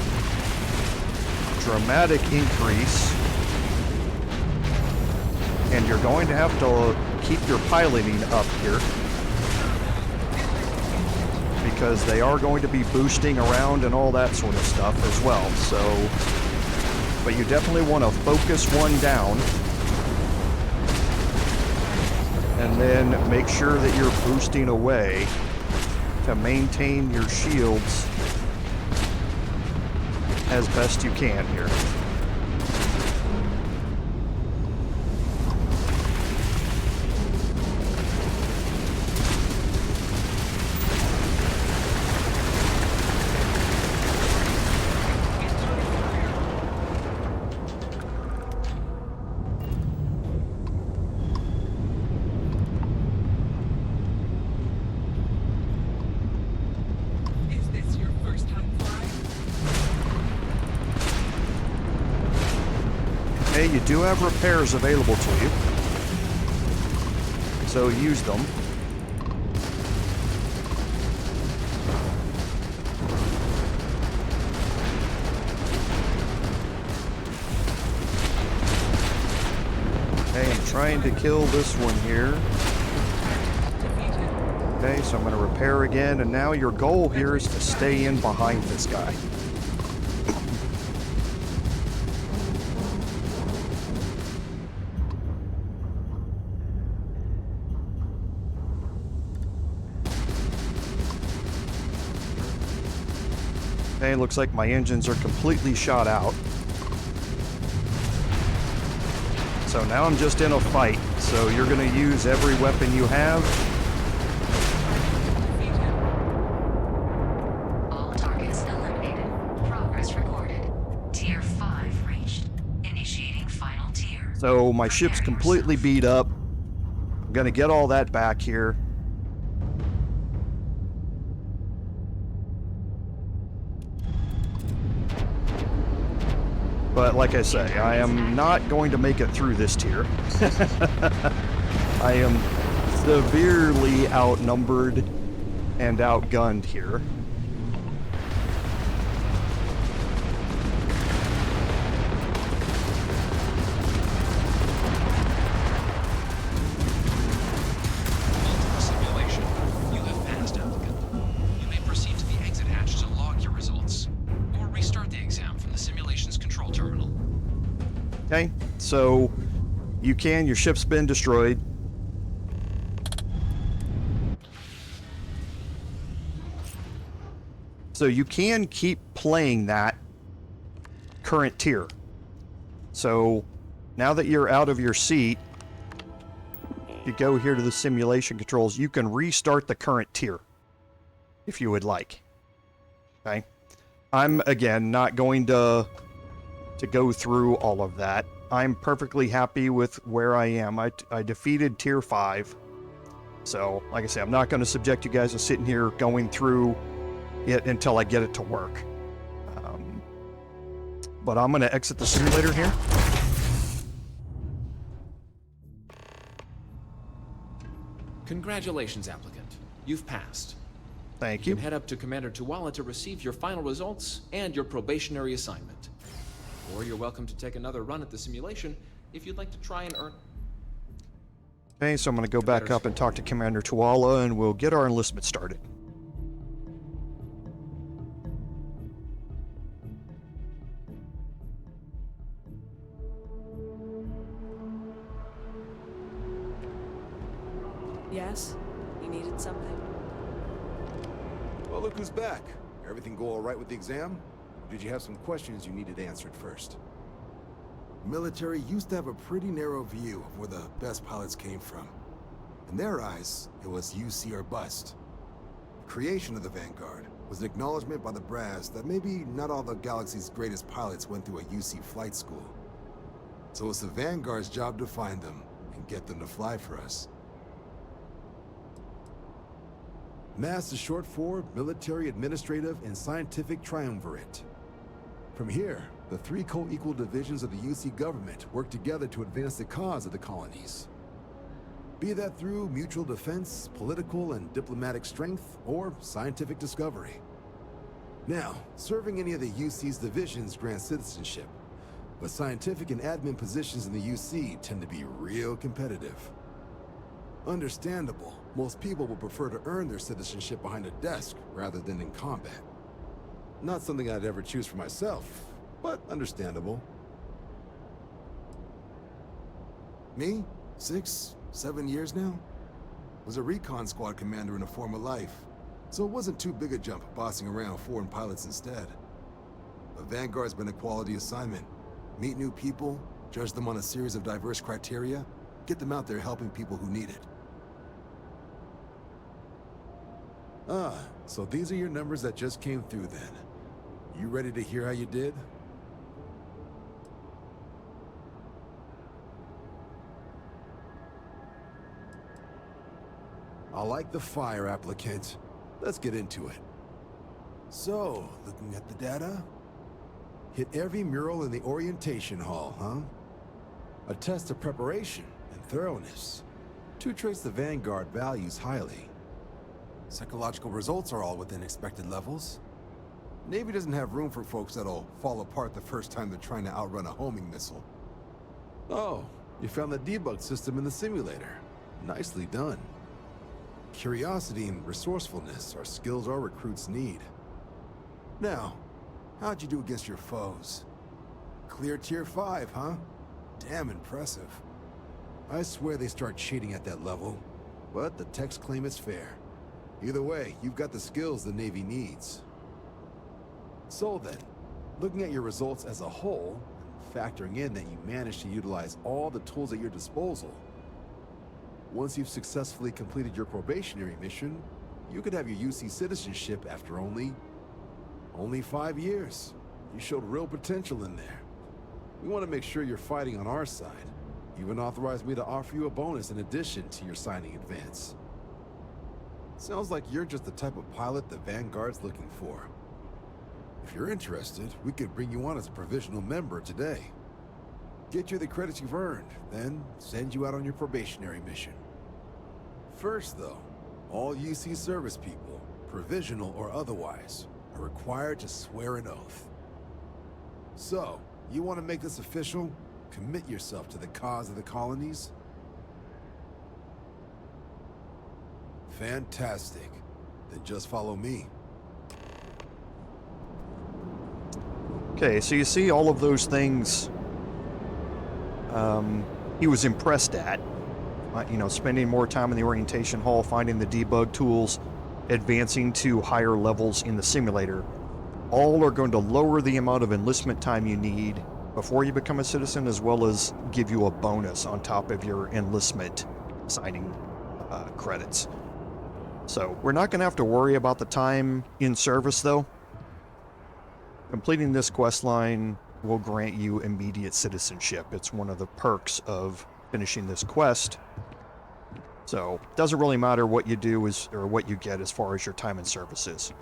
dramatic increase. And you're going to have to keep your piloting up here, because they are going to be boosting around and all that sort of stuff as well. So, but you definitely want to focus one down and then make sure that you're boosting away to maintain your shields as best you can here. You do have repairs available to you, so use them. Okay, I'm trying to kill this one here. Okay, so I'm going to repair again, and now your goal here is to stay in behind this guy. Okay, looks like my engines are completely shot out. So now I'm just in a fight. So you're going to use every weapon you have. All targets eliminated. Progress recorded. Tier 5 reached. Initiating final tier. So my ship's completely beat up. I'm going to get all that back here. But like I say, I am not going to make it through this tier. I am severely outnumbered and outgunned here. Simulation. You have passed, applicant. You may proceed to the exit hatch to log your results, or restart the exam from the simulation's control terminal. Okay, so you can, your ship's been destroyed. So you can keep playing that current tier. So now that you're out of your seat, you go here to the simulation controls, you can restart the current tier if you would like. Okay. I'm again not going to go through all of that. I'm perfectly happy with where I am. I defeated tier 5. So, like I say, I'm not going to subject you guys to sitting here going through it until I get it to work. But I'm going to exit the simulator here. Congratulations, applicant. You've passed. Thank You you. can head up to Commander Tuala to receive your final results and your probationary assignment. Or you're welcome to take another run at the simulation if you'd like to try and earn... Okay, so I'm going to go back up and talk to Commander Tuala, and we'll get our enlistment started. Yes? You needed something? Well, look who's back. Everything go all right with the exam? Or did you have some questions you needed answered first? Military used to have a pretty narrow view of where the best pilots came from. In their eyes, it was UC or bust. The creation of the Vanguard was an acknowledgement by the brass that maybe not all the galaxy's greatest pilots went through a UC flight school. So it's the Vanguard's job to find them and get them to fly for us. MAST is short for Military, Administrative, and Scientific Triumvirate. From here, the three co-equal divisions of the UC government work together to advance the cause of the colonies. Be that through mutual defense, political and diplomatic strength, or scientific discovery. Now, serving any of the UC's divisions grants citizenship, but scientific and admin positions in the UC tend to be real competitive. Understandable. Most people would prefer to earn their citizenship behind a desk rather than in combat. Not something I'd ever choose for myself, but understandable. Me? 6, 7 years now? Was a recon squad commander in a former life, so it wasn't too big a jump bossing around foreign pilots instead. The Vanguard's been a quality assignment. Meet new people, judge them on a series of diverse criteria, get them out there helping people who need it. Ah, so these are your numbers that just came through then. You ready to hear how you did? I like the fire, applicant. Let's get into it. So, looking at the data? Hit every mural in the orientation hall, huh? A test of preparation and thoroughness. Two traits the Vanguard values highly. Psychological results are all within expected levels. Navy doesn't have room for folks that'll fall apart the first time they're trying to outrun a homing missile. Oh, you found the debug system in the simulator. Nicely done. Curiosity and resourcefulness are skills our recruits need. Now, how'd you do against your foes? Clear tier 5, huh? Damn impressive. I swear they start cheating at that level, but the techs claim it's fair. Either way, you've got the skills the Navy needs. So then, looking at your results as a whole, and factoring in that you managed to utilize all the tools at your disposal, once you've successfully completed your probationary mission, you could have your UC citizenship after only 5 years. You showed real potential in there. We want to make sure you're fighting on our side. Even authorized me to offer you a bonus in addition to your signing advance. Sounds like you're just the type of pilot the Vanguard's looking for. If you're interested, we could bring you on as a provisional member today. Get you the credits you've earned, then send you out on your probationary mission. First, though, all UC service people, provisional or otherwise, are required to swear an oath. So, you want to make this official? Commit yourself to the cause of the colonies? Fantastic. Then just follow me. Okay, so you see all of those things he was impressed at. You know, spending more time in the orientation hall, finding the debug tools, advancing to higher levels in the simulator. All are going to lower the amount of enlistment time you need before you become a citizen, as well as give you a bonus on top of your enlistment signing credits. So we're not going to have to worry about the time in service, though. Completing this quest line will grant you immediate citizenship. It's one of the perks of finishing this quest. So it doesn't really matter what you do or what you get as far as your time in service is.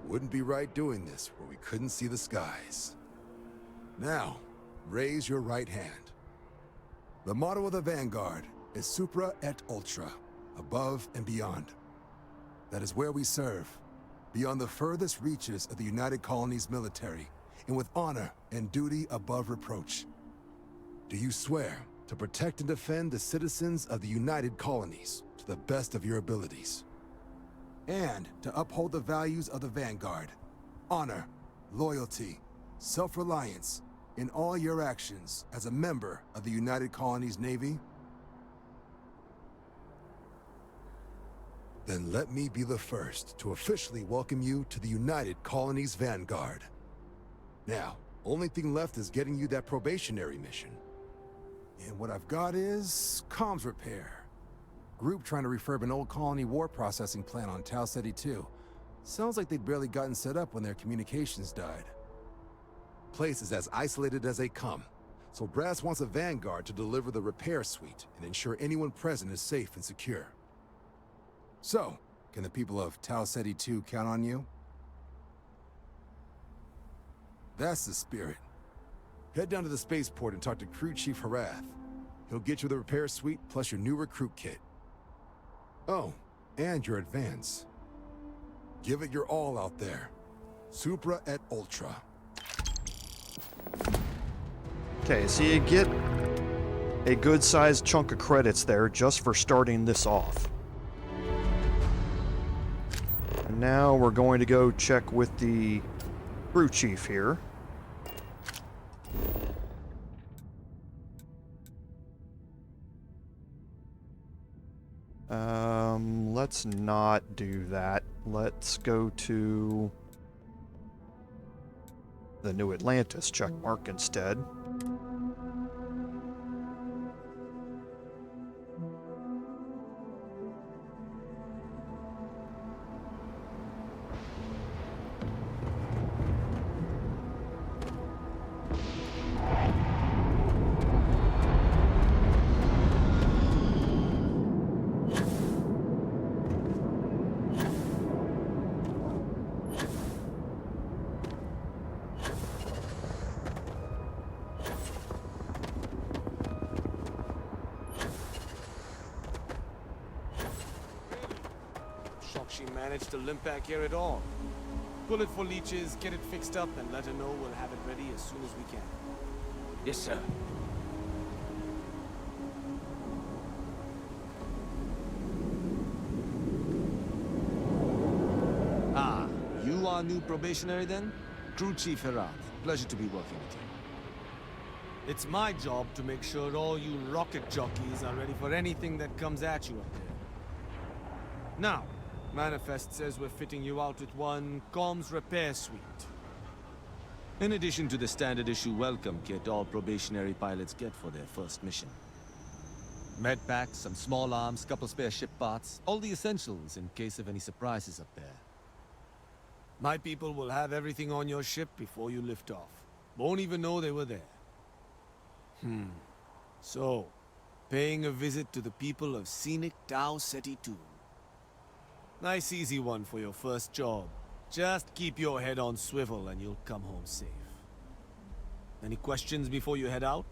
Wouldn't be right doing this where we couldn't see the skies. Now, raise your right hand. The motto of the Vanguard is Supra et Ultra, above and beyond. That is where we serve, beyond the furthest reaches of the United Colonies military, and with honor and duty above reproach. Do you swear to protect and defend the citizens of the United Colonies to the best of your abilities? And to uphold the values of the Vanguard, honor, loyalty, self-reliance, in all your actions as a member of the United Colonies Navy? Then let me be the first to officially welcome you to the United Colonies Vanguard. Now, only thing left is getting you that probationary mission. And what I've got is comms repair. Group trying to refurb an old colony war processing plant on Tau Ceti 2. Sounds like they'd barely gotten set up when their communications died. Place is as isolated as they come, so Brass wants a Vanguard to deliver the repair suite and ensure anyone present is safe and secure. So, can the people of Tau Ceti 2 count on you? That's the spirit. Head down to the spaceport and talk to Crew Chief Harath. He'll get you the repair suite plus your new recruit kit. Oh, and your advance. Give it your all out there. Supra et Ultra. Okay, so you get a good-sized chunk of credits there just for starting this off. And now we're going to go check with the crew chief here. Let's not do that. Let's go to the New Atlantis checkmark instead. She managed to limp back here at all. Pull it for leeches, get it fixed up, and let her know we'll have it ready as soon as we can. Yes, sir. Ah, you are new probationary then? Crew Chief Herath. Pleasure to be working with you. It's my job to make sure all you rocket jockeys are ready for anything that comes at you up there. Now, Manifest says we're fitting you out with one comms repair suite. In addition to the standard issue welcome kit all probationary pilots get for their first mission. Med packs, some small arms, couple spare ship parts, all the essentials in case of any surprises up there. My people will have everything on your ship before you lift off. Won't even know they were there. So, paying a visit to the people of scenic Tau Ceti 2. Nice easy one for your first job. Just keep your head on swivel and you'll come home safe. Any questions before you head out?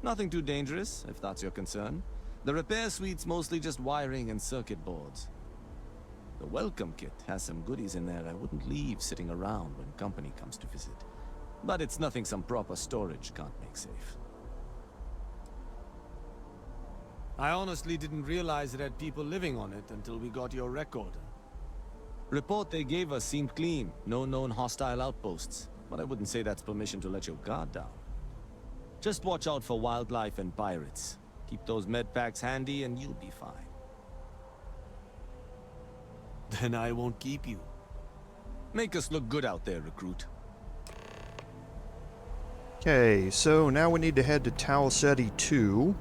Nothing too dangerous, if that's your concern. The repair suite's mostly just wiring and circuit boards. The welcome kit has some goodies in there I wouldn't leave sitting around when company comes to visit. But it's nothing some proper storage can't make safe. I honestly didn't realize it had people living on it until we got your recorder. Report they gave us seemed clean, no known hostile outposts, but I wouldn't say that's permission to let your guard down. Just watch out for wildlife and pirates. Keep those med packs handy and you'll be fine. Then I won't keep you. Make us look good out there, recruit. Okay, so now we need to head to Tau Ceti 2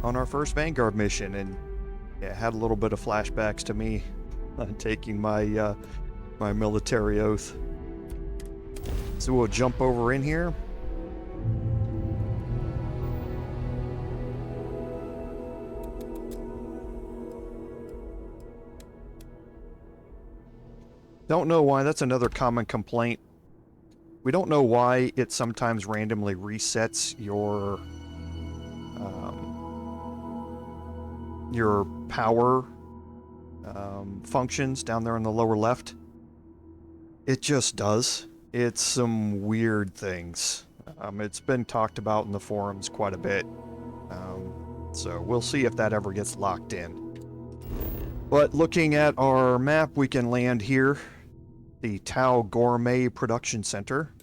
on our first Vanguard mission, and yeah, it had a little bit of flashbacks to me taking my my military oath. So we'll jump over in here. Don't know why, that's another common complaint We don't know why it sometimes randomly resets your power functions down there in the lower left. It just does. It's some weird things. It's been talked about in the forums quite a bit. So we'll see if that ever gets locked in. But looking at our map, we can land here. The Tau Gourmet Production Center.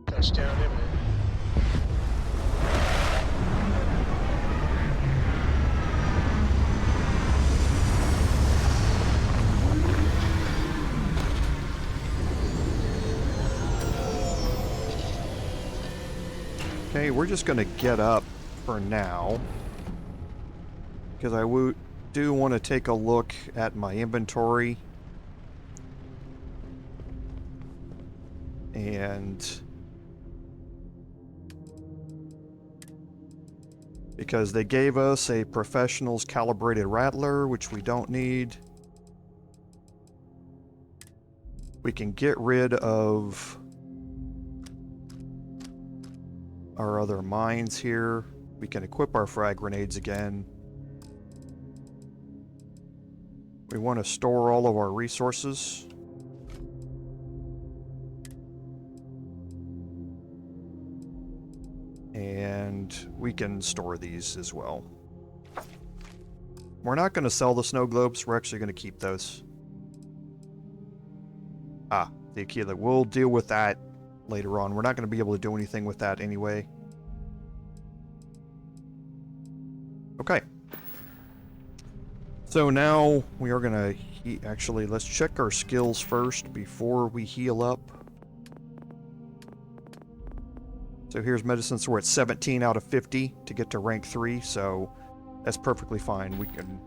Touchdown imminent. Okay, we're just going to get up for now, because I do want to take a look at my inventory. And because they gave us a professional's calibrated rattler, which we don't need. We can get rid of our other mines here. We can equip our frag grenades again. We want to store all of our resources. And we can store these as well. We're not going to sell the snow globes. We're actually going to keep those. Ah, the Aquila. We'll deal with that later on. We're not going to be able to do anything with that anyway. Okay. So now we are going to... Actually, let's check our skills first before we heal up. So here's medicine. So we're at 17 out of 50 to get to rank 3. So that's perfectly fine. We can...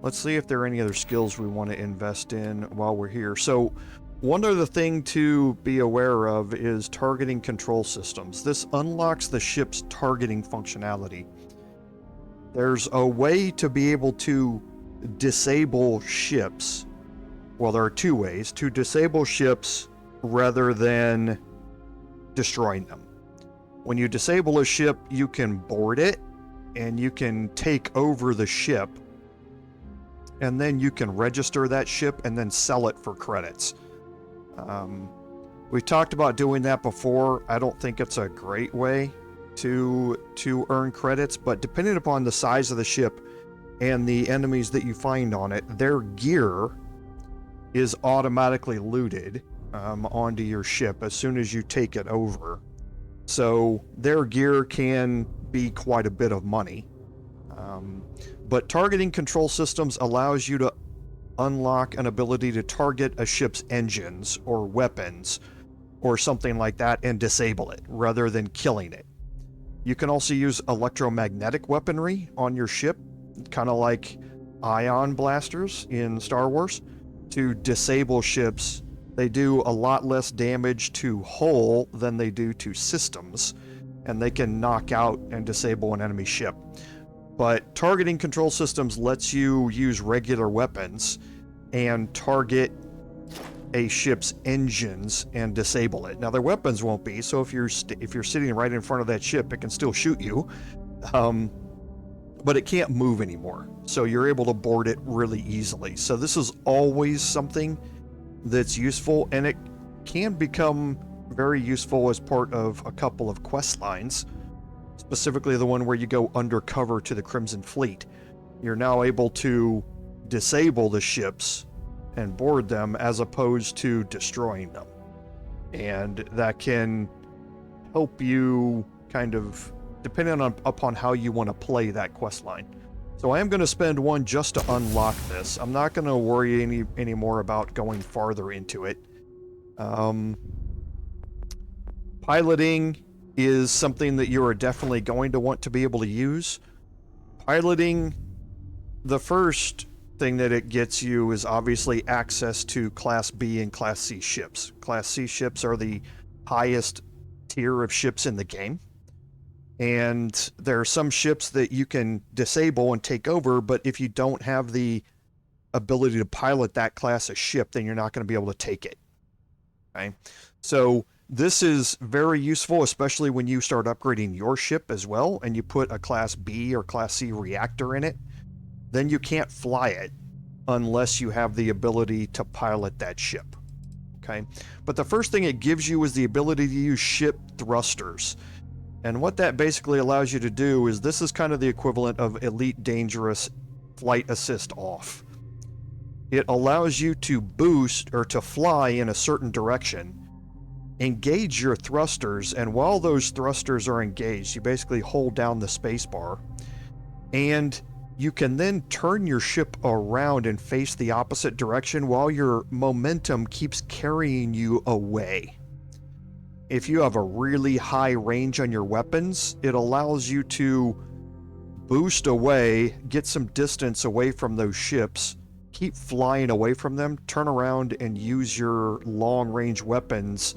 Let's see if there are any other skills we want to invest in while we're here. So one other thing to be aware of is targeting control systems. This unlocks the ship's targeting functionality. There's a way to be able to disable ships. Well, there are two ways to disable ships rather than destroying them. When you disable a ship, you can board it and you can take over the ship, and then you can register that ship and then sell it for credits. We talked about doing that before. I don't think it's a great way to earn credits, but depending upon the size of the ship and the enemies that you find on it, their gear is automatically looted onto your ship as soon as you take it over. So their gear can be quite a bit of money. But targeting control systems allows you to unlock an ability to target a ship's engines or weapons or something like that and disable it rather than killing it. You can also use electromagnetic weaponry on your ship, kind of like ion blasters in Star Wars, to disable ships. They do a lot less damage to hull than they do to systems, and they can knock out and disable an enemy ship. But targeting control systems lets you use regular weapons and target a ship's engines and disable it. Now their weapons won't be, so if you're sitting right in front of that ship, it can still shoot you, but it can't move anymore. So you're able to board it really easily. So this is always something that's useful, and it can become very useful as part of a couple of quest lines, specifically the one where you go undercover to the Crimson Fleet. You're now able to disable the ships and board them as opposed to destroying them. And that can help you kind of, depending upon how you want to play that quest line. So I am going to spend one just to unlock this. I'm not going to worry any more about going farther into it. Piloting is something that you are definitely going to want to be able to use. Piloting, the first thing that it gets you is obviously access to Class B and Class C ships. Class C ships are the highest tier of ships in the game. And there are some ships that you can disable and take over, but if you don't have the ability to pilot that class of ship, then you're not going to be able to take it. Okay? So this is very useful, especially when you start upgrading your ship as well, and you put a Class B or Class C reactor in it. Then you can't fly it unless you have the ability to pilot that ship. Okay? But the first thing it gives you is the ability to use ship thrusters. And what that basically allows you to do is, this is kind of the equivalent of Elite Dangerous Flight Assist Off. It allows you to boost or to fly in a certain direction, engage your thrusters, and while those thrusters are engaged, you basically hold down the spacebar, and you can then turn your ship around and face the opposite direction while your momentum keeps carrying you away. If you have a really high range on your weapons, it allows you to boost away, get some distance away from those ships, keep flying away from them, turn around and use your long-range weapons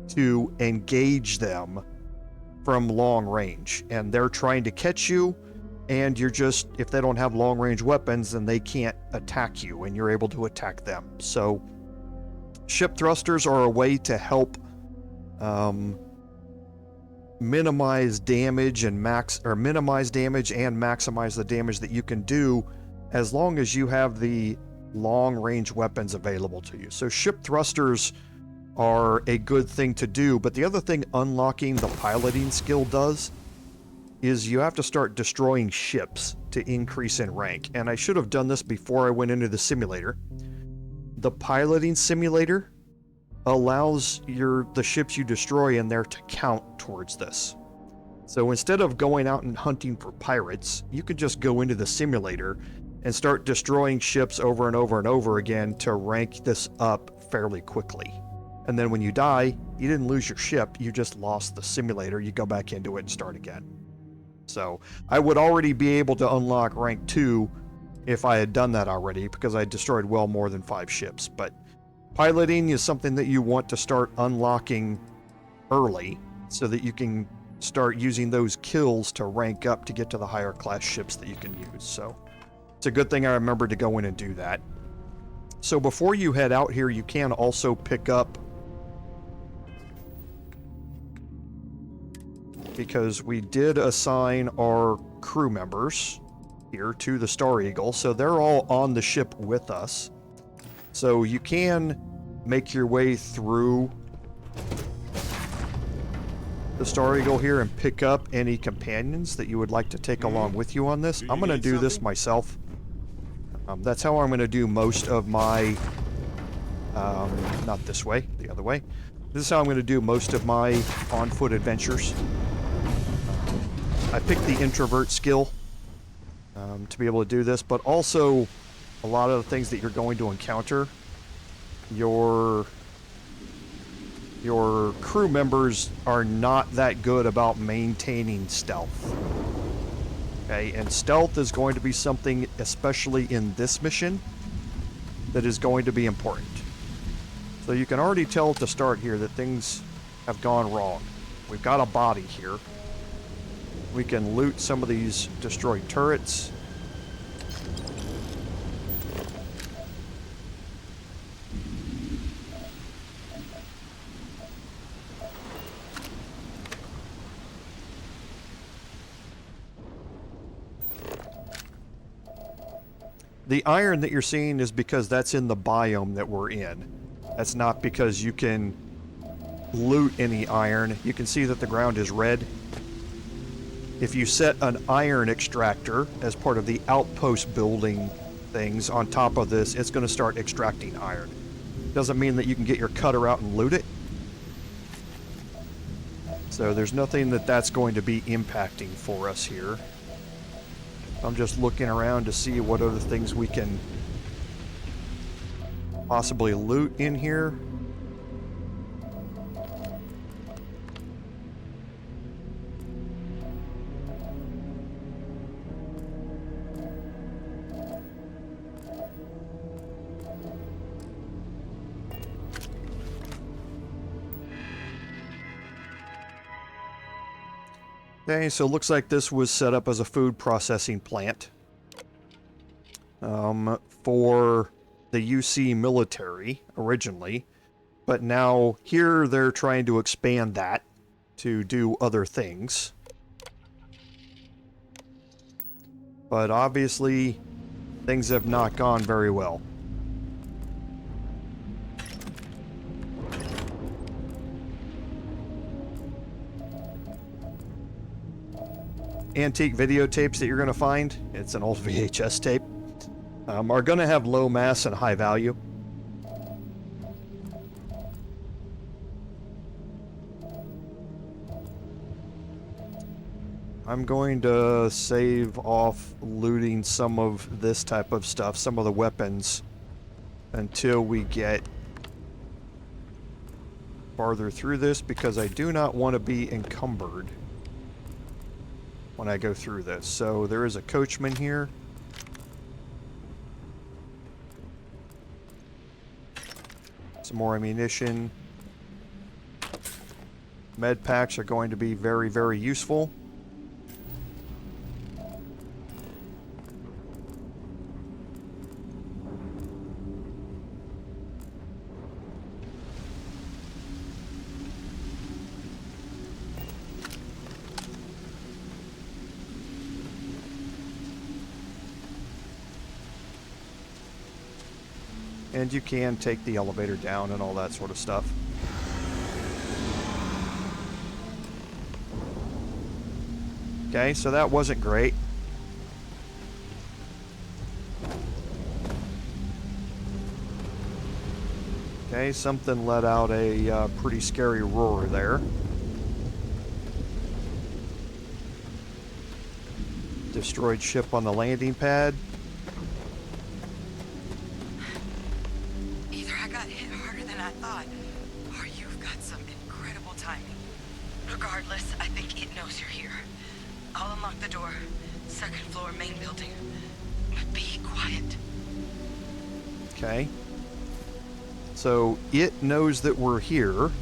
to engage them from long range. And they're trying to catch you, and you're just, if they don't have long-range weapons, then they can't attack you, and you're able to attack them. So ship thrusters are a way to help minimize damage and minimize damage and maximize the damage that you can do, as long as you have the long-range weapons available to you. So ship thrusters are a good thing to do, but the other thing unlocking the piloting skill does is you have to start destroying ships to increase in rank. And I should have done this before I went into the simulator. The piloting simulator allows the ships you destroy in there to count towards this. So instead of going out and hunting for pirates, you can just go into the simulator and start destroying ships over and over and over again to rank this up fairly quickly. And then when you die, you didn't lose your ship, you just lost the simulator. You go back into it and start again. So I would already be able to unlock rank 2 if I had done that already, because I destroyed well more than 5 ships. But piloting is something that you want to start unlocking early so that you can start using those kills to rank up to get to the higher class ships that you can use. So it's a good thing I remembered to go in and do that. So before you head out here, you can also pick up, because we did assign our crew members here to the Star Eagle, so they're all on the ship with us. So you can make your way through the Star Eagle here and pick up any companions that you would like to take along with you on this. I'm going to do this myself. That's how I'm going to do most of my, not this way, the other way. This is how I'm going to do most of my on-foot adventures. I picked the introvert skill to be able to do this, but also a lot of the things that you're going to encounter, your crew members are not that good about maintaining stealth. Okay, and stealth is going to be something, especially in this mission, that is going to be important. So you can already tell at the start here that things have gone wrong. We've got a body here. We can loot some of these destroyed turrets. The iron that you're seeing is because that's in the biome that we're in. That's not because you can loot any iron. You can see that the ground is red. If you set an iron extractor as part of the outpost building things on top of this, it's going to start extracting iron. Doesn't mean that you can get your cutter out and loot it. So there's nothing that's going to be impacting for us here. I'm just looking around to see what other things we can possibly loot in here. Okay, so it looks like this was set up as a food processing plant for the UC military originally, but now here they're trying to expand that to do other things. But obviously, things have not gone very well. Antique videotapes that you're going to find, it's an old VHS tape, are going to have low mass and high value. I'm going to save off looting some of this type of stuff, some of the weapons, until we get farther through this, because I do not want to be encumbered when I go through this. So there is a coachman here. Some more ammunition. Med packs are going to be very, very useful. And you can take the elevator down and all that sort of stuff. Okay, so that wasn't great. Okay, something let out a pretty scary roar there. Destroyed ship on the landing pad. Either I got hit harder than I thought, or you've got some incredible timing. Regardless, I think it knows you're here. I'll unlock the door. Second floor, main building. But be quiet. Okay. So it knows that we're here. Looks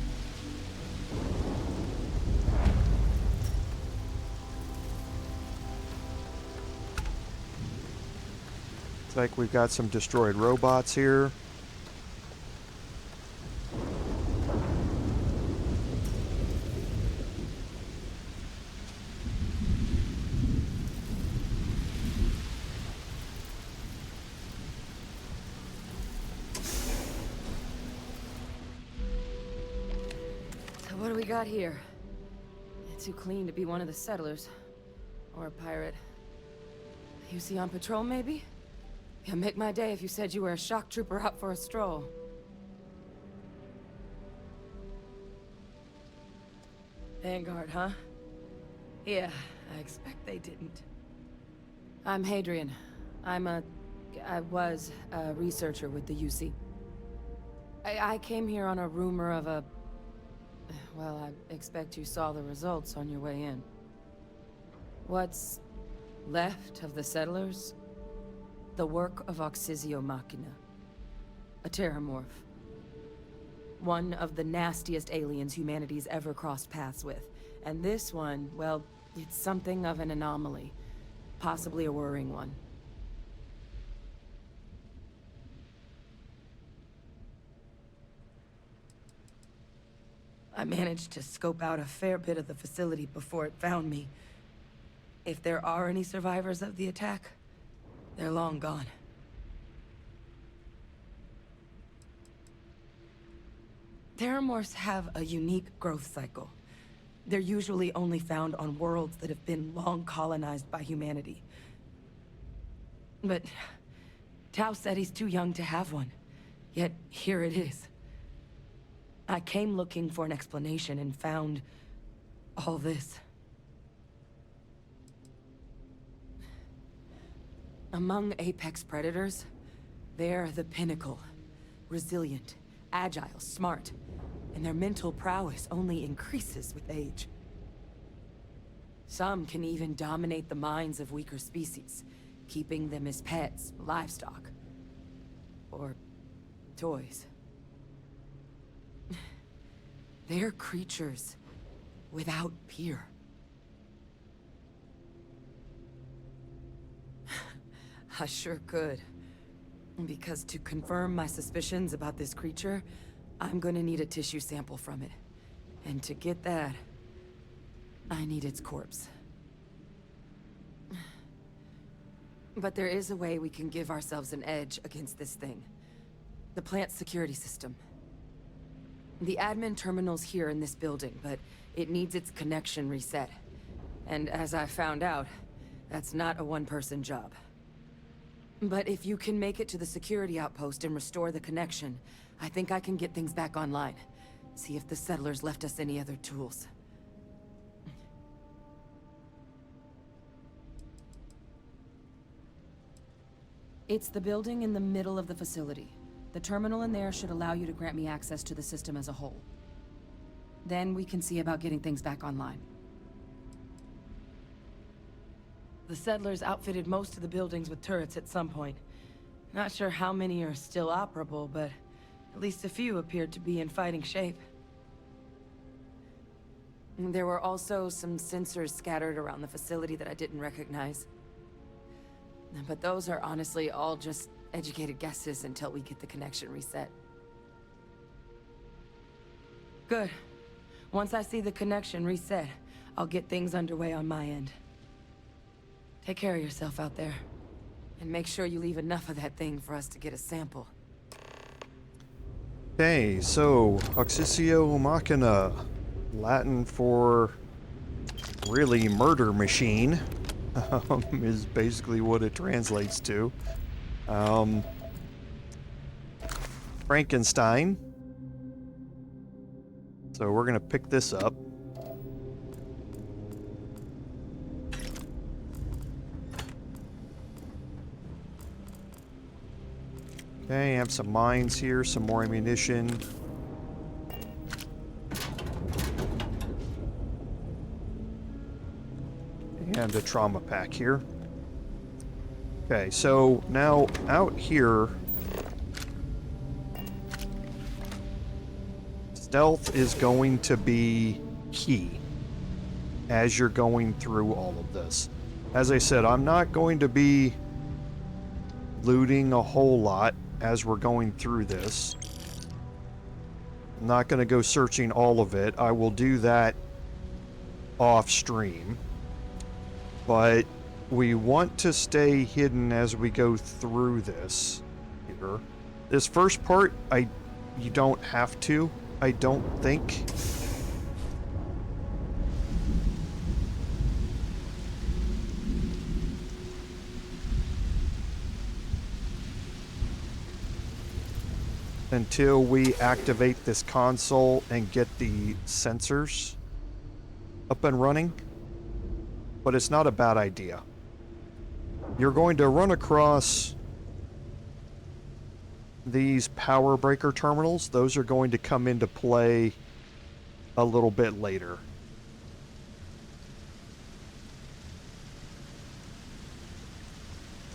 like we've got some destroyed robots here. What do we got here? It's too clean to be one of the settlers. Or a pirate. UC on patrol, maybe? It'd make my day if you said you were a shock trooper out for a stroll. Vanguard, huh? Yeah, I expect they didn't. I'm Hadrian. I was a researcher with the UC. I came here on a rumor of a... Well, I expect you saw the results on your way in. What's left of the settlers? The work of Oxysio Machina. A Terrormorph. One of the nastiest aliens humanity's ever crossed paths with. And this one, well, it's something of an anomaly. Possibly a worrying one. I managed to scope out a fair bit of the facility before it found me. If there are any survivors of the attack, they're long gone. Terrormorphs have a unique growth cycle. They're usually only found on worlds that have been long colonized by humanity. But Tao said he's too young to have one. Yet here it is. I came looking for an explanation and found all this. Among apex predators, they're the pinnacle. Resilient, agile, smart, and their mental prowess only increases with age. Some can even dominate the minds of weaker species, keeping them as pets, livestock, or toys. They're creatures without peer. I sure could. Because to confirm my suspicions about this creature, I'm gonna need a tissue sample from it. And to get that, I need its corpse. But there is a way we can give ourselves an edge against this thing. The plant's security system. The admin terminal's here in this building, but it needs its connection reset. And as I found out, that's not a one-person job. But if you can make it to the security outpost and restore the connection, I think I can get things back online. See if the settlers left us any other tools. It's the building in the middle of the facility. The terminal in there should allow you to grant me access to the system as a whole. Then we can see about getting things back online. The settlers outfitted most of the buildings with turrets at some point. Not sure how many are still operable, but at least a few appeared to be in fighting shape. There were also some sensors scattered around the facility that I didn't recognize. But those are honestly all just educated guesses until we get the connection reset. Good. Once I see the connection reset, I'll get things underway on my end. Take care of yourself out there. And make sure you leave enough of that thing for us to get a sample. Okay, so Auxitio Machina, Latin for really murder machine, is basically what it translates to. Frankenstein. So we're gonna pick this up. Okay, I have some mines here, some more ammunition. And a trauma pack here. Okay, so now out here, stealth is going to be key as you're going through all of this. As I said, I'm not going to be looting a whole lot as we're going through this. I'm not going to go searching all of it. I will do that off stream. But we want to stay hidden as we go through this here. This first part, you don't have to, I don't think. Until we activate this console and get the sensors up and running. But it's not a bad idea. You're going to run across these power breaker terminals. Those are going to come into play a little bit later.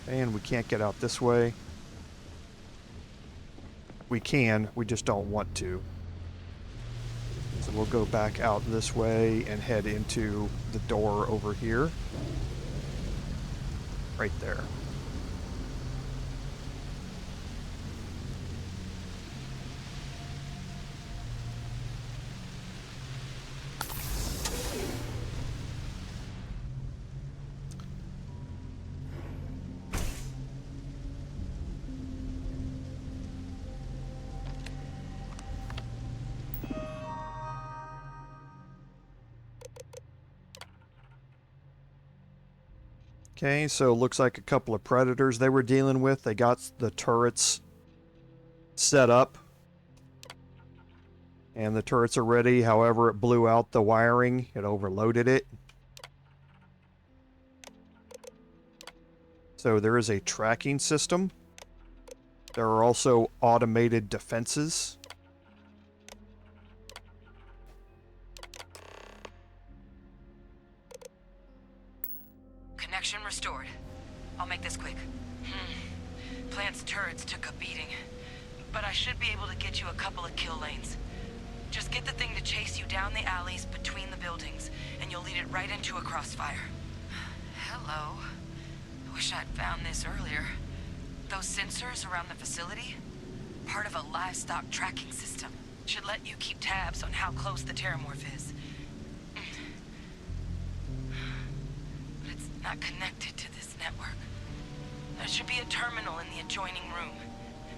And we can't get out this way. We can, we just don't want to. So we'll go back out this way and head into the door over here. Right there. Okay, so it looks like a couple of predators they were dealing with. They got the turrets set up. And the turrets are ready. However, it blew out the wiring. It overloaded it. So there is a tracking system. There are also automated defenses. Connection restored. I'll make this quick. Plant's turrets took a beating, but I should be able to get you a couple of kill lanes. Just get the thing to chase you down the alleys between the buildings, and you'll lead it right into a crossfire. Hello. Wish I'd found this earlier. Those sensors around the facility? Part of a livestock tracking system. Should let you keep tabs on how close the Terrormorph is. But it's not connected to this network. There should be a terminal in the adjoining room.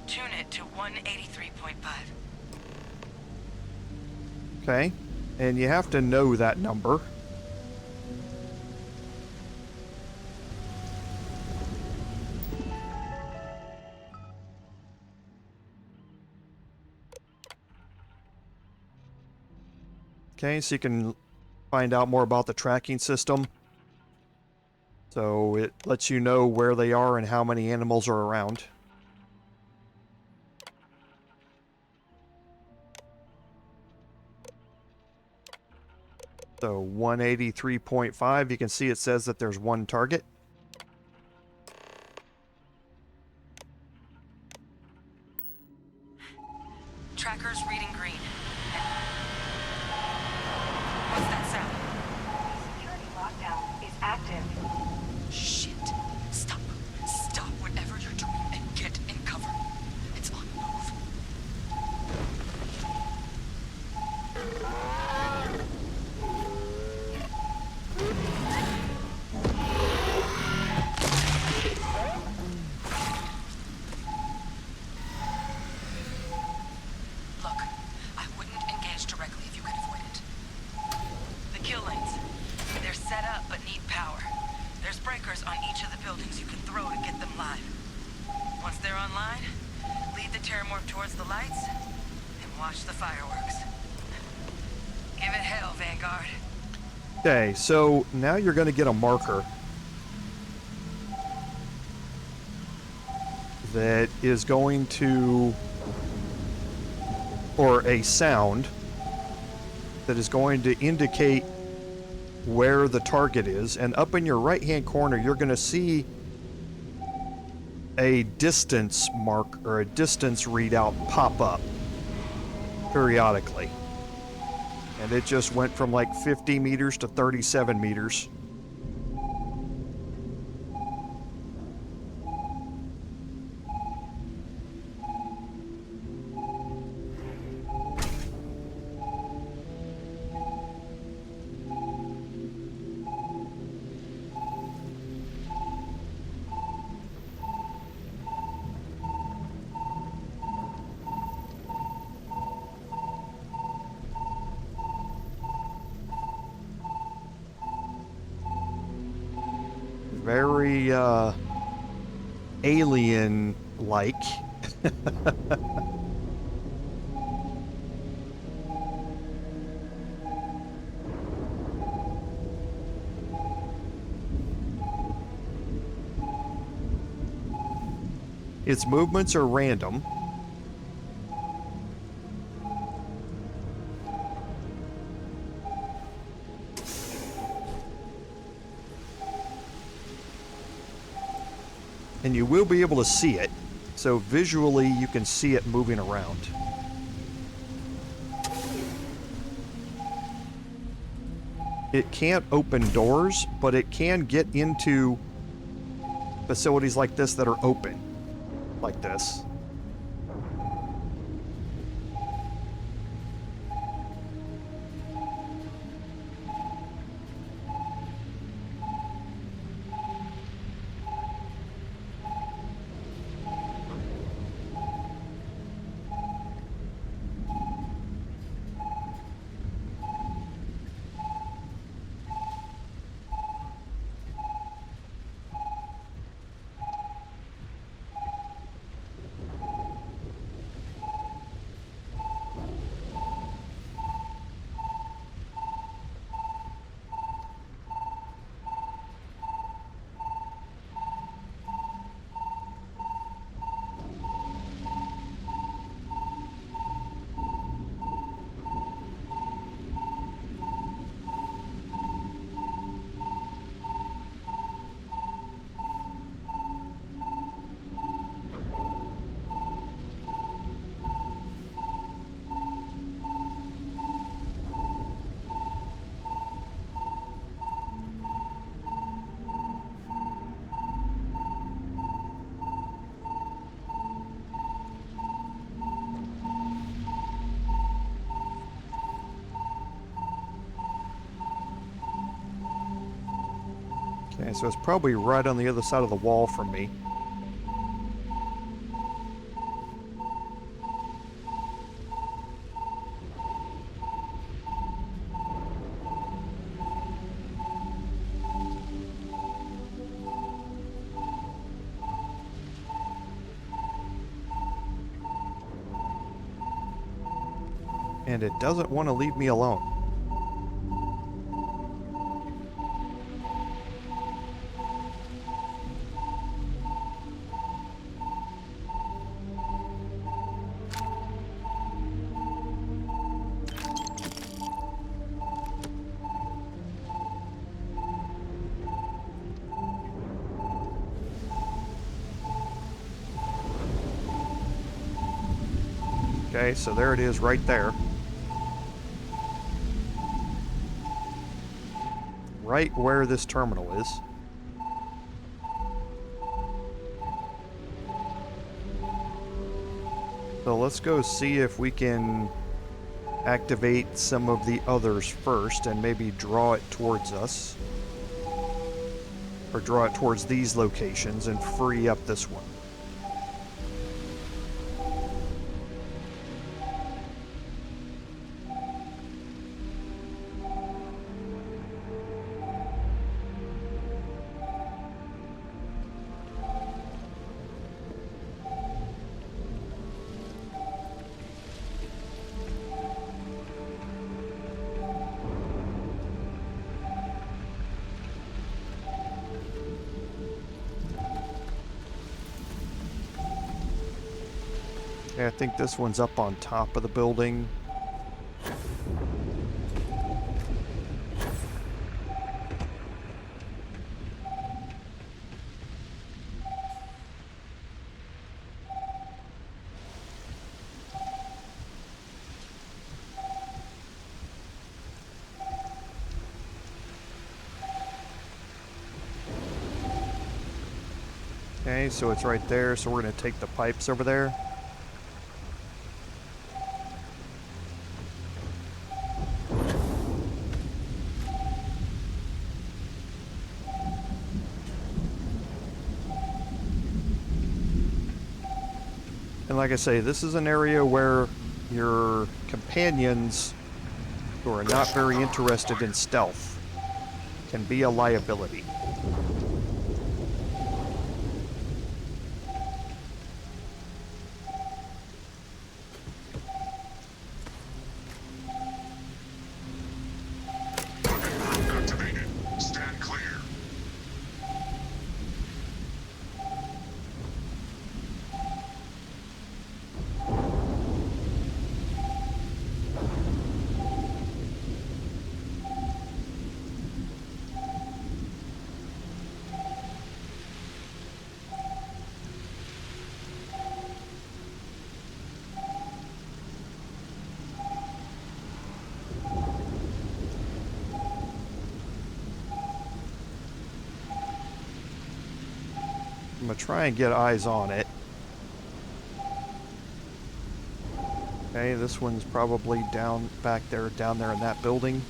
Tune it to 183.5. Okay. And you have to know that number. Okay, so you can find out more about the tracking system. So it lets you know where they are and how many animals are around. So 183.5, you can see it says that there's one target. Tracker's reading green. What's that sound? Security lockdown is active. Shit. Stop. Stop whatever you're doing and get in cover. It's on the move. Look, I wouldn't engage directly if you could avoid it. The kill lanes. They're set up but need power. There's breakers on each of the buildings you can throw to get them live. Once they're online, lead the Terrormorph towards the lights and watch the fireworks. Give it hell, Vanguard. Okay, so now you're going to get a marker that is going to, or a sound that is going to indicate where the target is, and up in your right hand corner you're going to see a distance mark or a distance readout pop up periodically, and it just went from like 50 meters to 37 meters. Very alien-like. Its movements are random. And you will be able to see it, so visually you can see it moving around. It can't open doors, but it can get into facilities like this that are open, like this. Okay, so it's probably right on the other side of the wall from me. And it doesn't want to leave me alone. Okay, so there it is right there. Right where this terminal is. So let's go see if we can activate some of the others first and maybe draw it towards us. Or draw it towards these locations and free up this one. Okay, I think this one's up on top of the building. Okay, so it's right there, so we're going to take the pipes over there. And like I say, this is an area where your companions who are not very interested in stealth can be a liability. I'm gonna try and get eyes on it. Okay, this one's probably down back there, down there in that building.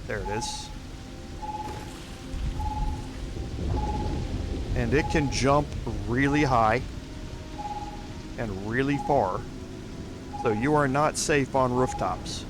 There it is. And it can jump really high and really far, so you are not safe on rooftops.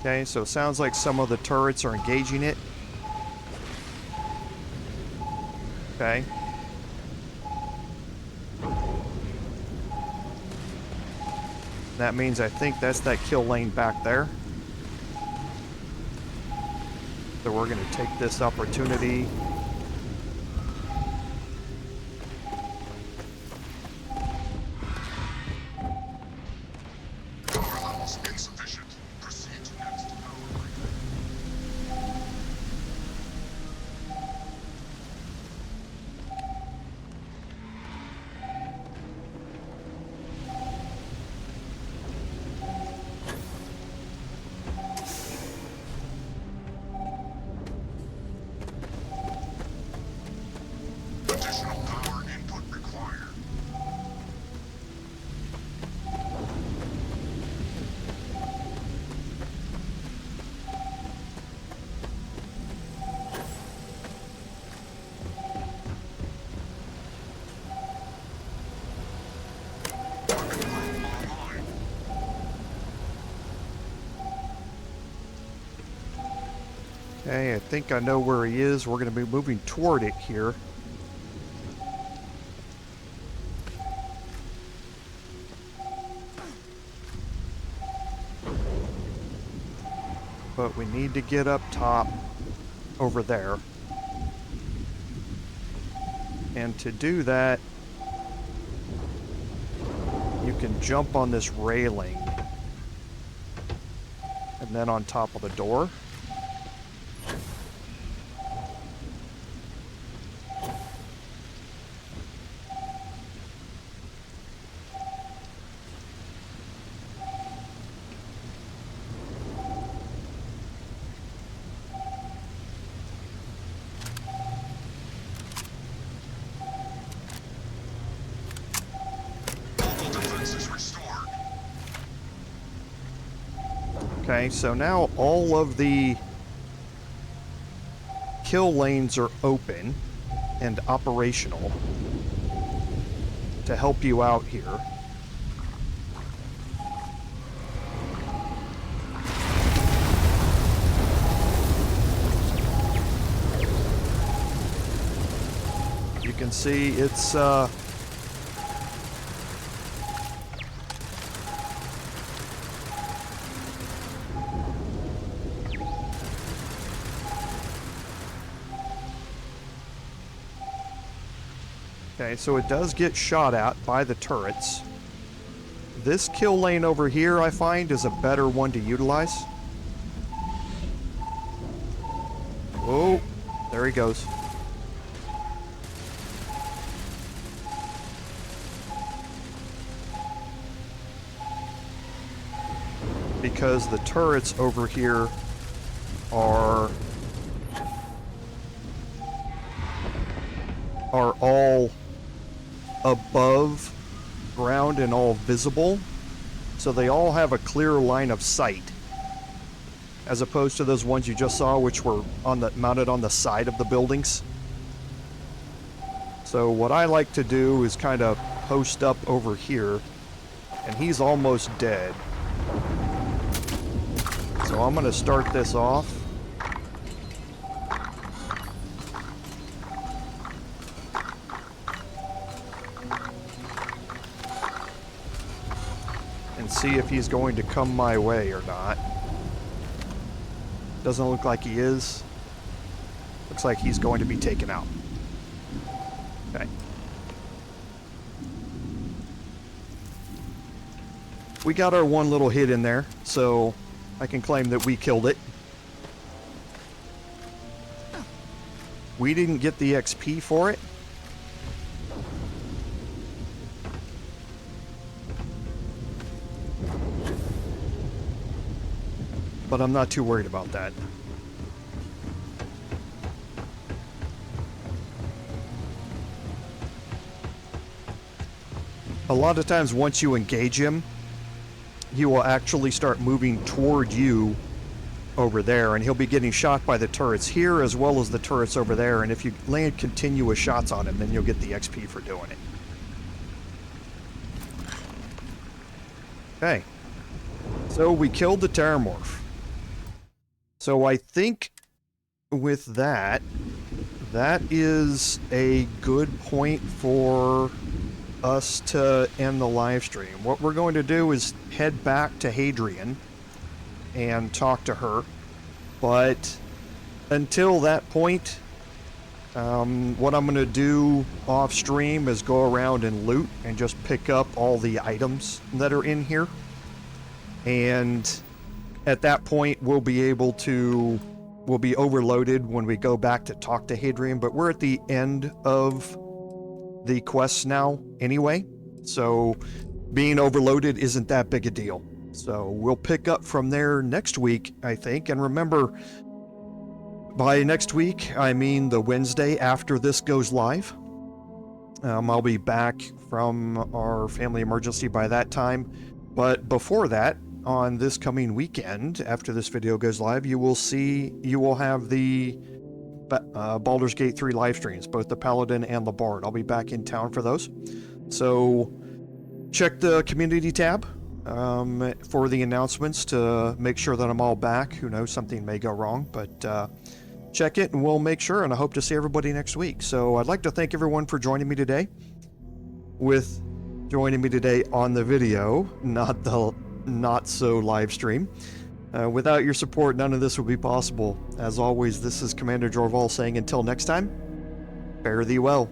Okay, so it sounds like some of the turrets are engaging it. Okay. That means I think that's that kill lane back there. So we're going to take this opportunity. Okay, I think I know where he is. We're going to be moving toward it here. But we need to get up top over there. And to do that, you can jump on this railing and then on top of the door. Okay, so now all of the kill lanes are open and operational to help you out here. You can see it's okay, so it does get shot at by the turrets. This kill lane over here, I find, is a better one to utilize. Oh, there he goes. Because the turrets over here are all above ground and all visible, so they all have a clear line of sight, as opposed to those ones you just saw, which were mounted on the side of the buildings. So what I like to do is kind of post up over here, and he's almost dead. So I'm going to start this off. And see if he's going to come my way or not. Doesn't look like he is. Looks like he's going to be taken out. Okay. We got our one little hit in there, so I can claim that we killed it. We didn't get the XP for it. But I'm not too worried about that. A lot of times once you engage him, he will actually start moving toward you over there, and he'll be getting shot by the turrets here as well as the turrets over there, and if you land continuous shots on him, then you'll get the XP for doing it. Okay. So we killed the Terrormorph. So I think with that, that is a good point for us to end the live stream. What we're going to do is head back to Hadrian and talk to her, but until that point, what I'm going to do off stream is go around and loot and just pick up all the items that are in here. And at that point, we'll be overloaded when we go back to talk to Hadrian, but we're at the end of the quests now anyway, so being overloaded isn't that big a deal. So we'll pick up from there next week, I think. And remember, by next week, I mean the Wednesday after this goes live. I'll be back from our family emergency by that time. But before that, on this coming weekend, after this video goes live, you will have the Baldur's Gate 3 live streams, both the Paladin and the Bard. I'll be back in town for those. So check the community tab for the announcements to make sure that I'm all back. Who knows, something may go wrong, but check it and we'll make sure, and I hope to see everybody next week. So I'd like to thank everyone for joining me today on the video, not the not so live stream. Without your support, none of this would be possible. As always, this is Commander Jorval saying until next time, fare thee well.